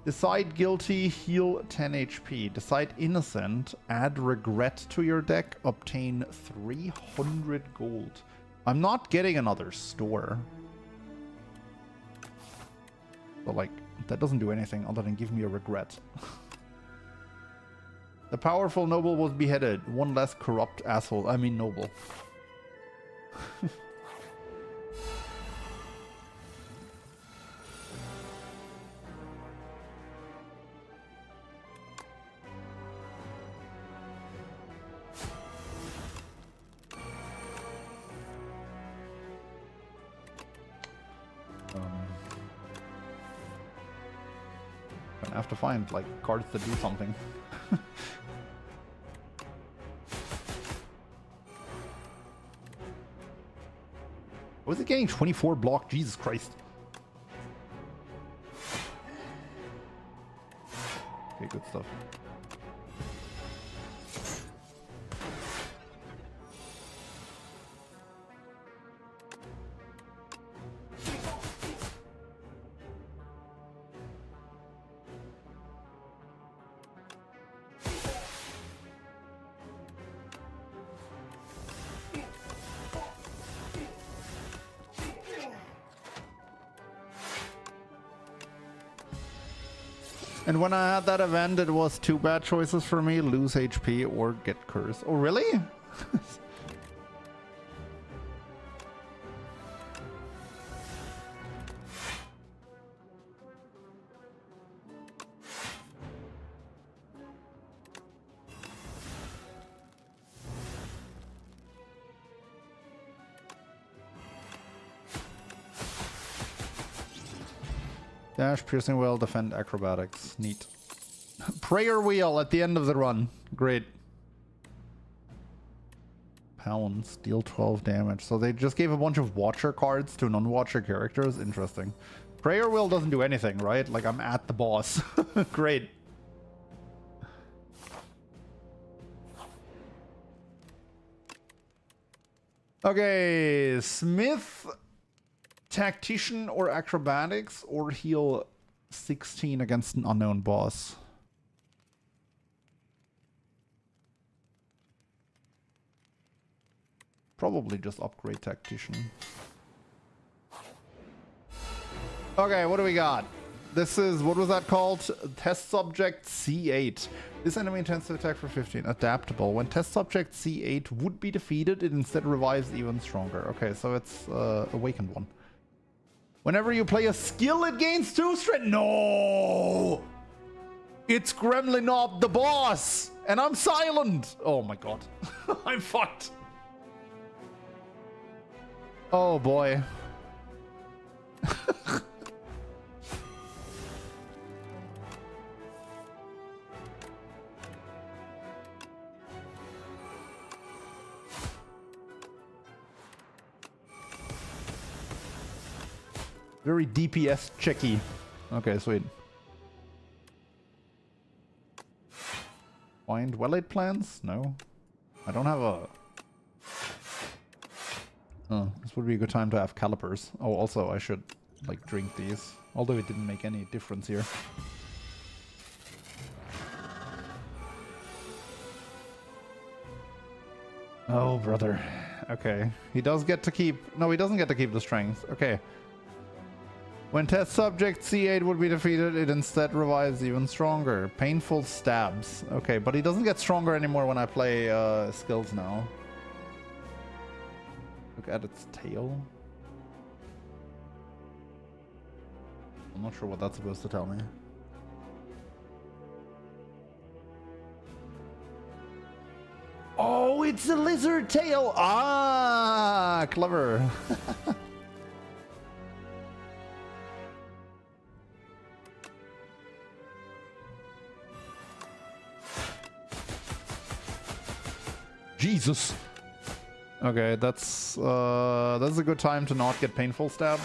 [SPEAKER 1] Decide guilty, heal 10 HP. Decide innocent, add regret to your deck, obtain 300 gold. I'm not getting another store. But like, that doesn't do anything other than give me a regret. The powerful noble was beheaded. One less corrupt asshole. I mean noble. I have to find like cards that do something. Was it getting 24 block? Jesus Christ. Okay, good stuff. And when I had that event, it was 2 bad choices for me: lose HP or get cursed. Oh, really? Dash, piercing wheel, defend, acrobatics. Neat. Prayer wheel at the end of the run. Great. Pounds, deal 12 damage. So they just gave a bunch of watcher cards to non-watcher characters. Interesting. Prayer wheel doesn't do anything, right? Like, I'm at the boss. Great. Okay, Smith, Tactician or Acrobatics, or heal 16 against an unknown boss. Probably just upgrade Tactician. Okay, what do we got? This is, what was that called? Test subject C8. This enemy intends to attack for 15. Adaptable. When test subject C8 would be defeated, it instead revives even stronger. Okay, so it's awakened one. Whenever you play a skill, it gains 2 strength. No! It's Gremlin Knob, the boss! And I'm silent! Oh my god. I'm fucked. Oh boy. Very DPS checky. Okay, sweet. Find well-laid plans? No. I don't have a... Oh, this would be a good time to have calipers. Oh, also, I should, like, drink these. Although it didn't make any difference here. Oh, brother. Okay. He does get to keep... No, he doesn't get to keep the strength. Okay. When test subject C8 would be defeated, it instead revives even stronger. Painful stabs. Okay, but he doesn't get stronger anymore when I play skills now. Look at its tail. I'm not sure what that's supposed to tell me. Oh, it's a lizard tail! Ah, clever. Jesus. Okay, that's a good time to not get painful stabbed.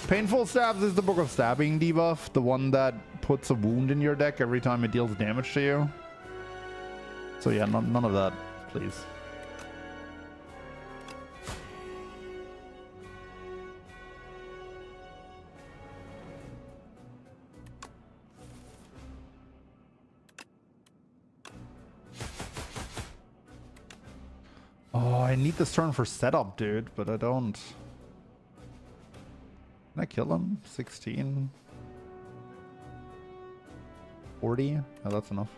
[SPEAKER 1] Painful stabs is the Book of Stabbing debuff, the one that puts a wound in your deck every time it deals damage to you. So yeah, none of that, please. Oh, I need this turn for setup, dude, but I don't. Can I kill him? 16? 40? Oh, that's enough.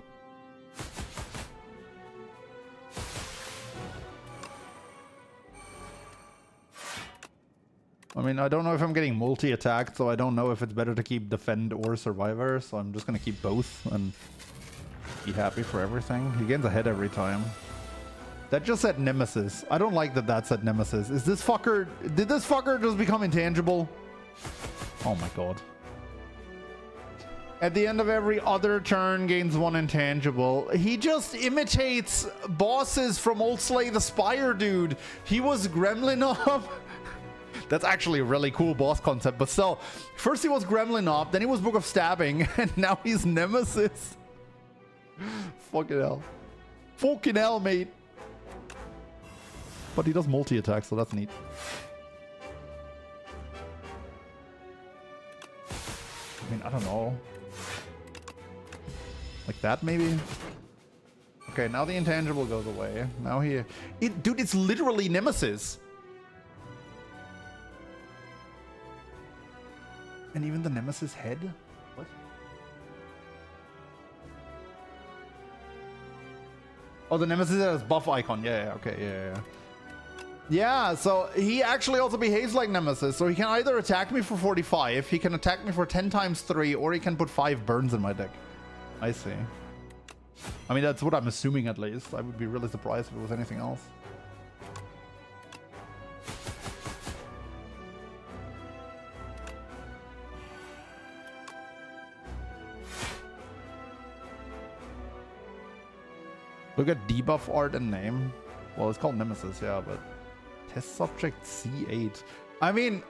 [SPEAKER 1] I mean, I don't know if I'm getting multi-attacked, so I don't know if it's better to keep Defend or Survivor, so I'm just gonna keep both and be happy for everything. He gains a head every time. That just said Nemesis. I don't like that that said Nemesis. Is this fucker... Did this fucker just become intangible? Oh my god. At the end of every other turn, gains 1 intangible. He just imitates bosses from Old Slay the Spire, dude. He was Gremlin Knob. That's actually a really cool boss concept, but still. First he was Gremlin Knob, then he was Book of Stabbing, and now he's Nemesis. Fucking hell. Fucking hell, mate. But he does multi-attack, so that's neat. I mean, I don't know. Like that, maybe? Okay, now the intangible goes away. Now he... Dude, it's literally Nemesis. And even the Nemesis head? What? Oh, the Nemesis has buff icon. Yeah, okay, yeah. Yeah, so he actually also behaves like Nemesis. So he can either attack me for 45, he can attack me for 10 times 3, or he can put 5 burns in my deck. I see. I mean, that's what I'm assuming at least. I would be really surprised if it was anything else. Look at debuff art and name. Well, it's called Nemesis, yeah, but... Test subject C8. I mean,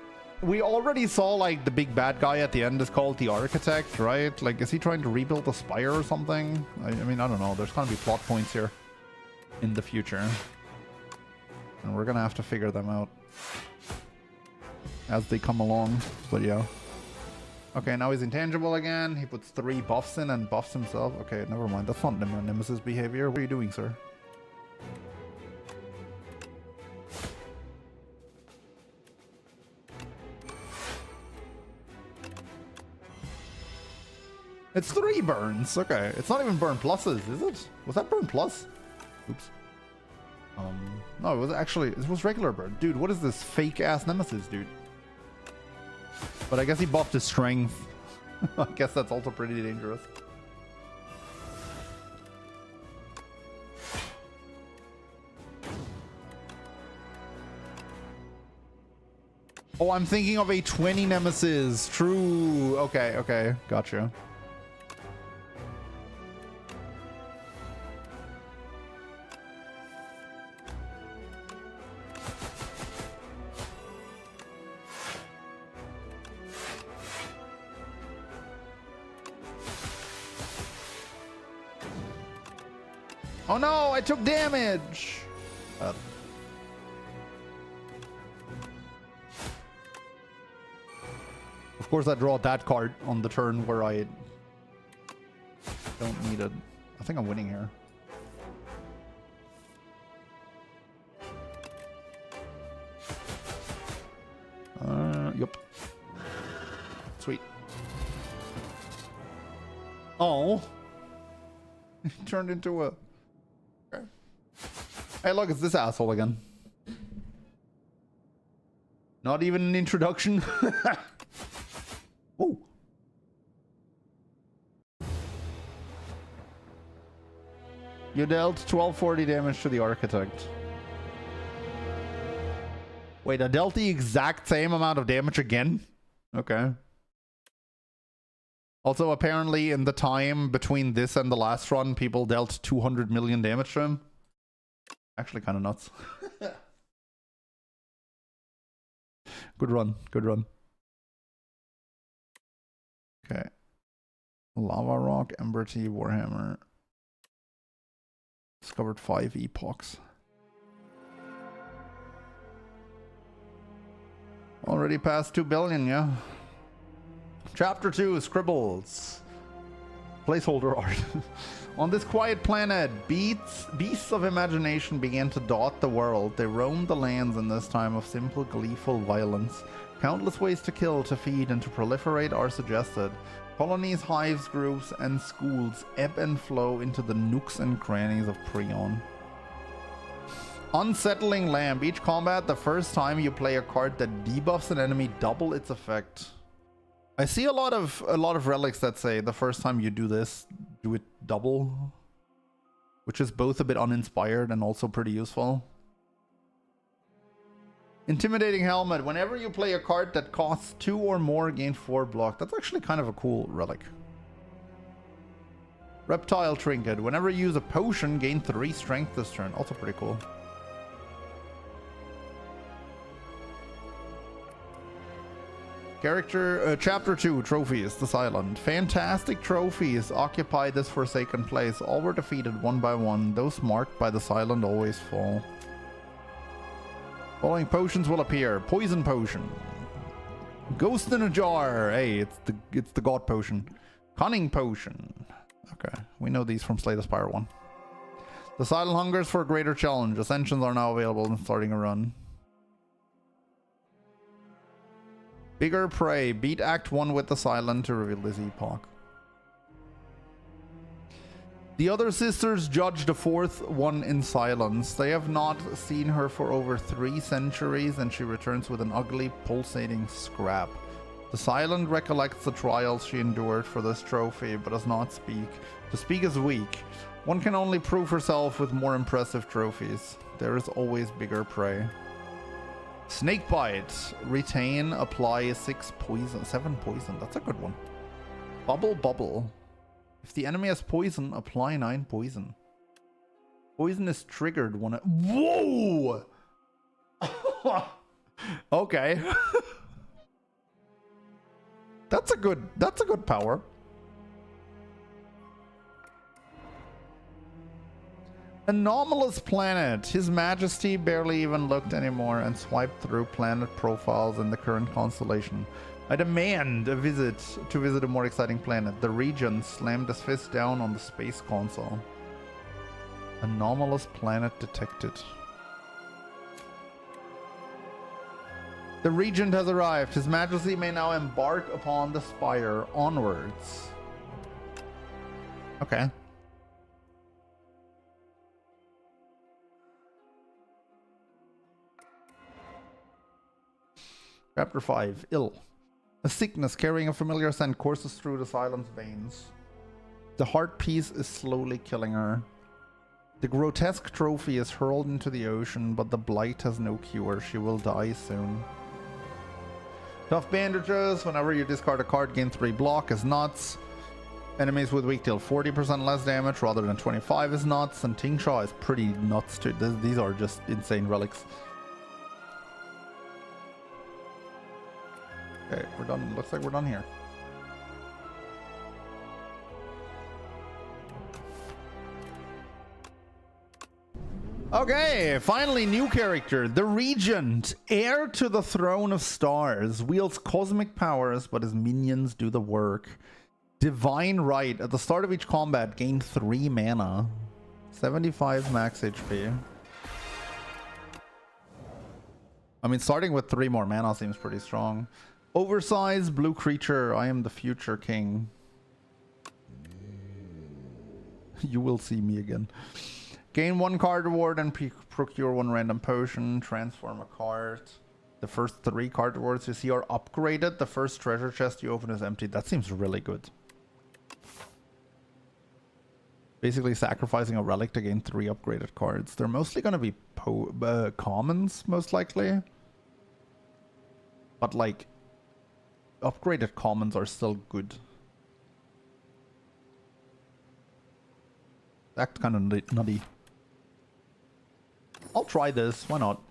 [SPEAKER 1] we already saw, like, the big bad guy at the end is called the Architect, right? Like, is he trying to rebuild the Spire or something? I mean, I don't know. There's gonna be plot points here in the future. And we're gonna have to figure them out as they come along. But yeah. Okay, now he's intangible again. He puts 3 buffs in and buffs himself. Okay, never mind. That's not Nemesis behavior. What are you doing, sir? It's 3 burns. Okay, it's not even burn pluses, is it? Was that burn plus? Oops. No, it was actually, it was regular burn. Dude, what is this fake ass Nemesis, dude? But I guess he buffed his strength. I guess that's also pretty dangerous. Oh, I'm thinking of a 20 Nemesis. True. Okay, okay. Gotcha. Oh no, I took damage! Of course I draw that card on the turn where I don't need it. I think I'm winning here. Yep. Sweet. Oh. Turned into a... Hey, look, it's this asshole again. Not even an introduction. Oh. You dealt 1240 damage to the architect. Wait, I dealt the exact same amount of damage again? Okay. Also, apparently in the time between this and the last run, people dealt 200 million damage to him. Actually kind of nuts. Good run, good run. Okay. Lava Rock, Ember Tea, Warhammer. Discovered 5 epochs. Already past 2 billion, yeah. Chapter 2, Scribbles. Placeholder art. On this quiet planet, beasts of imagination began to dot the world. They roamed the lands in this time of simple, gleeful violence. Countless ways to kill, to feed, and to proliferate are suggested. Colonies, hives, groups, and schools ebb and flow into the nooks and crannies of Prion. Unsettling Lamp. Each combat, the first time you play a card that debuffs an enemy, double its effect. I see a lot of relics that say the first time you do this, do it double, which is both a bit uninspired and also pretty useful. Intimidating Helmet. Whenever you play a card that costs 2 or more, gain 4 block. That's actually kind of a cool relic. Reptile Trinket. Whenever you use a potion, gain 3 strength this turn. Also pretty cool. Chapter 2, Trophies, this island. Fantastic trophies occupy this forsaken place. All were defeated one by one. Those marked by this island always fall. Following potions will appear. Poison Potion. Ghost in a Jar. Hey, it's the God Potion. Cunning Potion. Okay, we know these from Slay the Spire 1. The Silent hungers for a greater challenge. Ascensions are now available in starting a run. Bigger Prey. Beat Act 1 with the Silent to reveal this epoch. The other sisters judge the 4th one in silence. They have not seen her for over 3 centuries, and she returns with an ugly, pulsating scrap. The Silent recollects the trials she endured for this trophy, but does not speak. To speak is weak. One can only prove herself with more impressive trophies. There is always Bigger Prey. Snakebite. Retain, apply 7 poison. That's a good one. Bubble. If the enemy has poison, apply 9 poison. Poison is triggered when it... Whoa! Okay. That's a good power. Anomalous planet. His Majesty barely even looked anymore and swiped through planet profiles in the current constellation. I demand a visit to visit a more exciting planet. The Regent slammed his fist down on the space console. Anomalous planet detected. The Regent has arrived. His Majesty may now embark upon the Spire onwards. Okay. Chapter 5. Ill. A sickness carrying a familiar scent courses through the silent veins. The heart piece is slowly killing her. The grotesque trophy is hurled into the ocean, but the blight has no cure. She will die soon. Tough bandages. Whenever you discard a card, gain 3 block is nuts. Enemies with weak deal 40% less damage rather than 25 is nuts. And Tingshaw is pretty nuts too. These are just insane relics. Okay, we're done. Looks like we're done here. Okay, finally new character. The Regent, heir to the throne of stars, wields cosmic powers, but his minions do the work. Divine Right. At the start of each combat, gain 3 mana. 75 max HP. I mean, starting with 3 more mana seems pretty strong. Oversized blue creature. I am the future king. You will see me again. Gain 1 card reward and procure 1 random potion. Transform a card. The first 3 card rewards you see are upgraded. The first treasure chest you open is empty. That seems really good. Basically sacrificing a relic to gain 3 upgraded cards. They're mostly going to be commons, most likely. But like, upgraded commons are still good. That's kind of nutty. I'll try this. Why not?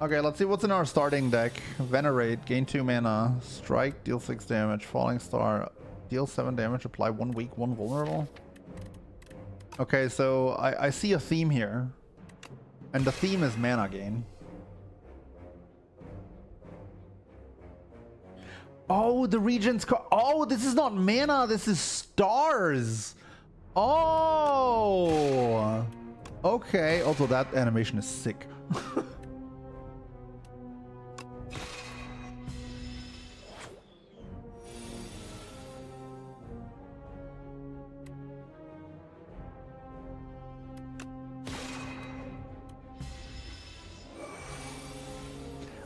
[SPEAKER 1] Okay, let's see what's in our starting deck. Venerate, gain 2 mana. Strike, deal 6 damage. Falling Star, deal 7 damage. Apply 1 weak, 1 vulnerable. Okay, so I see a theme here. And the theme is mana gain. Oh, the Regent's card. Oh, this is not mana. This is stars. Oh. Okay. Also, that animation is sick.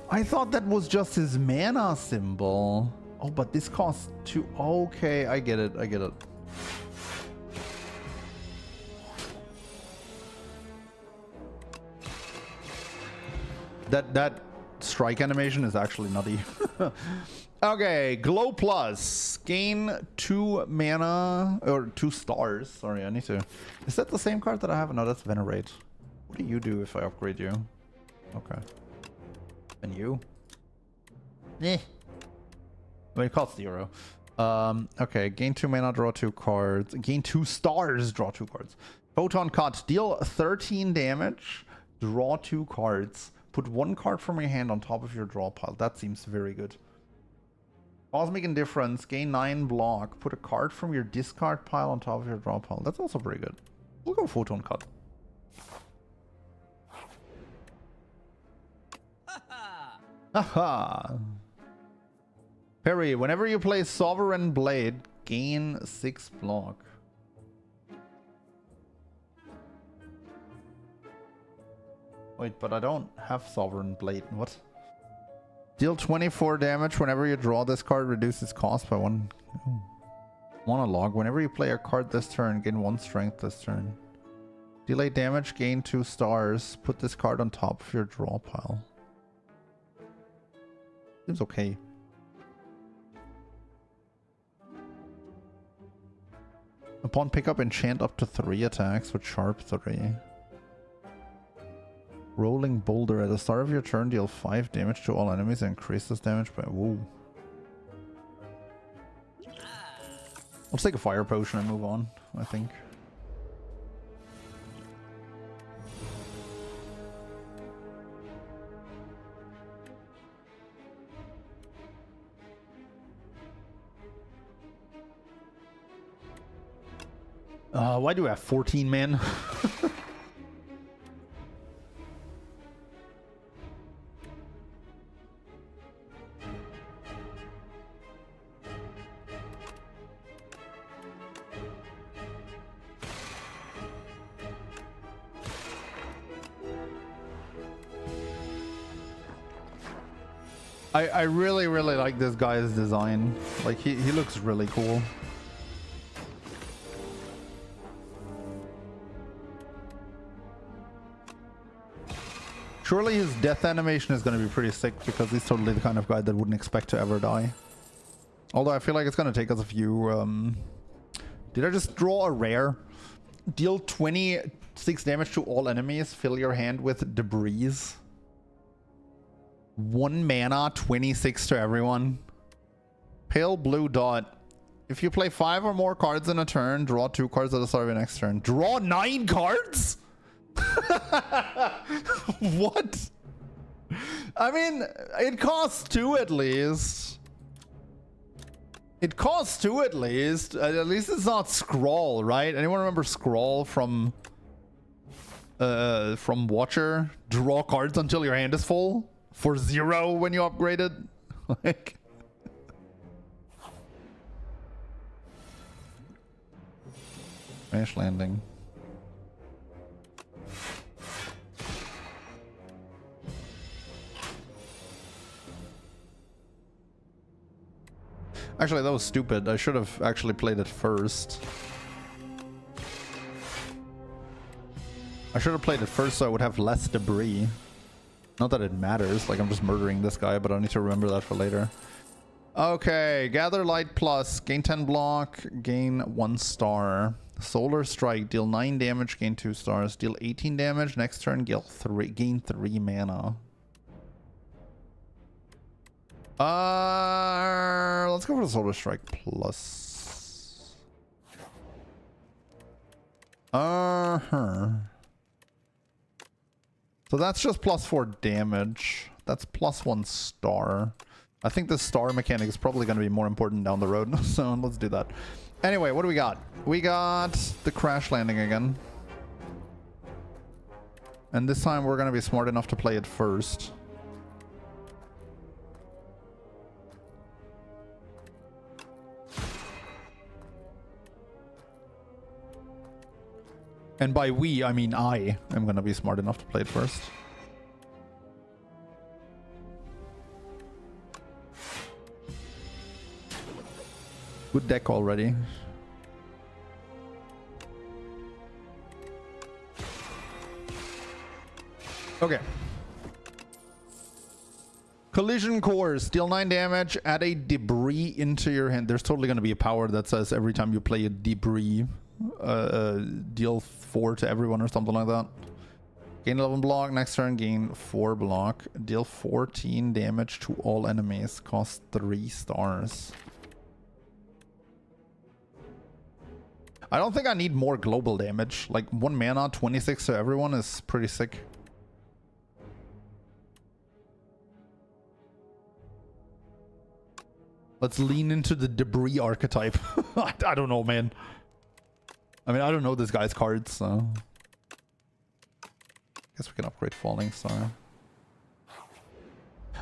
[SPEAKER 1] I thought that was just his mana symbol. Oh, but this costs 2. Okay, I get it. I get it. That strike animation is actually nutty. Okay, Glow Plus. Gain 2 mana or 2 stars. Sorry, I need to. Is that the same card that I have? No, that's Venerate. What do you do if I upgrade you? Okay. And you? Eh. Well, it costs 0. Okay, gain 2 mana, draw 2 cards. Gain 2 stars, draw 2 cards. Photon Cut, deal 13 damage, draw 2 cards. Put 1 card from your hand on top of your draw pile. That seems very good. Cosmic Indifference, gain 9 block. Put a card from your discard pile on top of your draw pile. That's also pretty good. We'll go Photon Cut. Haha. Perry, whenever you play Sovereign Blade, gain 6 block. Wait, but I don't have Sovereign Blade. What? Deal 24 damage whenever you draw this card, reduce its cost by 1. Oh. Monologue. Whenever you play a card this turn, gain 1 strength this turn. Delay damage, gain 2 stars. Put this card on top of your draw pile. Seems okay. Upon pickup, enchant up to 3 attacks with sharp 3. Rolling Boulder. At the start of your turn, deal 5 damage to all enemies and increase this damage by... Whoa. Let's take a fire potion and move on. I think. Why do I have 14 men? I really like this guy's design. Like he looks really cool. Surely his death animation is going to be pretty sick because he's totally the kind of guy that wouldn't expect to ever die. Although I feel like it's going to take us a few... Did I just draw a rare? Deal 26 damage to all enemies. Fill your hand with debris. 1 mana, 26 to everyone. Pale blue dot. If you play 5 or more cards in a turn, draw 2 cards at the start of your next turn. Draw 9 cards? What? I mean, it costs 2 at least. It costs 2 at least. At least it's not Scrawl, right? Anyone remember Scrawl from Watcher? Draw cards until your hand is full for 0 when you upgrade it. Like, Crash Landing. Actually, that was stupid. I should have actually played it first. I should have played it first so I would have less debris. Not that it matters. Like, I'm just murdering this guy, but I need to remember that for later. Okay, Gather Light Plus. Gain 10 block, gain 1 star. Solar Strike. Deal 9 damage, gain 2 stars. Deal 18 damage. Next turn, gain 3 mana. Let's go for the Solar Strike Plus. So that's just +4 damage. That's +1 star. I think the star mechanic is probably going to be more important down the road. So let's do that. Anyway, what do we got? We got the Crash Landing again. And this time we're going to be smart enough to play it first. And by we, I mean I am going to be smart enough to play it first. Good deck already. Okay. Collision Course. Deal 9 damage. Add a debris into your hand. There's totally going to be a power that says every time you play a debris, deal 4 to everyone or something like that. Gain 11 block. Next turn, gain 4 block. Deal 14 damage to all enemies. Cost 3 stars. I don't think I need more global damage. Like 1 mana, 26 to everyone is pretty sick. Let's lean into the debris archetype. I don't know, man. I mean, I don't know this guy's cards, so... Guess we can upgrade Falling Star.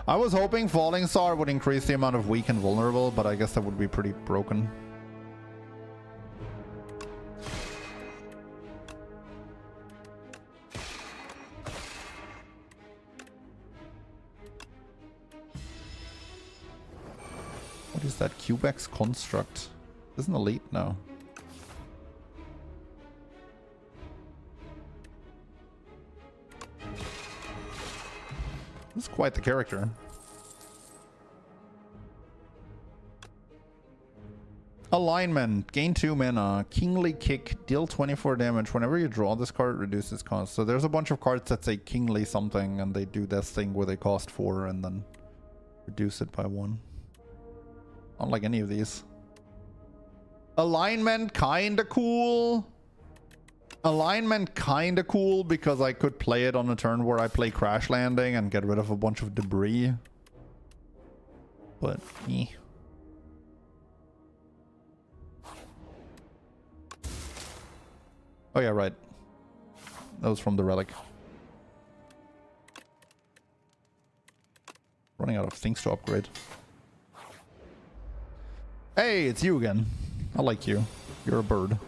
[SPEAKER 1] I was hoping Falling Star would increase the amount of weak and vulnerable, but I guess that would be pretty broken. What is that? Cubex Construct? Isn't Elite? No. This is quite the character. Alignment. Gain 2 mana. Kingly Kick. Deal 24 damage. Whenever you draw this card, reduces cost. So there's a bunch of cards that say Kingly something, and they do this thing where they cost 4 and then reduce it by 1. Unlike any of these. Alignment kinda cool. Alignment kinda cool because I could play it on a turn where I play Crash Landing and get rid of a bunch of debris. But eh. Oh yeah, right. That was from the relic. Running out of things to upgrade. Hey, it's you again. I like you. You're a bird.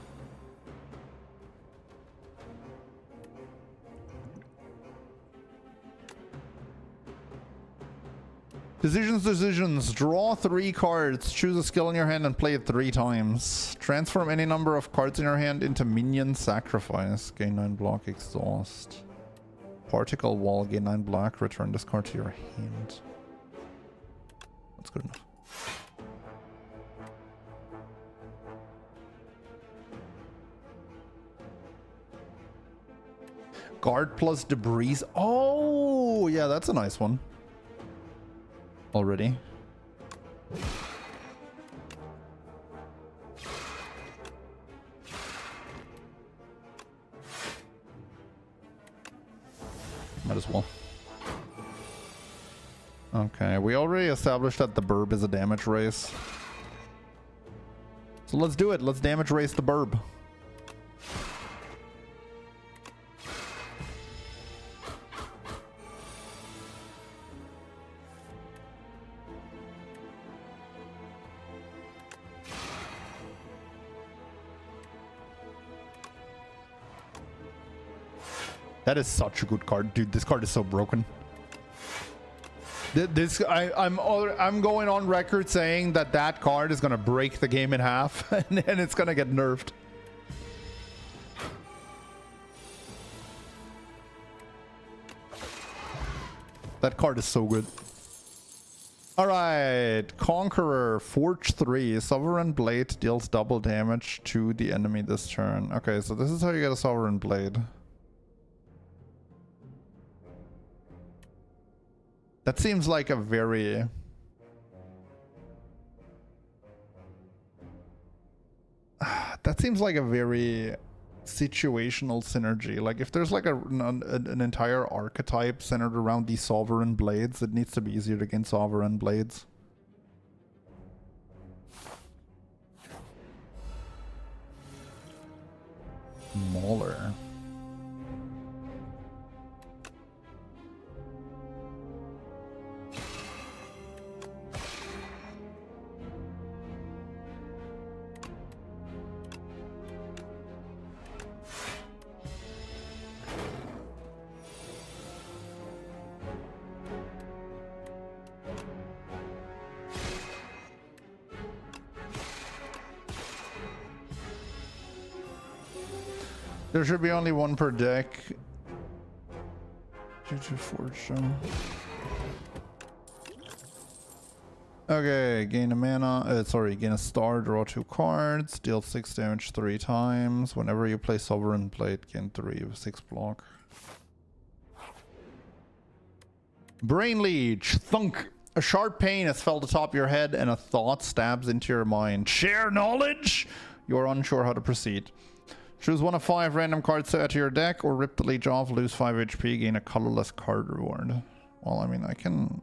[SPEAKER 1] Decisions. Draw 3 cards. Choose a skill in your hand and play it 3 times. Transform any number of cards in your hand into minion sacrifice. Gain 9 block, exhaust. Particle wall, gain 9 black. Return this card to your hand. That's good enough. Guard plus debris. Oh, yeah, that's a nice one. Already. Might as well. Okay, we already established that the burb is a damage race. So let's do it. Let's damage race the burb. That is such a good card, dude. This card is so broken. I'm going on record saying that that card is gonna break the game in half, and it's gonna get nerfed. That card is so good. All right, Conqueror, Forge 3, Sovereign Blade deals double damage to the enemy this turn. Okay, so this is how you get a Sovereign Blade. That seems like a very... that seems like a very situational synergy. Like if there's like an entire archetype centered around these Sovereign Blades, it needs to be easier to gain Sovereign Blades. Mauler. There should be only one per deck. Okay, gain a mana. Gain a star, draw 2 cards, deal 6 damage 3 times. Whenever you play Sovereign Blade, gain 3 of 6 block. Brain Leech, thunk. A sharp pain has felt atop your head and a thought stabs into your mind. Share knowledge? You are unsure how to proceed. Choose one of 5 random cards to add to your deck, or rip the leech off, lose 5 HP, gain a colorless card reward. Well, I mean, I can...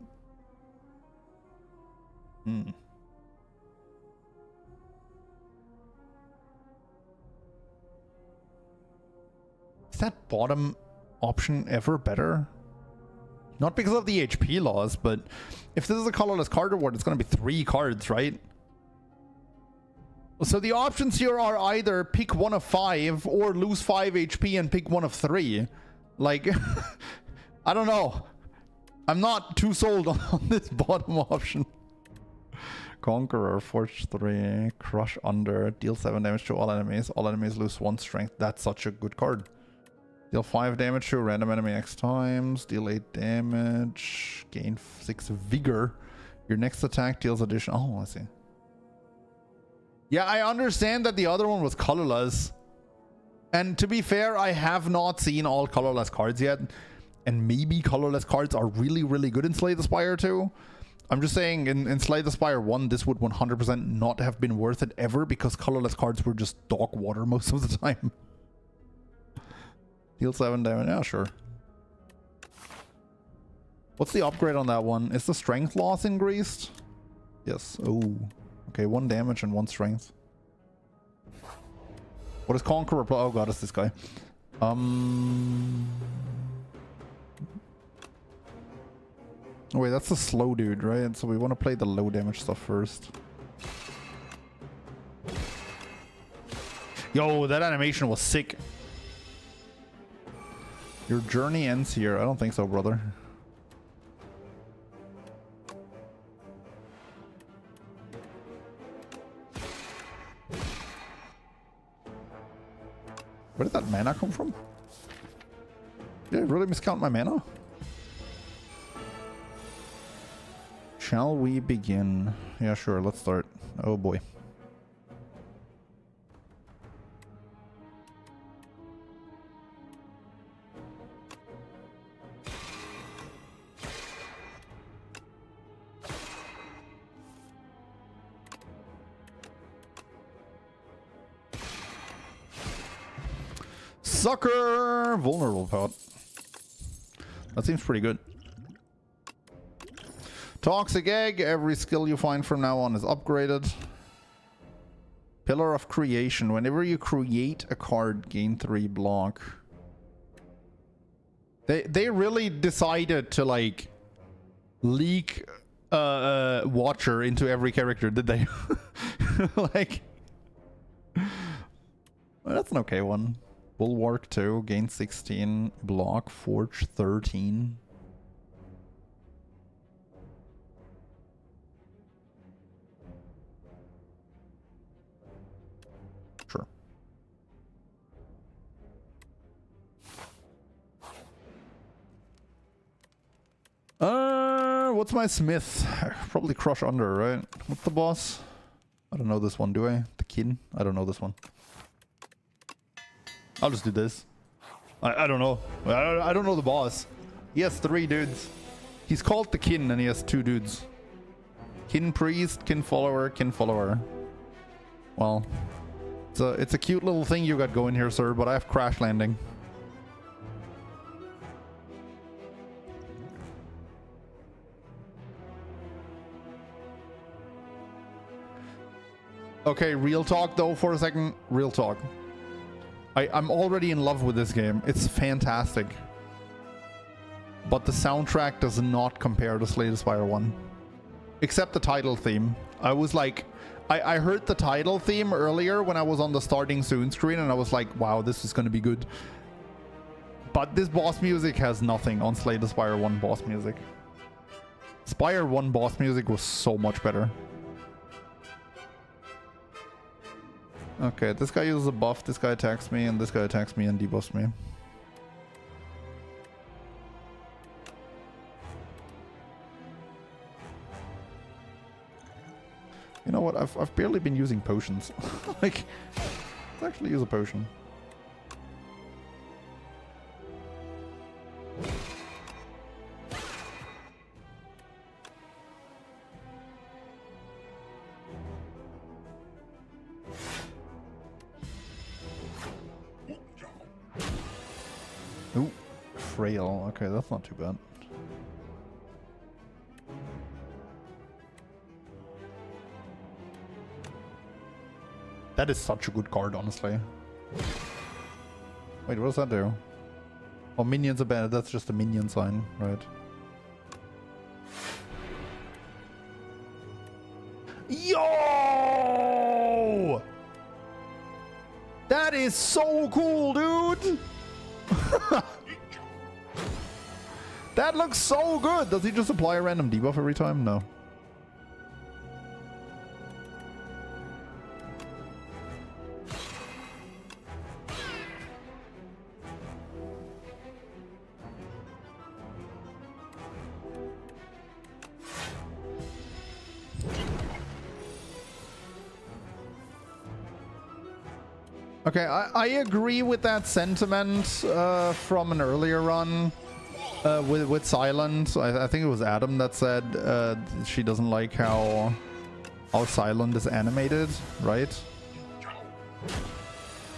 [SPEAKER 1] Is that bottom option ever better? Not because of the HP loss, but if this is a colorless card reward, it's going to be 3 cards, right? So the options here are either pick one of 5 or lose 5 HP and pick one of 3. Like, I don't know. I'm not too sold on this bottom option. Conqueror, Forge 3, Crush Under, deal 7 damage to all enemies. All enemies lose 1 strength. That's such a good card. Deal 5 damage to a random enemy X times. Deal 8 damage. Gain 6 vigor. Your next attack deals additional... Oh, I see. Yeah, I understand that the other one was colorless. And to be fair, I have not seen all colorless cards yet. And maybe colorless cards are really, really good in Slay the Spire too. I'm just saying, in Slay the Spire 1, this would 100% not have been worth it ever because colorless cards were just dog water most of the time. Deal 7 damage. Yeah, sure. What's the upgrade on that one? Is the strength loss increased? Yes. Oh. Okay, 1 damage and 1 strength. What is Conqueror? Oh god, it's this guy. Oh wait, that's the slow dude, right? So we want to play the low damage stuff first. Yo, that animation was sick. Your journey ends here. I don't think so, brother. Where did that mana come from? Did I really miscount my mana? Shall we begin? Yeah, sure, let's start. Oh boy. Sucker! Vulnerable pot. That seems pretty good. Toxic Egg. Every skill you find from now on is upgraded. Pillar of Creation. Whenever you create a card, gain 3 block. They really decided to like leak Watcher into every character, did they? Like, well, that's an okay one. Bulwark 2, gain 16, block, forge 13. Sure. What's my smith? Probably crush under, right? What's the boss? I don't know this one, do I? The kin? I don't know this one. I'll just do this. I don't know. I don't know the boss. He has 3 dudes. He's called the kin and he has 2 dudes. Kin priest, kin follower, kin follower. Well, it's a cute little thing you got going here, sir, but I have crash landing. Okay, real talk though for a second. Real talk. I'm already in love with this game. It's fantastic. But the soundtrack does not compare to Slay the Spire 1. Except the title theme. I was like... I heard the title theme earlier when I was on the starting soon screen and I was like, wow, this is going to be good. But this boss music has nothing on Slay the Spire 1 boss music. Spire 1 boss music was so much better. Okay, this guy uses a buff, this guy attacks me, and this guy attacks me and debuffs me. You know what? I've barely been using potions. Like, let's actually use a potion. Ooh, frail. Okay, that's not too bad. That is such a good card, honestly. Wait, what does that do? Oh, minions are bad. That's just a minion sign, right? Yo! That is so cool, dude! That looks so good! Does he just apply a random debuff every time? No. Okay, I agree with that sentiment from an earlier run. With Silent, I think it was Adam that said she doesn't like how Silent is animated, right?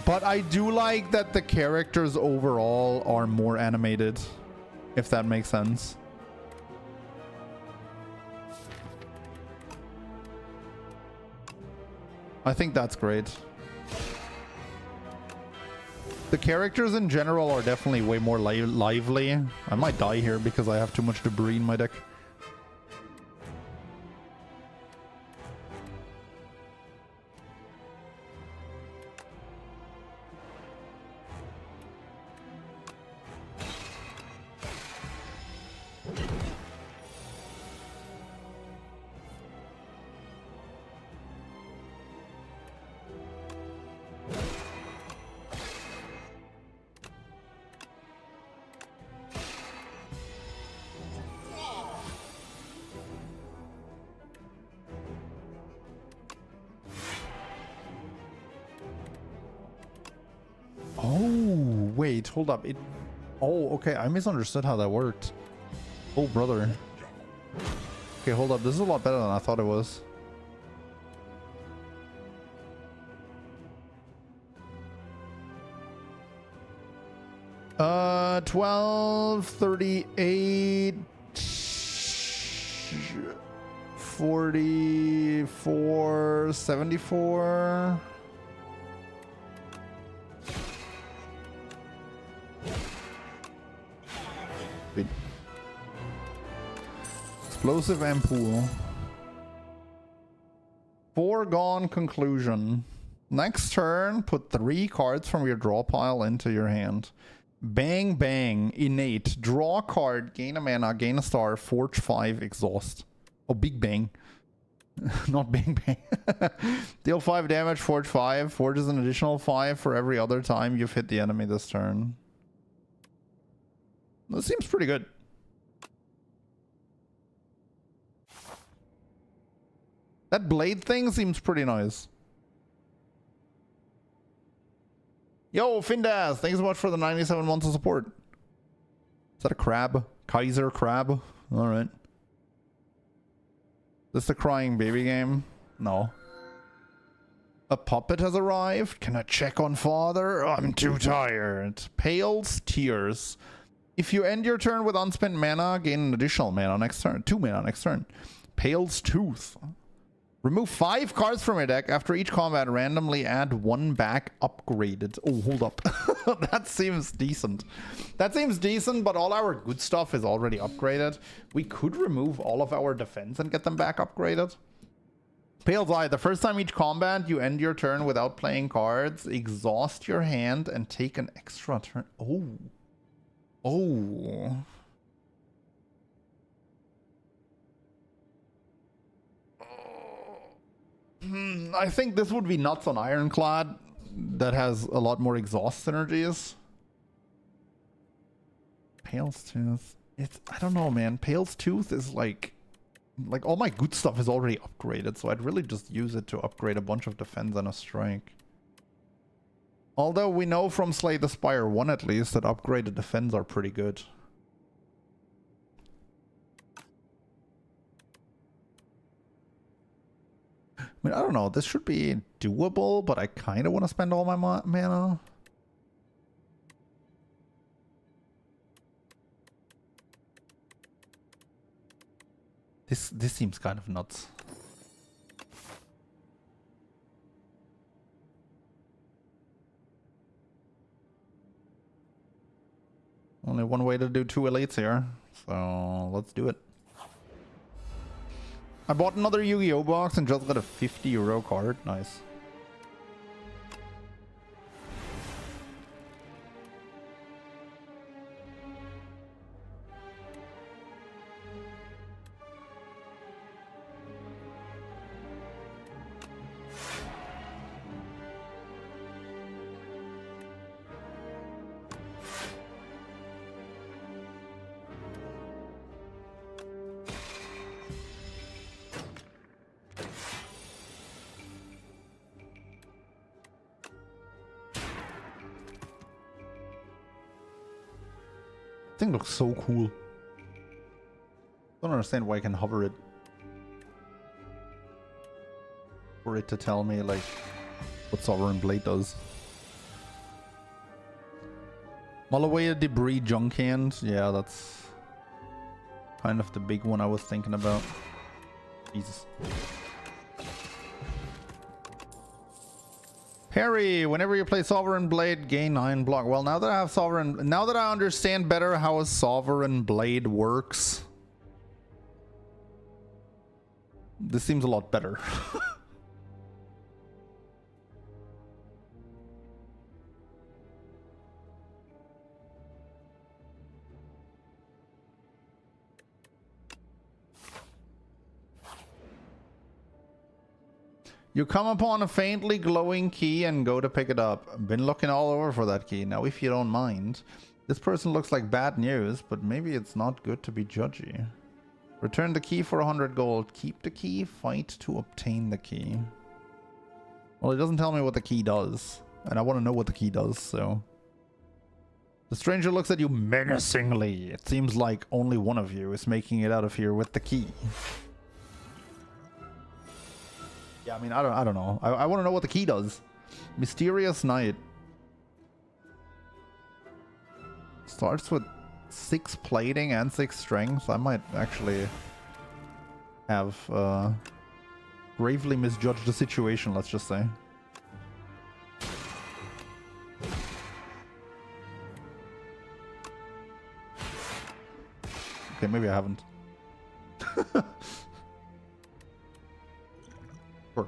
[SPEAKER 1] But I do like that the characters overall are more animated, if that makes sense. I think that's great. The characters in general are definitely way more lively. I might die here because I have too much debris in my deck. Oh, wait, hold up. Oh, okay, I misunderstood how that worked. Oh, brother. Okay, hold up. This is a lot better than I thought it was. Uh, 12, 38, 44, 74. Wait. Explosive Ampoule. Foregone conclusion. Next turn, put 3 cards from your draw pile into your hand. Bang Bang, Innate. Draw a card, gain a mana, gain a star, Forge 5, Exhaust. Oh, Big Bang. Not Bang Bang. Deal 5 damage, Forge 5. Forges an additional 5 for every other time you've hit the enemy this turn. That seems pretty good. That blade thing seems pretty nice. Yo, Findaz, thanks so much for the 97 months of support. Is that a crab? Kaiser crab? Alright. This the crying baby game? No. A puppet has arrived. Can I check on father? I'm too tired. Pale's Tears. If you end your turn with unspent mana, gain an additional mana next turn. 2 mana next turn. Pale's Tooth. Remove 5 cards from your deck. After each combat, randomly add 1 back upgraded. Oh, hold up. That seems decent. That seems decent, but all our good stuff is already upgraded. We could remove all of our defense and get them back upgraded. Pale's Eye. The first time each combat, you end your turn without playing cards. Exhaust your hand and take an extra turn. Oh. Oh. I think this would be nuts on Ironclad. That has a lot more exhaust synergies. Pale's Tooth. I don't know, man. Pale's Tooth is like all my good stuff is already upgraded, so I'd really just use it to upgrade a bunch of defense and a strike. Although we know from Slay the Spire 1 at least that upgraded defense are pretty good. I mean, I don't know. This should be doable, but I kind of want to spend all my mana. This seems kind of nuts. Only one way to do 2 elites here, so let's do it. I bought another Yu-Gi-Oh box and just got a 50 euro card. Nice. thing looks so cool. Don't understand why I can hover it. For it to tell me, like, what Sovereign Blade does. Mull away a debris junk hand. Yeah, that's kind of the big one I was thinking about. Jesus. Harry, whenever you play Sovereign Blade, gain 9 block. Well, now that I have Sovereign, now that I understand better how a Sovereign Blade works, this seems a lot better. You come upon a faintly glowing key and go to pick it up. Been looking all over for that key. Now, if you don't mind, this person looks like bad news, but maybe it's not good to be judgy. Return the key for 100 gold. Keep the key. Fight to obtain the key. Well, it doesn't tell me what the key does, and I want to know what the key does, so... The stranger looks at you menacingly. It seems like only one of you is making it out of here with the key. Yeah, I mean, I don't know. I want to know what the key does. Mysterious Knight. Starts with 6 plating and 6 strength. I might actually have gravely misjudged the situation, let's just say. Okay, maybe I haven't. Sure.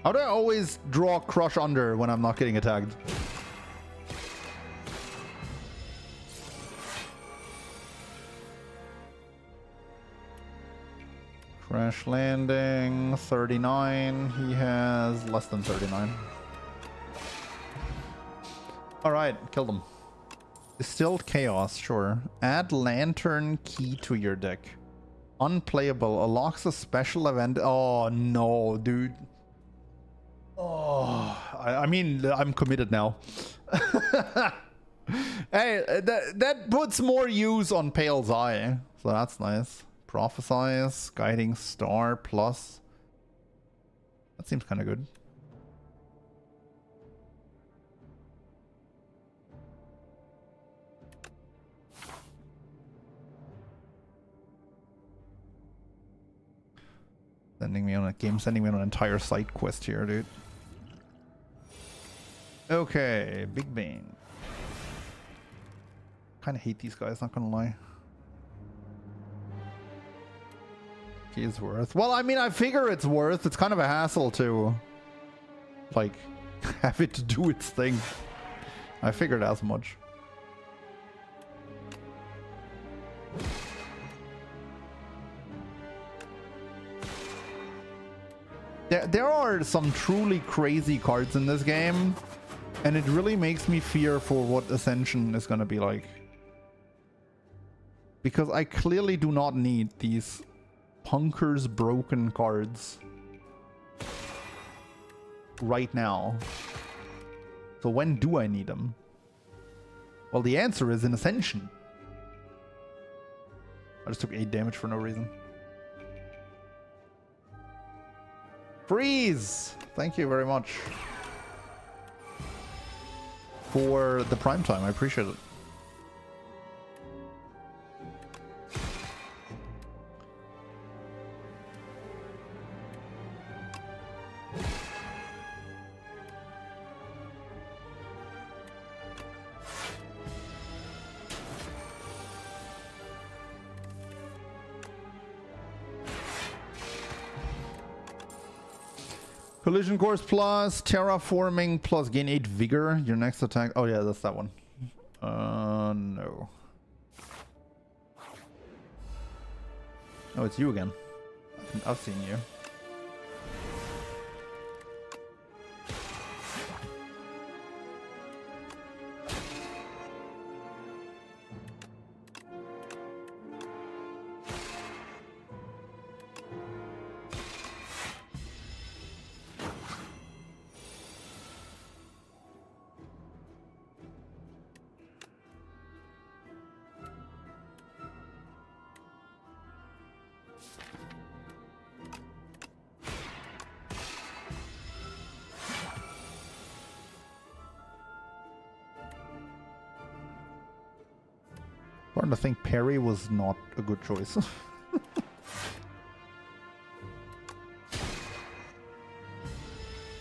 [SPEAKER 1] How do I always draw Crush Under when I'm not getting attacked? Crash landing, 39. He has less than 39. Alright, killed him. Distilled Chaos, sure. Add Lantern Key to your deck. Unplayable. Unlocks a special event. Oh, no, dude. Oh, I mean, I'm committed now. Hey, that puts more use on Pale's Eye. So that's nice. Prophesize, Guiding Star plus. That seems kind of good. Sending me on an entire side quest here, dude. Okay, Big Bang. Kind of hate these guys, not gonna lie. Is worth. Well, I mean, I figure it's worth. It's kind of a hassle to, like, have it to do its thing. I figured as much. There are some truly crazy cards in this game, and it really makes me fear for what Ascension is going to be like. Because I clearly do not need these Punker's broken cards right now. So when do I need them? Well, the answer is in Ascension. I just took 8 damage for no reason. Freeze! Thank you very much for the prime time. I appreciate it. Collision Course plus, Terraforming plus, gain 8 Vigor. Your next attack. Oh yeah, that's that one. No. Oh, it's you again. I've seen you. Starting to think parry was not a good choice.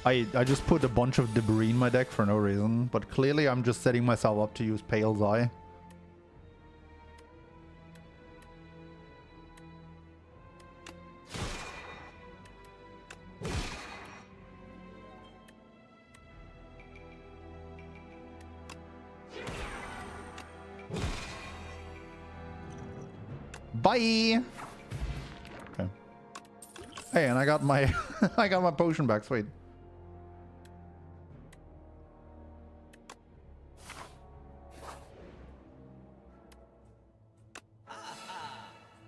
[SPEAKER 1] I just put a bunch of debris in my deck for no reason, but clearly I'm just setting myself up to use Pale's Eye. Bye. Okay. Hey, and I got my I got my potion back. Sweet.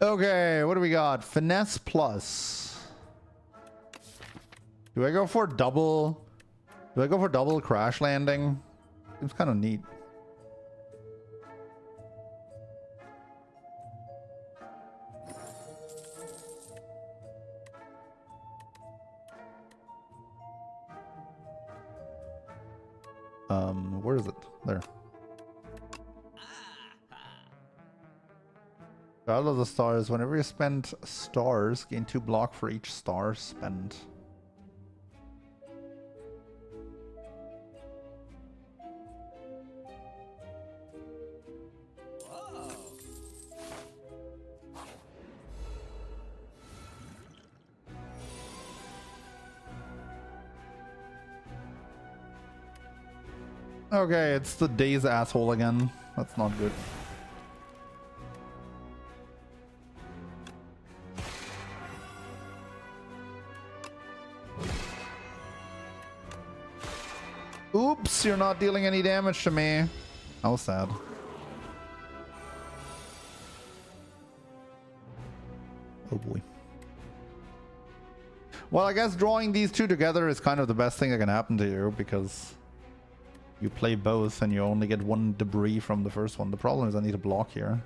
[SPEAKER 1] Okay, what do we got? Finesse plus. Do I go for double? Do I go for double crash landing? Seems kind of neat. Where is it? There. Battle of the Stars. Whenever you spend stars, gain 2 block for each star spent. Okay, it's the day's asshole again. That's not good. Oops, you're not dealing any damage to me. How sad. Oh boy. Well, I guess drawing these two together is kind of the best thing that can happen to you, because you play both and you only get 1 debris from the first one. The problem is I need a block here.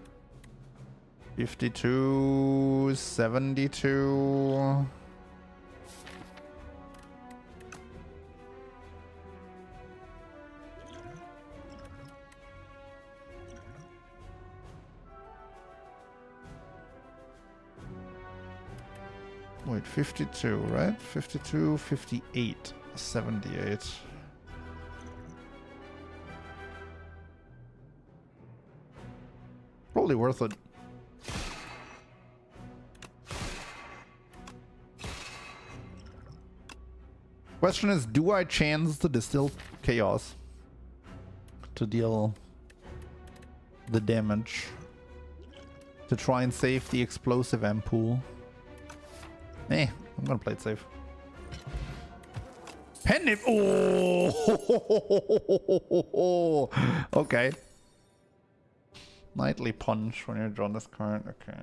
[SPEAKER 1] 52, 72. Wait, 52, right? 52, 58, 78. Probably worth it. Question is, do I chance the Distilled Chaos to deal the damage to try and save the explosive M pool? Eh, I'm gonna play it safe. Pen Oh, okay. Knightly Punch when you draw this card. Okay.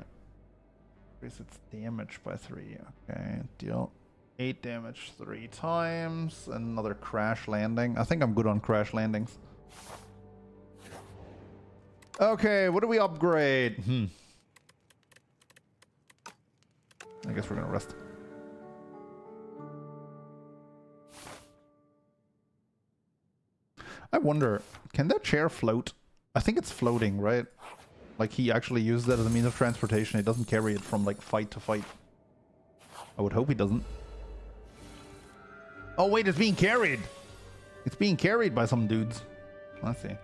[SPEAKER 1] Increase its damage by 3. Okay. Deal 8 damage 3 times. Another crash landing. I think I'm good on crash landings. Okay, what do we upgrade? I guess we're gonna rest. I wonder, can that chair float? I think it's floating, right? Like he actually used that as a means of transportation. He doesn't carry it from like fight to fight. I would hope he doesn't. Oh wait, it's being carried. It's being carried by some dudes. Let's see.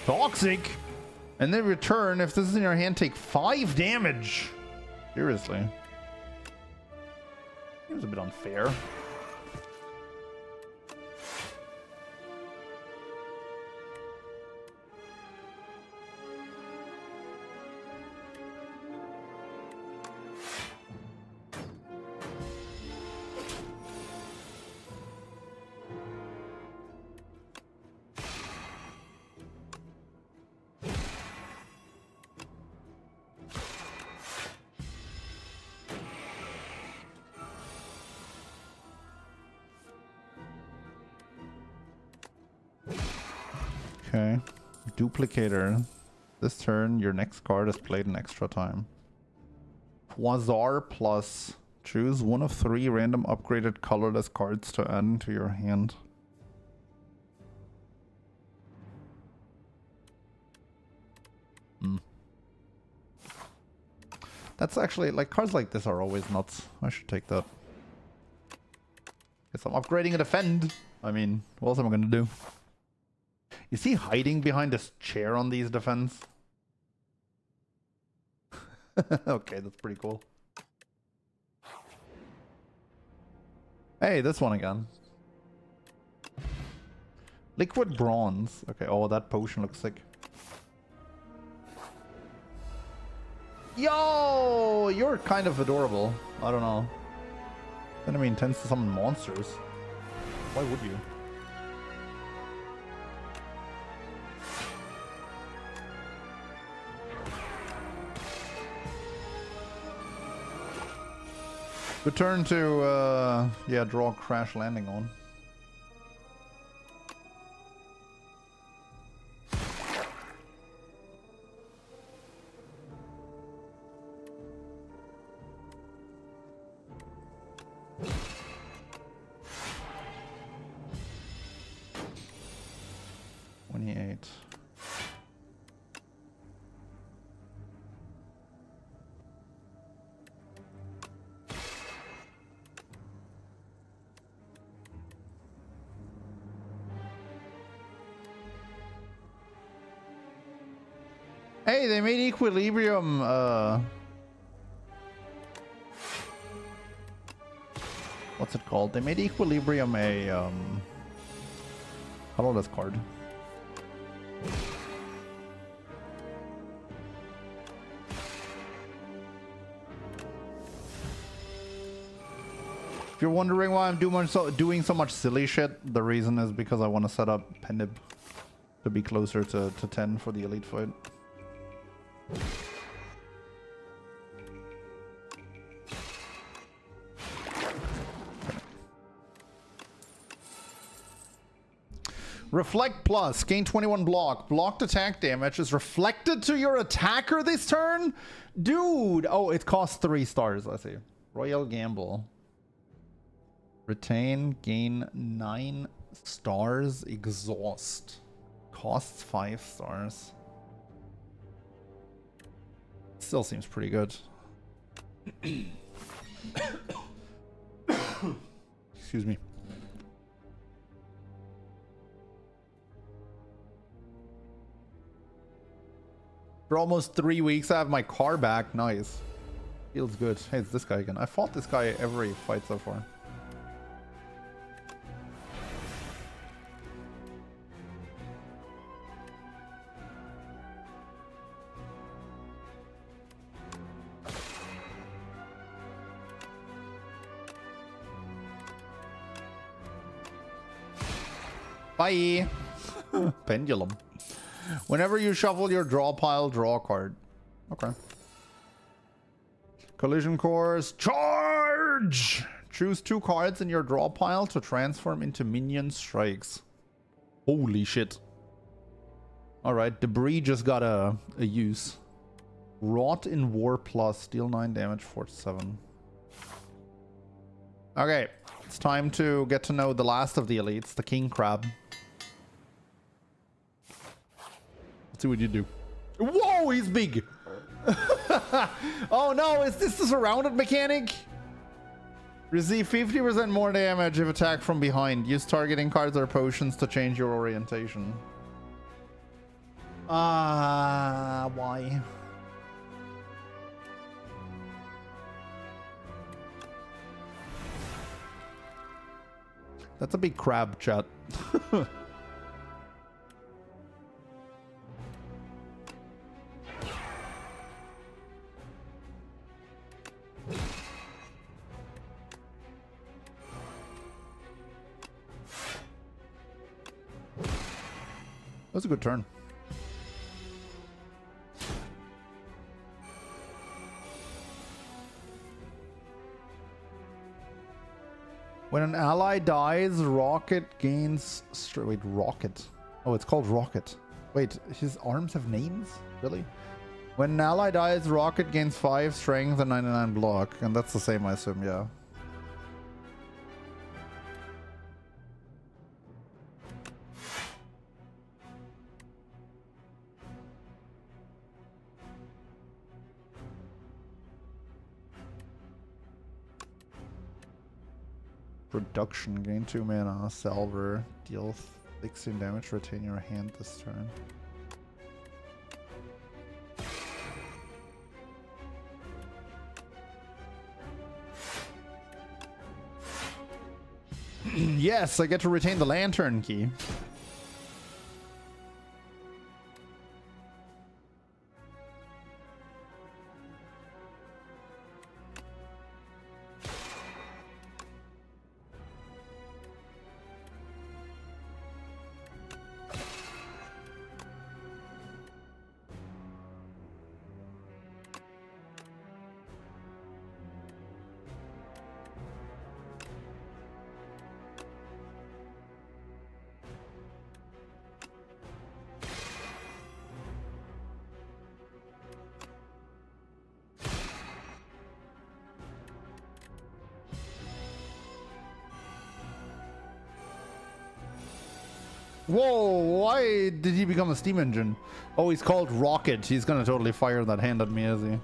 [SPEAKER 1] Toxic! And then return, if this is in your hand, take 5 damage. Seriously. Seems a bit unfair. Okay. Duplicator. This turn, your next card is played an extra time. Quasar plus. Choose one of 3 random upgraded colorless cards to add into your hand. That's actually, like, cards like this are always nuts. I should take that. Guess I'm upgrading a defend. I mean, what else am I gonna do? Is he hiding behind this chair on these defense? Okay, that's pretty cool. Hey, this one again. Liquid bronze. Okay, oh, that potion looks sick. Yo, you're kind of adorable. I don't know. Enemy intends to summon monsters. Why would you? Return to, yeah, draw Crash Landing on. Hey, they made Equilibrium, what's it called? They made Equilibrium a, colorless card. If you're wondering why I'm doing so much silly shit, the reason is because I want to set up Pendib to be closer to 10 for the elite fight. Reflect plus, gain 21 block. Blocked attack damage is reflected to your attacker this turn? Dude! Oh, it costs 3 stars, I see. Royal Gamble. Retain, gain 9 stars. Exhaust. Costs 5 stars. Still seems pretty good. Excuse me. For almost 3 weeks, I have my car back. Nice. Feels good. Hey, it's this guy again. I fought this guy every fight so far. Bye. Pendulum. Whenever you shuffle your draw pile, draw a card. Okay. Collision course. Charge! Choose 2 cards in your draw pile to transform into minion strikes. Holy shit. Alright, Debris just got a use. Rot in War plus. Deal 9 damage, 47. Okay. It's time to get to know the last of the elites, the King Crab. See what you do. Whoa, he's big. Oh no, is this the surrounded mechanic? Receive 50% more damage if attacked from behind. Use targeting cards or potions to change your orientation. Why? That's a big crab, chat. That was a good turn. When an ally dies, Rocket gains... Wait, Rocket. Oh, it's called Rocket. Wait, his arms have names? Really? When an ally dies, Rocket gains 5 strength and 99 block. And that's the same, I assume, yeah. Production, gain 2 mana, Salver, deal 16 damage, retain your hand this turn. Yes, I get to retain the lantern key. Whoa, why did he become a steam engine? Oh, he's called Rocket. He's gonna totally fire that hand at me, is he?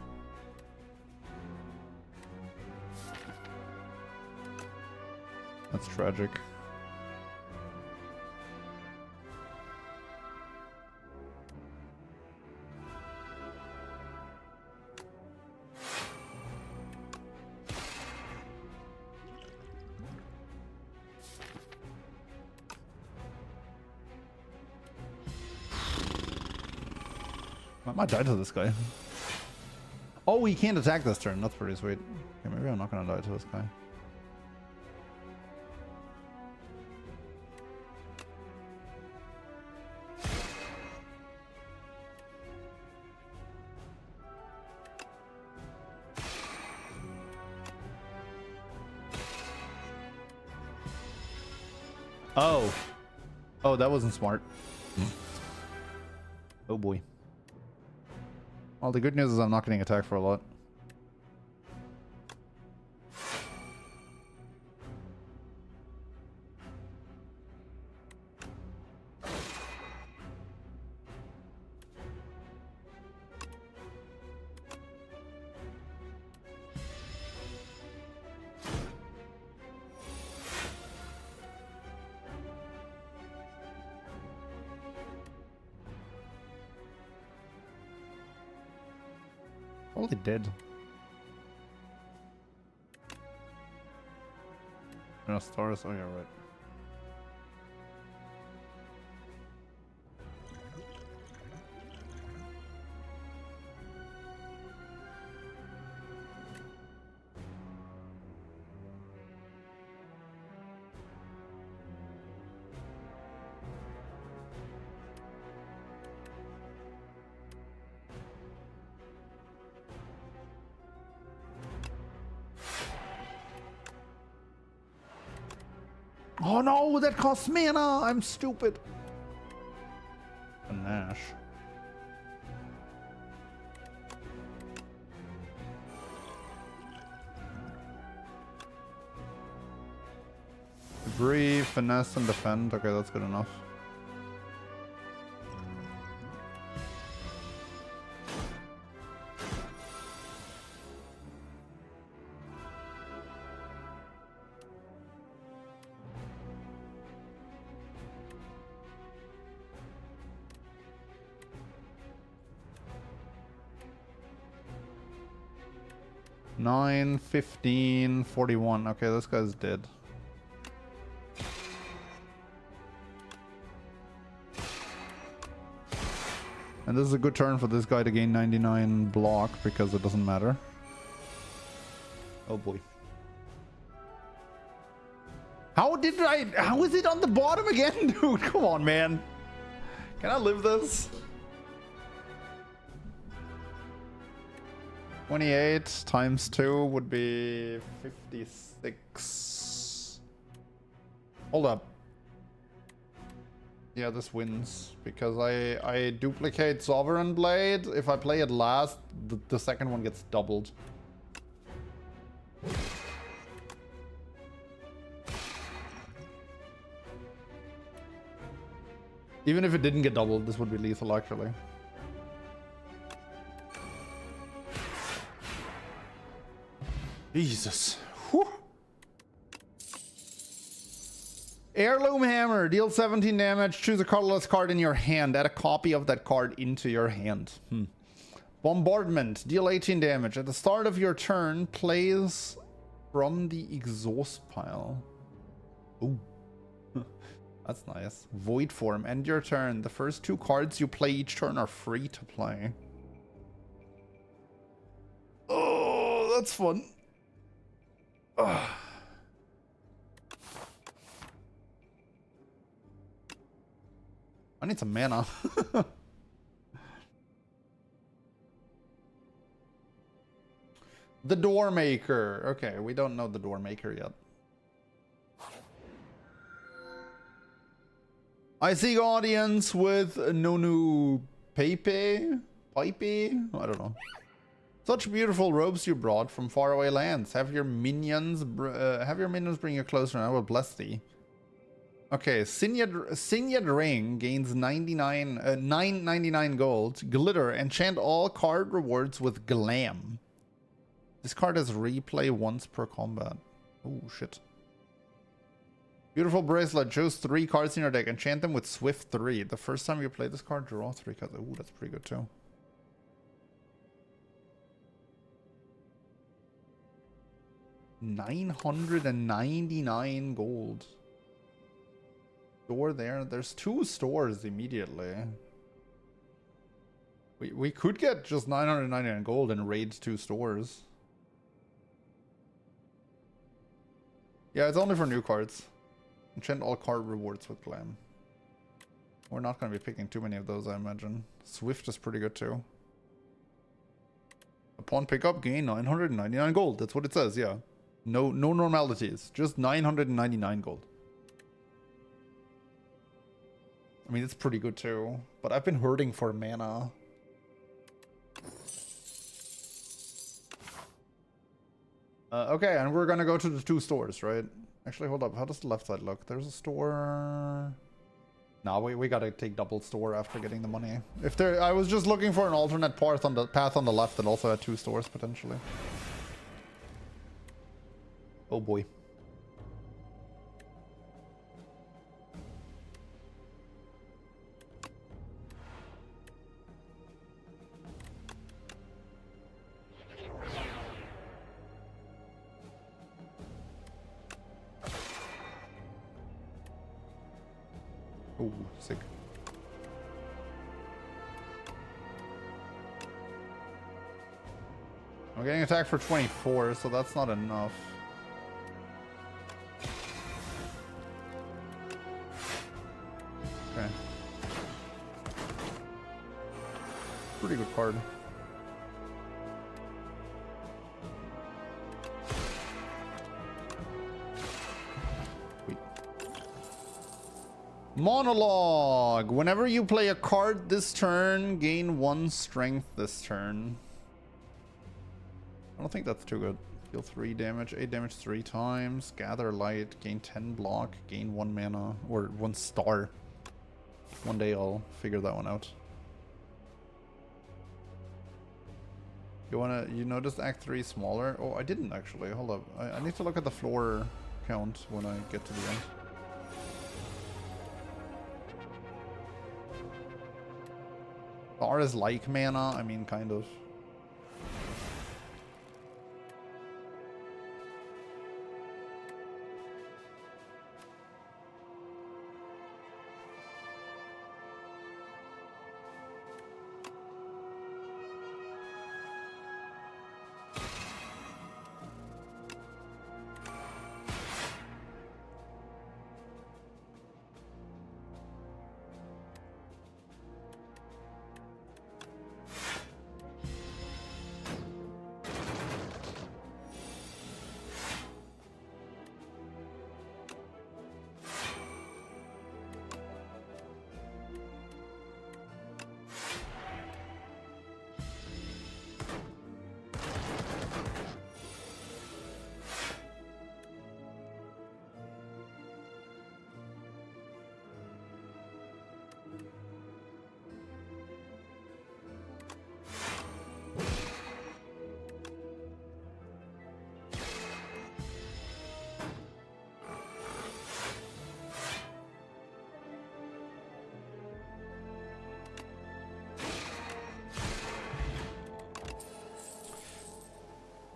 [SPEAKER 1] That's tragic. I might die to this guy. Oh, he can't attack this turn. That's pretty sweet. Okay, maybe I'm not gonna die to this guy. Oh. Oh, that wasn't smart. Oh boy. Well, the good news is I'm not getting attacked for a lot. Holy dead. No stars. Oh yeah, right. Oh no, that costs mana! I'm stupid. A Nash. Agree, finesse, and defend. Okay, that's good enough. Nine, 15, 41. Okay, this guy's dead. And this is a good turn for this guy to gain 99 block because it doesn't matter. Oh boy. How is it on the bottom again, dude? Come on, man. Can I live this? 28 times 2 would be 56. Hold up. Yeah, this wins because I duplicate Sovereign Blade. If I play it last, the second one gets doubled. Even if it didn't get doubled, this would be lethal actually. Jesus. Whew. Heirloom Hammer. Deal 17 damage. Choose a colorless card in your hand. Add a copy of that card into your hand. Bombardment. Deal 18 damage. At the start of your turn, plays from the exhaust pile. Ooh. That's nice. Void Form. End your turn. The first 2 cards you play each turn are free to play. Oh, that's fun. Ugh. I need some mana. The Door Maker. Okay, we don't know the Door Maker yet. I see audience with Nonu Pepe? Pipey? I don't know. Such beautiful robes you brought from faraway lands. Have your minions bring you closer and I will bless thee. Okay, Signet Ring gains 999 gold. Glitter, enchant all card rewards with Glam. This card has replay once per combat. Oh shit. Beautiful Bracelet, choose 3 cards in your deck. Enchant them with Swift 3. The first time you play this card, draw 3 cards. Ooh, that's pretty good too. $999 gold. Store there. There's 2 stores immediately. We could get just 999 gold and raid 2 stores. Yeah, it's only for new cards. Enchant all card rewards with Glam. We're not going to be picking too many of those, I imagine. Swift is pretty good too. Upon pickup, gain 999 gold. That's what it says, yeah. No normalities. Just 999 gold. I mean, it's pretty good too. But I've been hurting for mana. Okay, and we're gonna go to the 2 stores, right? Actually, hold up. How does the left side look? There's a store... No, we gotta take double store after getting the money. If there... I was just looking for an alternate path on the left that also had 2 stores, potentially. Oh boy. Oh, sick. I'm getting attacked for 24, so that's not enough. Okay. Pretty good card. Monologue. Whenever you play a card this turn, gain 1 strength this turn. I don't think that's too good. Deal 3 damage, 8 damage 3 times. Gather light, gain 10 block, gain 1 mana, or 1 star. One day I'll figure that one out. You noticed Act 3 smaller? Oh, I didn't actually. Hold up. I need to look at the floor count when I get to the end. Star is like mana, I mean, kind of.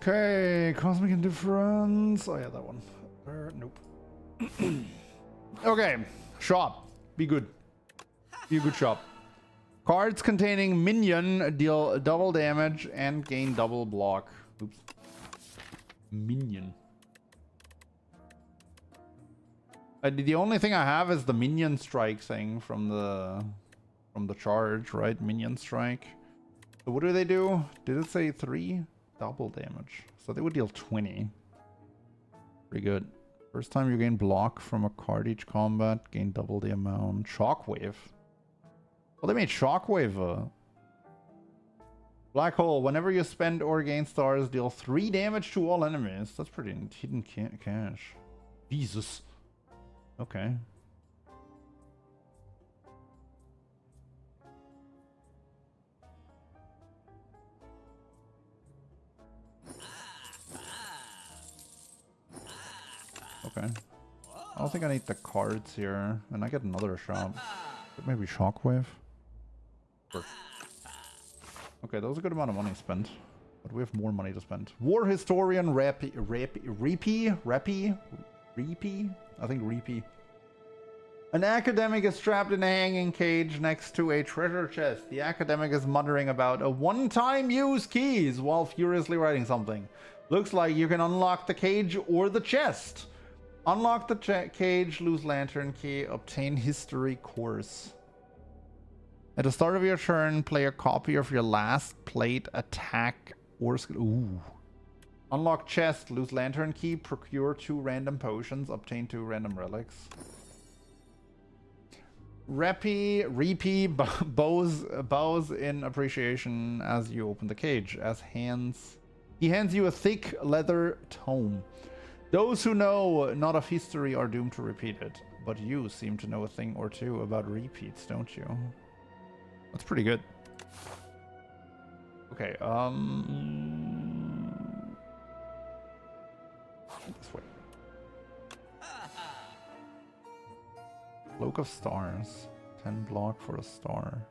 [SPEAKER 1] Okay, Cosmic Indifference. Oh yeah, that one. Nope. Okay, shop. Be good. Be a good shop. Cards containing minion deal double damage and gain double block. Oops. Minion. The only thing I have is the minion strike thing from the charge, right? Minion strike. So what do they do? Did it say 3? Double damage. So they would deal 20. Pretty good. First time you gain block from a card each combat, gain double the amount. Shockwave. Well, they made Shockwave. Black Hole. Whenever you spend or gain stars, deal 3 damage to all enemies. That's pretty hidden cash. Jesus. Okay. Okay. I don't think I need the cards here. And I get another shop. Maybe Shockwave? Sure. Okay, that was a good amount of money spent. But we have more money to spend. War Historian Repi? I think Repi. An academic is trapped in a hanging cage next to a treasure chest. The academic is muttering about a one-time use keys while furiously writing something. Looks like you can unlock the cage or the chest. Unlock the cage, lose lantern key, obtain history course. At the start of your turn, play a copy of your last played attack or skill. Ooh. Unlock chest, lose lantern key, procure 2 random potions, obtain 2 random relics. Repi bows in appreciation as you open the cage. He hands you a thick leather tome. Those who know not of history are doomed to repeat it, but you seem to know a thing or two about repeats, don't you? That's pretty good. Okay, this way. Cloak of Stars. 10 block for a star.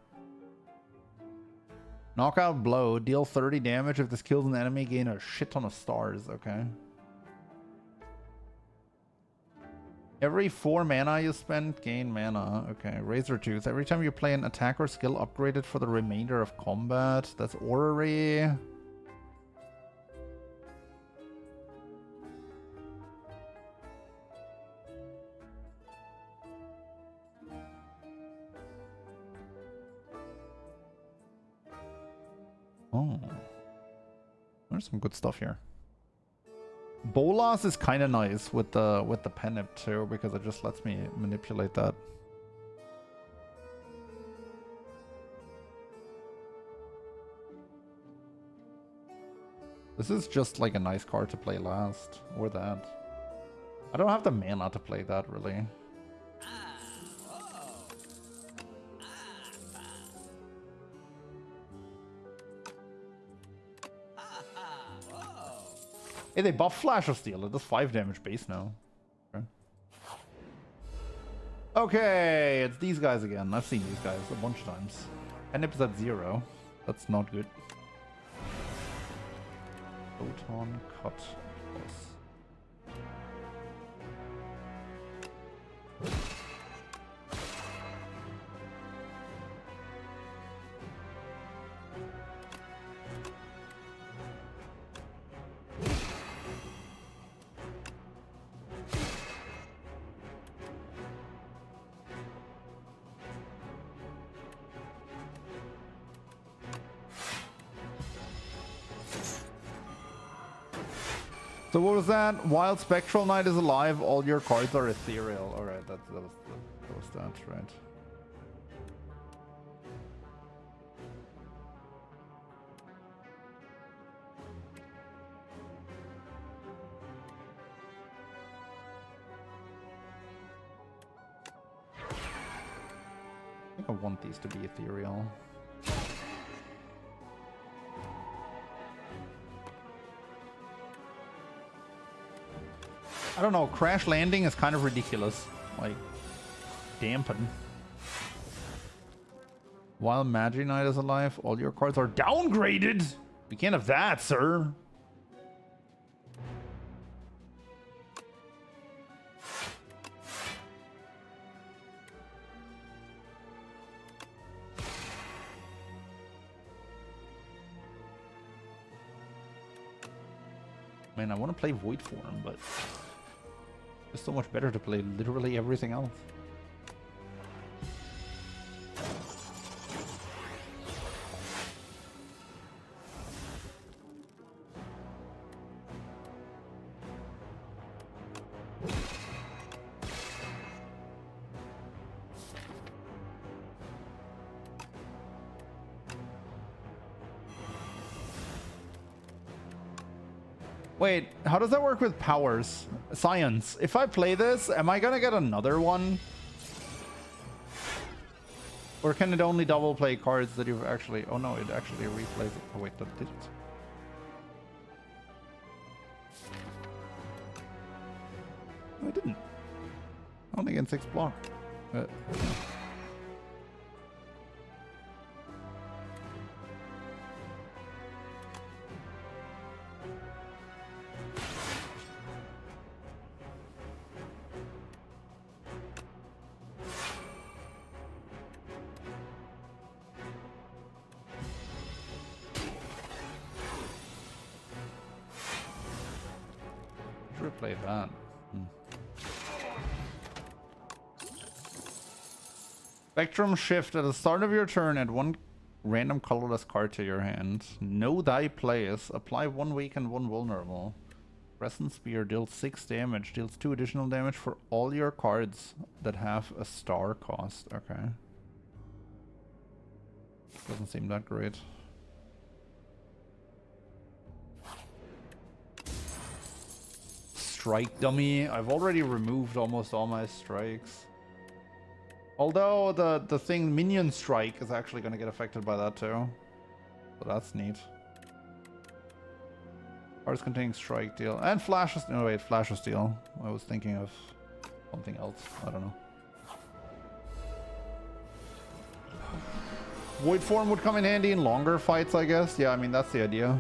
[SPEAKER 1] Knockout blow. Deal 30 damage. If this kills an enemy, gain a shit ton of stars. Okay. Every 4 mana you spend, gain mana. Okay. Razor Tooth. Every time you play an attack or skill, upgrade it for the remainder of combat. That's Orrery. Oh. There's some good stuff here. Bolas is kind of nice with the penip too, because it just lets me manipulate that. This is just like a nice card to play last, or that. I don't have the mana to play that really. Hey, they buff Flash of Steel. It does 5 damage base now. Okay. Okay, it's these guys again. I've seen these guys a bunch of times. Penip's at 0. That's not good. Photon cut plus. So what was that? Wild Spectral Knight is alive. All your cards are ethereal. All right, that was that, right? I think I want these to be ethereal. I don't know, Crash Landing is kind of ridiculous. Like, dampen. While Magi Knight is alive, all your cards are downgraded! We can't have that, sir! Man, I want to play Void Form, but it's so much better to play literally everything else. Wait, how does that work with powers? Science. If I play this, am I gonna get another one? Or can it only double play cards that you've actually... Oh no, it actually replays it. Oh wait, that did it. No, it didn't. Only against 6 block. Replay that. Spectrum shift at the start of your turn, add one random colorless card to your hand. No die plays. Apply 1 weak and 1 vulnerable. Crescent Spear deals 6 damage. Deals 2 additional damage for all your cards that have a star cost. Okay. Doesn't seem that great. Strike dummy. I've already removed almost all my strikes. Although the thing minion strike is actually going to get affected by that too. So that's neat. Cards containing strike deal. And flash of... No wait, flash of steel. I was thinking of something else. I don't know. Void form would come in handy in longer fights, I guess. Yeah, I mean, that's the idea.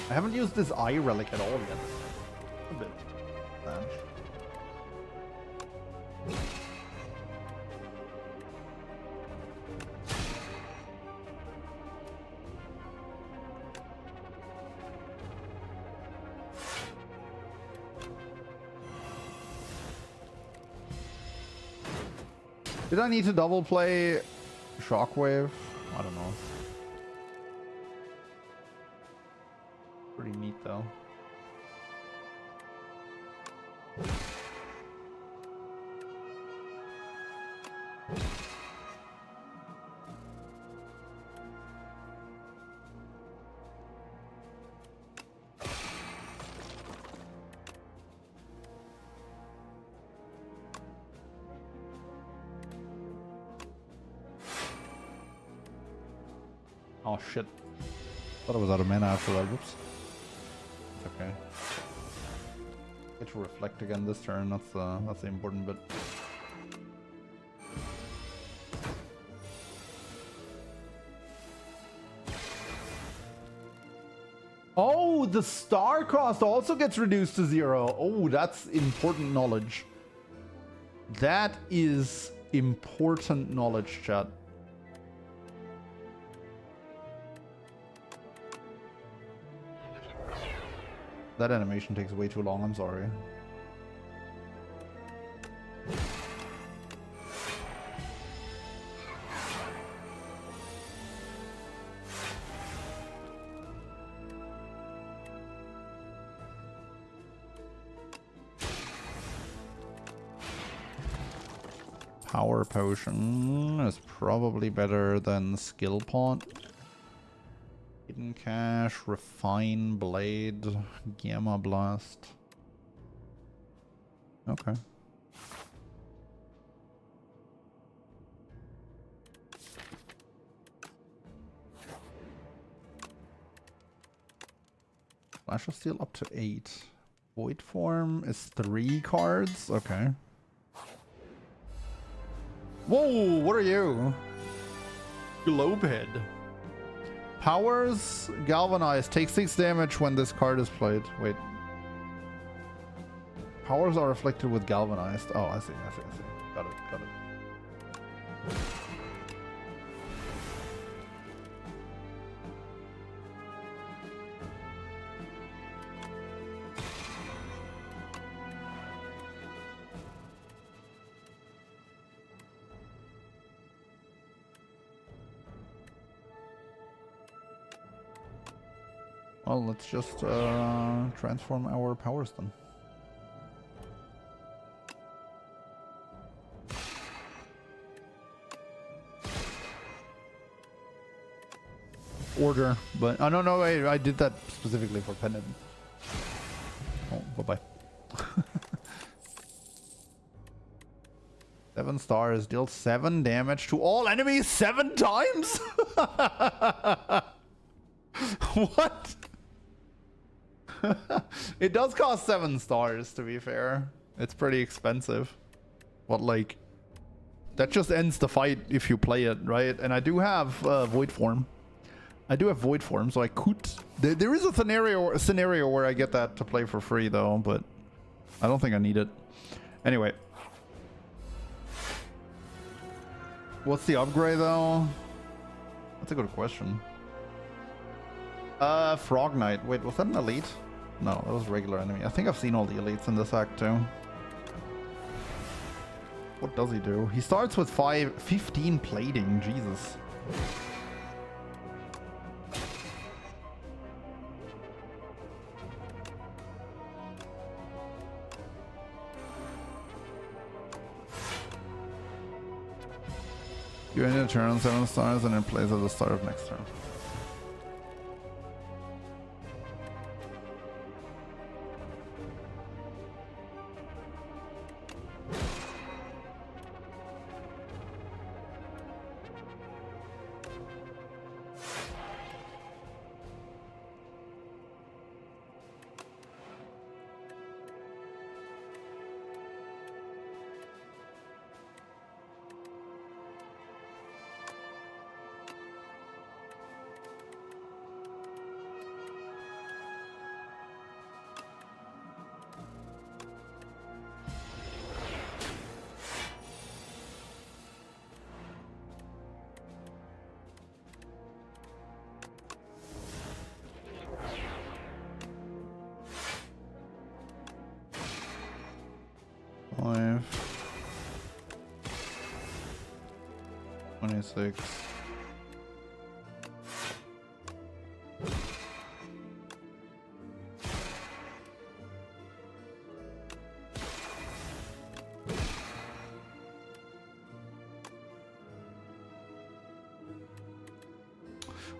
[SPEAKER 1] I haven't used this eye relic at all yet. A bit bad. Did I need to double play Shockwave? I don't know. Pretty neat though. Oh shit. Thought I was out of mana after that. Whoops. It's okay. Get to reflect again this turn. That's the important bit. Oh, the star cost also gets reduced to 0. Oh, that's important knowledge. That is important knowledge, chat. That animation takes way too long, I'm sorry. Power Potion is probably better than Skill Pot. Hidden Cache, Refine Blade, Gamma Blast. Okay. Flash of Steel up to 8. Void Form is 3 cards. Okay. Whoa, what are you? Globehead. Powers galvanized. Take 6 damage when this card is played. Wait. Powers are afflicted with galvanized. Oh, I see. Got it. Well, let's just transform our powers then. Order, but oh no, wait, I did that specifically for Pendant. Oh, bye-bye. 7 stars, deal 7 damage to all enemies 7 times? What? It does cost 7 stars, to be fair. It's pretty expensive. But like, that just ends the fight if you play it, right? And I do have Void Form. So I could... There is a scenario where I get that to play for free, though, but I don't think I need it. Anyway. What's the upgrade, though? That's a good question. Frog Knight. Wait, was that an elite? No, that was a regular enemy. I think I've seen all the elites in this act, too. What does he do? He starts with 15 plating. Jesus. You end your turn on 7 stars and it plays at the start of next turn. Six.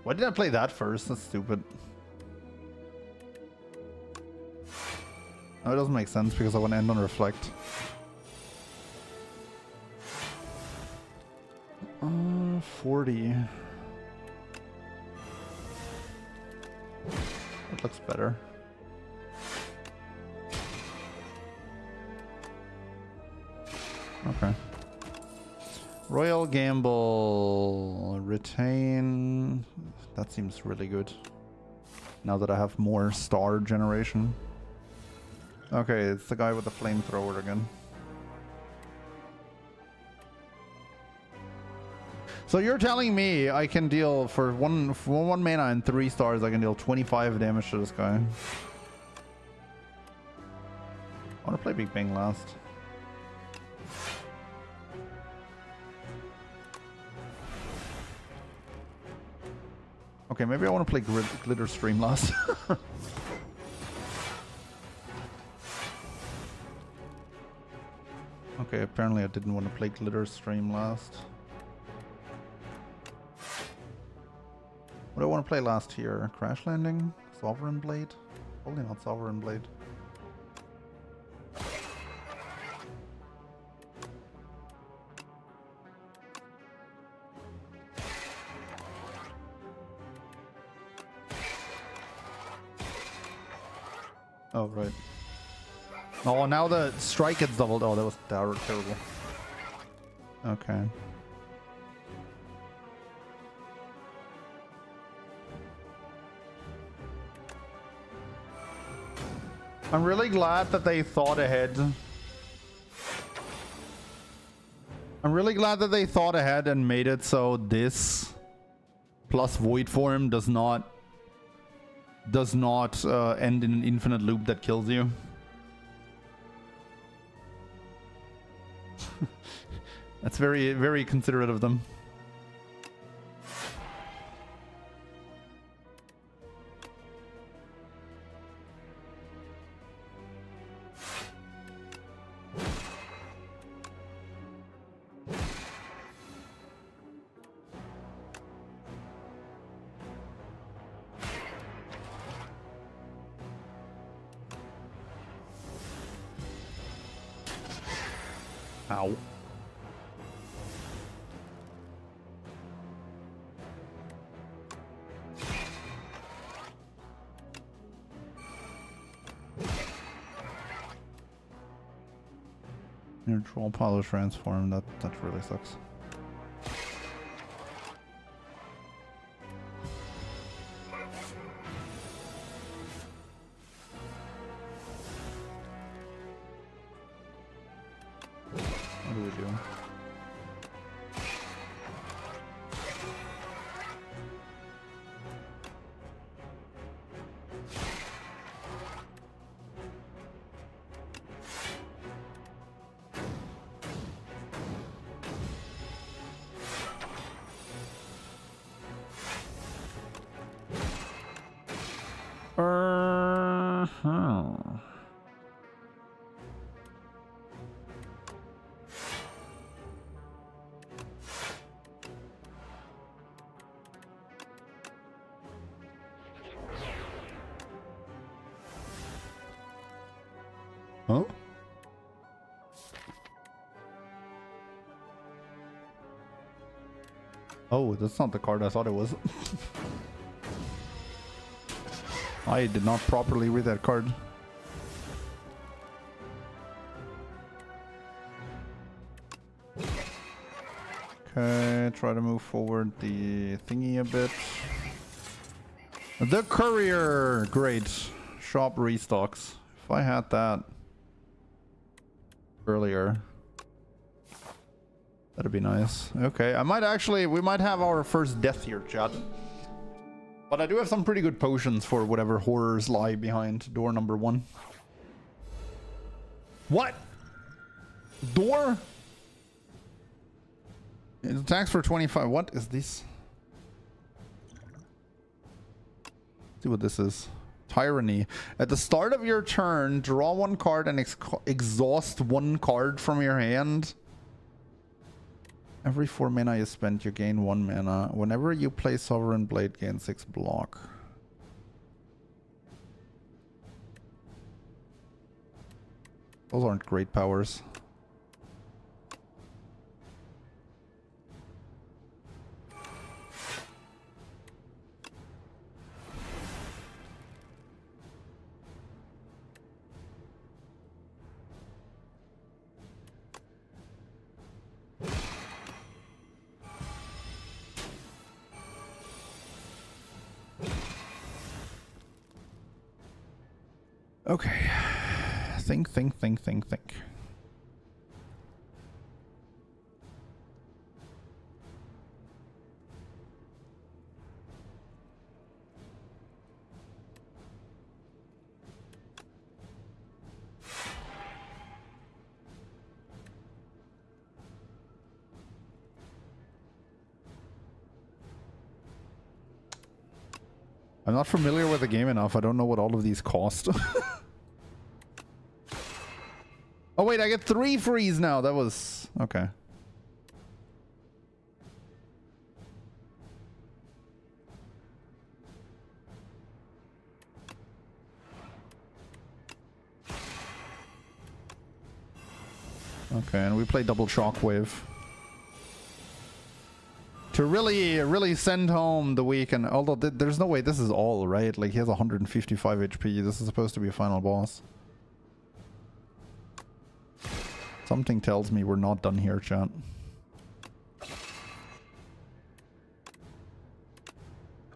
[SPEAKER 1] Why did I play that first? That's stupid. No, it doesn't make sense because I want to end on Reflect. 40. That looks better. Okay. Royal Gamble. Retain. That seems really good. Now that I have more star generation. Okay, it's the guy with the flamethrower again. So you're telling me I can deal for one mana and 3 stars, I can deal 25 damage to this guy. I want to play Big Bang last. Okay, maybe I want to play Glitter Stream last. Okay, apparently I didn't want to play Glitter Stream last. What do I want to play last here? Crash Landing? Sovereign Blade? Probably not Sovereign Blade. Oh, right. Oh, now the strike gets doubled. Oh, that was terrible. Okay. I'm really glad that they thought ahead. I'm really glad that they thought ahead and made it so this plus void form does not end in an infinite loop that kills you. That's very, very considerate of them. Ow. Your troll pile is transformed. That really sucks. What do we do? Huh? Oh, that's not the card I thought it was. I did not properly read that card. Okay, try to move forward the thingy a bit. The courier! Great. Shop restocks. If I had that earlier, that'd be nice. Okay, we might have our first death here, chat. But I do have some pretty good potions for whatever horrors lie behind door number 1. What? Door? It attacks for 25. What is this? Let's see what this is. Tyranny. At the start of your turn, draw 1 card and exhaust 1 card from your hand. Every 4 mana you spend, you gain 1 mana. Whenever you play Sovereign Blade, gain 6 block. Those aren't great powers. Okay. Think. I'm not familiar with the game enough. I don't know what all of these cost. Oh wait, I get 3 frees now. That was... okay. Okay, and we play double shockwave. To really send home the weekend. Although there's no way this is all, right? Like he has 155 HP. This is supposed to be a final boss. Something tells me we're not done here, chat.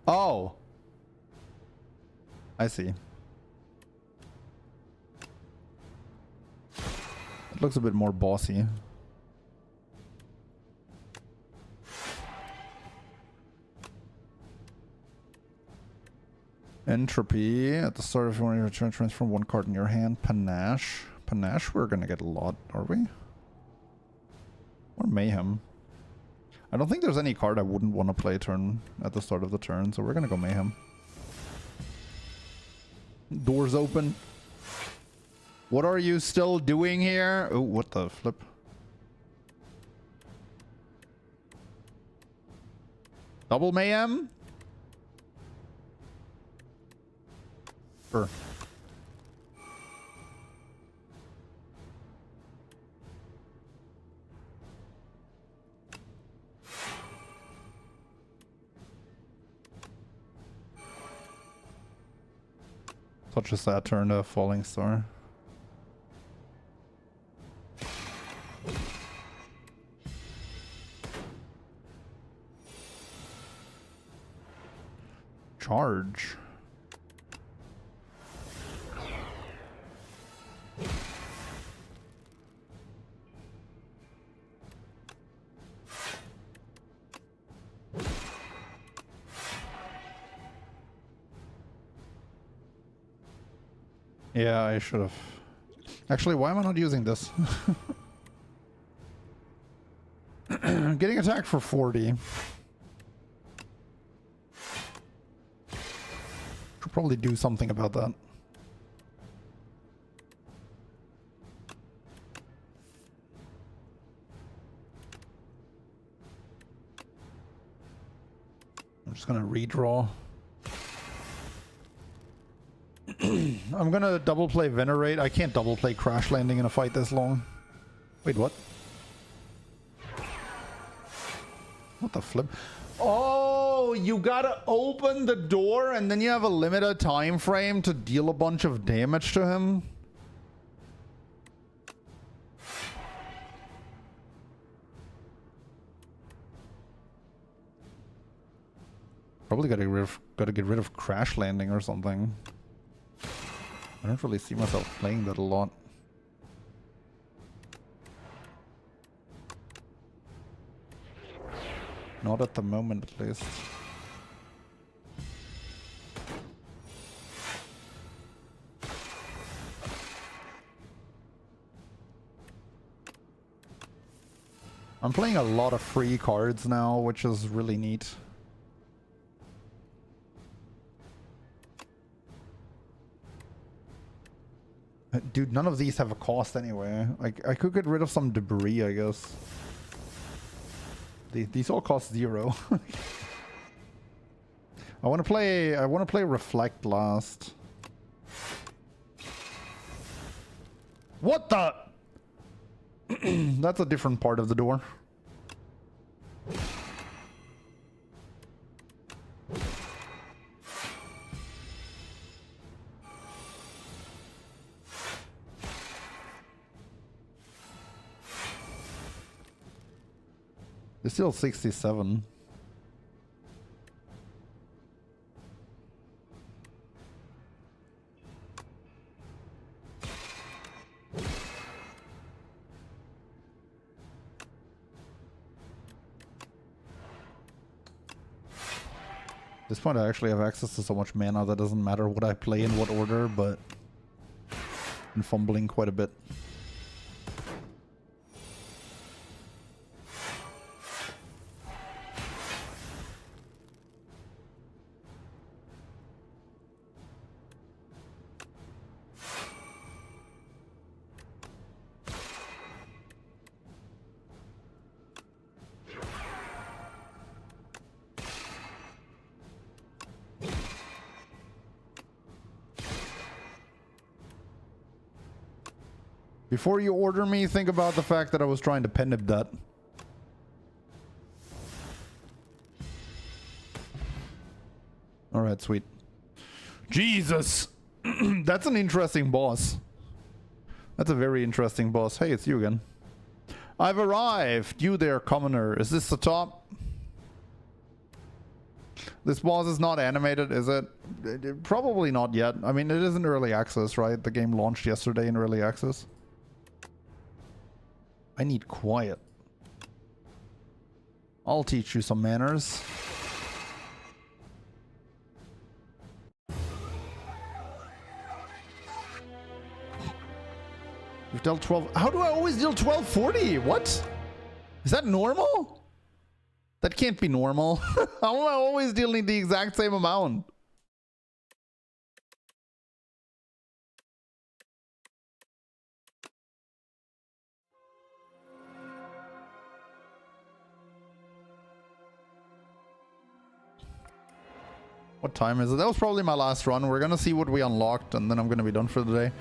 [SPEAKER 1] Oh. I see. Looks a bit more bossy. Entropy. At the start of your turn, transform one card in your hand. Panache. Panache, we're gonna get a lot, are we? Or Mayhem. I don't think there's any card I wouldn't want to play turn at the start of the turn, so we're gonna go Mayhem. Doors open. What are you still doing here? Oh, what the flip? Double Mayhem? Sure. Such a sad turn to Falling Star. Charge. Yeah, I should have. Actually, why am I not using this? Getting attacked for 40. Should probably do something about that. I'm just gonna redraw. I'm gonna double play Venerate. I can't double play Crash Landing in a fight this long. Wait, what? What the flip? Oh, you gotta open the door and then you have a limited time frame to deal a bunch of damage to him. Probably gotta get rid of Crash Landing or something. I don't really see myself playing that a lot. Not at the moment, at least. I'm playing a lot of free cards now, which is really neat. Dude, none of these have a cost anyway. Like, I could get rid of some debris, I guess. These all cost 0. I want to play Reflect last. What the? That's a different part of the door. It's still 67. At this point I actually have access to so much mana that doesn't matter what I play in what order, but I'm fumbling quite a bit. Before you order me, think about the fact that I was trying to pen-nib that. Alright, sweet. Jesus! That's an interesting boss. That's a very interesting boss. Hey, it's you again. I've arrived! You there, commoner. Is this the top? This boss is not animated, is it? Probably not yet. I mean, it is in early access, right? The game launched yesterday in early access. I need quiet. I'll teach you some manners. You've dealt 12. How do I always deal 1240? What? Is that normal? That can't be normal. How am I always dealing the exact same amount? What time is it? That was probably my last run. We're gonna see what we unlocked and then I'm gonna be done for the day.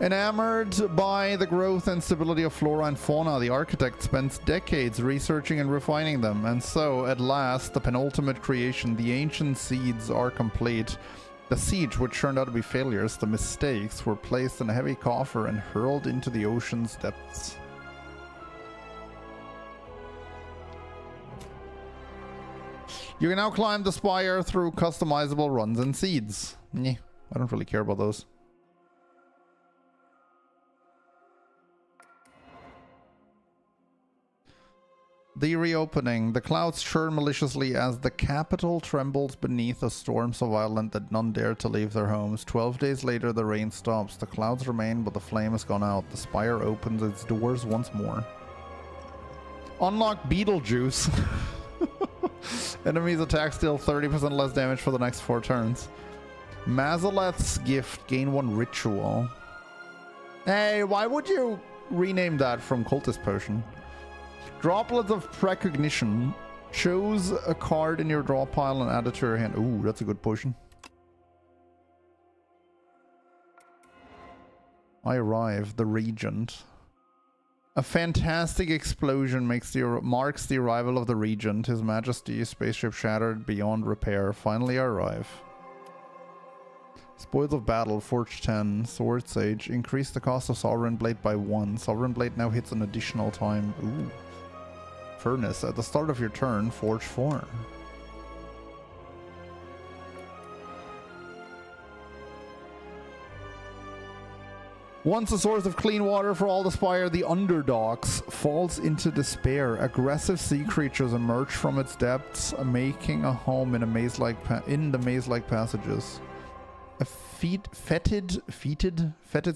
[SPEAKER 1] Enamored by the growth and stability of flora and fauna, the architect spends decades researching and refining them. And so, at last, the penultimate creation, the ancient seeds, are complete. The siege, which turned out to be failures, the mistakes, were placed in a heavy coffer and hurled into the ocean's depths. You can now climb the spire through customizable runs and seeds. Nyeh, I don't really care about those. The reopening. The clouds churn maliciously as the capital trembles beneath a storm so violent that none dare to leave their homes. 12 days later, the rain stops. The clouds remain, but the flame has gone out. The spire opens its doors once more. Unlock Beetlejuice. Enemies attacks deal 30% less damage for the next 4 turns. Mazaleth's gift. Gain 1 ritual. Hey, why would you rename that from Cultist Potion? Droplets of Precognition. Choose a card in your draw pile and add it to your hand. Ooh, that's a good potion. I arrive, the Regent. A fantastic explosion marks the arrival of the Regent. His Majesty's spaceship shattered beyond repair. Finally I arrive. Spoils of Battle, Forge 10, Sword Sage. Increase the cost of Sovereign Blade by 1. Sovereign Blade now hits an additional time. Ooh. Furnace. At the start of your turn, Forge 4. Once a source of clean water for all the Spire, the Underdogs falls into despair. Aggressive sea creatures emerge from its depths, making a home in a maze-like the maze-like passages. A fetid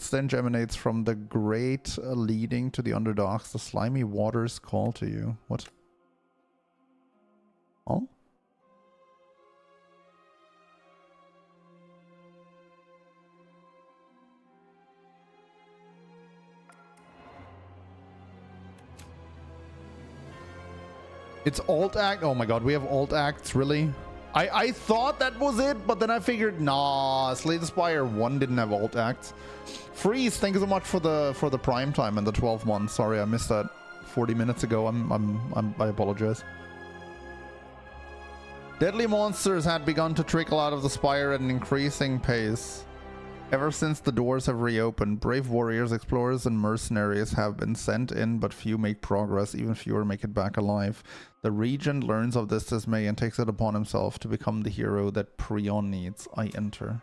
[SPEAKER 1] stench emanates from the grate leading to the Underdogs. The slimy waters call to you. What? Oh? It's alt act. Oh my god, we have alt acts, really? I thought that was it, but then I figured, nah, Slay the Spire 1 didn't have alt acts. Freeze, thank you so much for the prime time and the 12 months. Sorry, I missed that 40 minutes ago. I apologize. Deadly monsters had begun to trickle out of the Spire at an increasing pace. Ever since the doors have reopened, brave warriors, explorers, and mercenaries have been sent in, but few make progress, even fewer make it back alive. The Regent learns of this dismay and takes it upon himself to become the hero that Prion needs. I enter.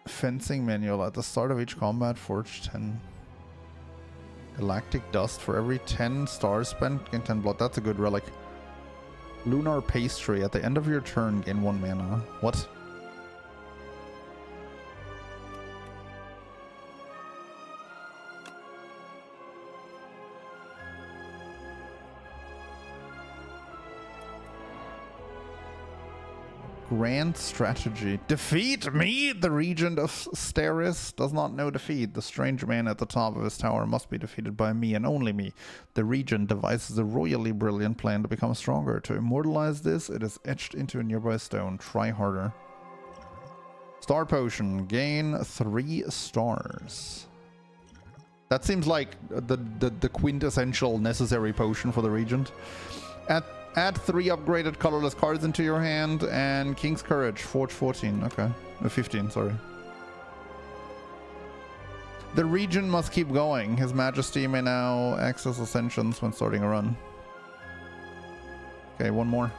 [SPEAKER 1] Fencing manual. At the start of each combat, forge 10 galactic dust. For every 10 stars spent, gain 10 blood. That's a good relic. Lunar Pastry. At the end of your turn, gain 1 mana. What? Grand strategy. Defeat me! The Regent of Steris does not know defeat. The strange man at the top of his tower must be defeated by me and only me. The Regent devises a royally brilliant plan to become stronger. To immortalize this, it is etched into a nearby stone. Try harder. Star Potion. Gain 3 stars. That seems like the quintessential necessary potion for the Regent. Add 3 upgraded colorless cards into your hand and King's Courage, Forge 14. Okay. 15, sorry. The Regent must keep going. His Majesty may now access Ascensions when starting a run. Okay, 1 more.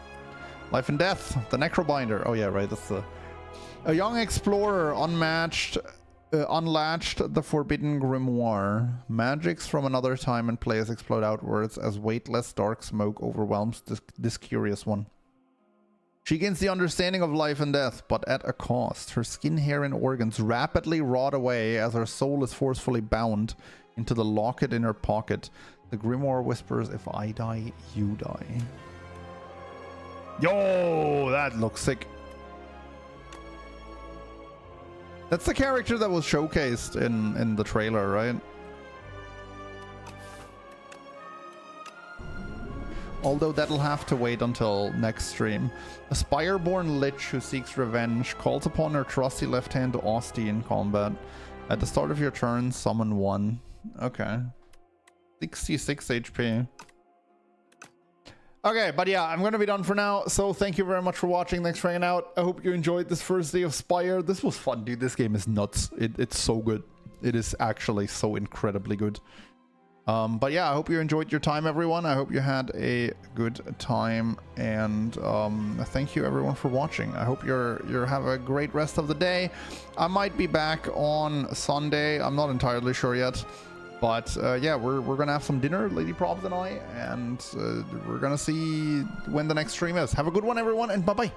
[SPEAKER 1] Life and Death, the Necrobinder. Oh yeah, right, that's the... A young explorer, unmatched Unlatched the Forbidden Grimoire. Magics from another time and place explode outwards as weightless dark smoke overwhelms this curious one. She gains the understanding of life and death, but at a cost. Her skin, hair, and organs rapidly rot away as her soul is forcefully bound into the locket in her pocket. The Grimoire whispers, if I die, you die. Yo, that looks sick. That's the character that was showcased in the trailer, right? Although that'll have to wait until next stream. A Spire-born Lich who seeks revenge calls upon her trusty left hand to Osti in combat. At the start of your turn, summon one. Okay. 66 HP. Okay, but yeah, I'm gonna be done for now. So thank you very much for watching. Thanks for hanging out. I hope you enjoyed this first day of Spire. This was fun, dude. This game is nuts. It's so good. It is actually so incredibly good. But yeah, I hope you enjoyed your time, everyone. I hope you had a good time, and thank you everyone for watching. I hope you have a great rest of the day. I might be back on Sunday. I'm not entirely sure yet, but yeah, we're gonna have some dinner, Lady Probs and I, and we're gonna see when the next stream is. Have a good one, everyone, and bye bye.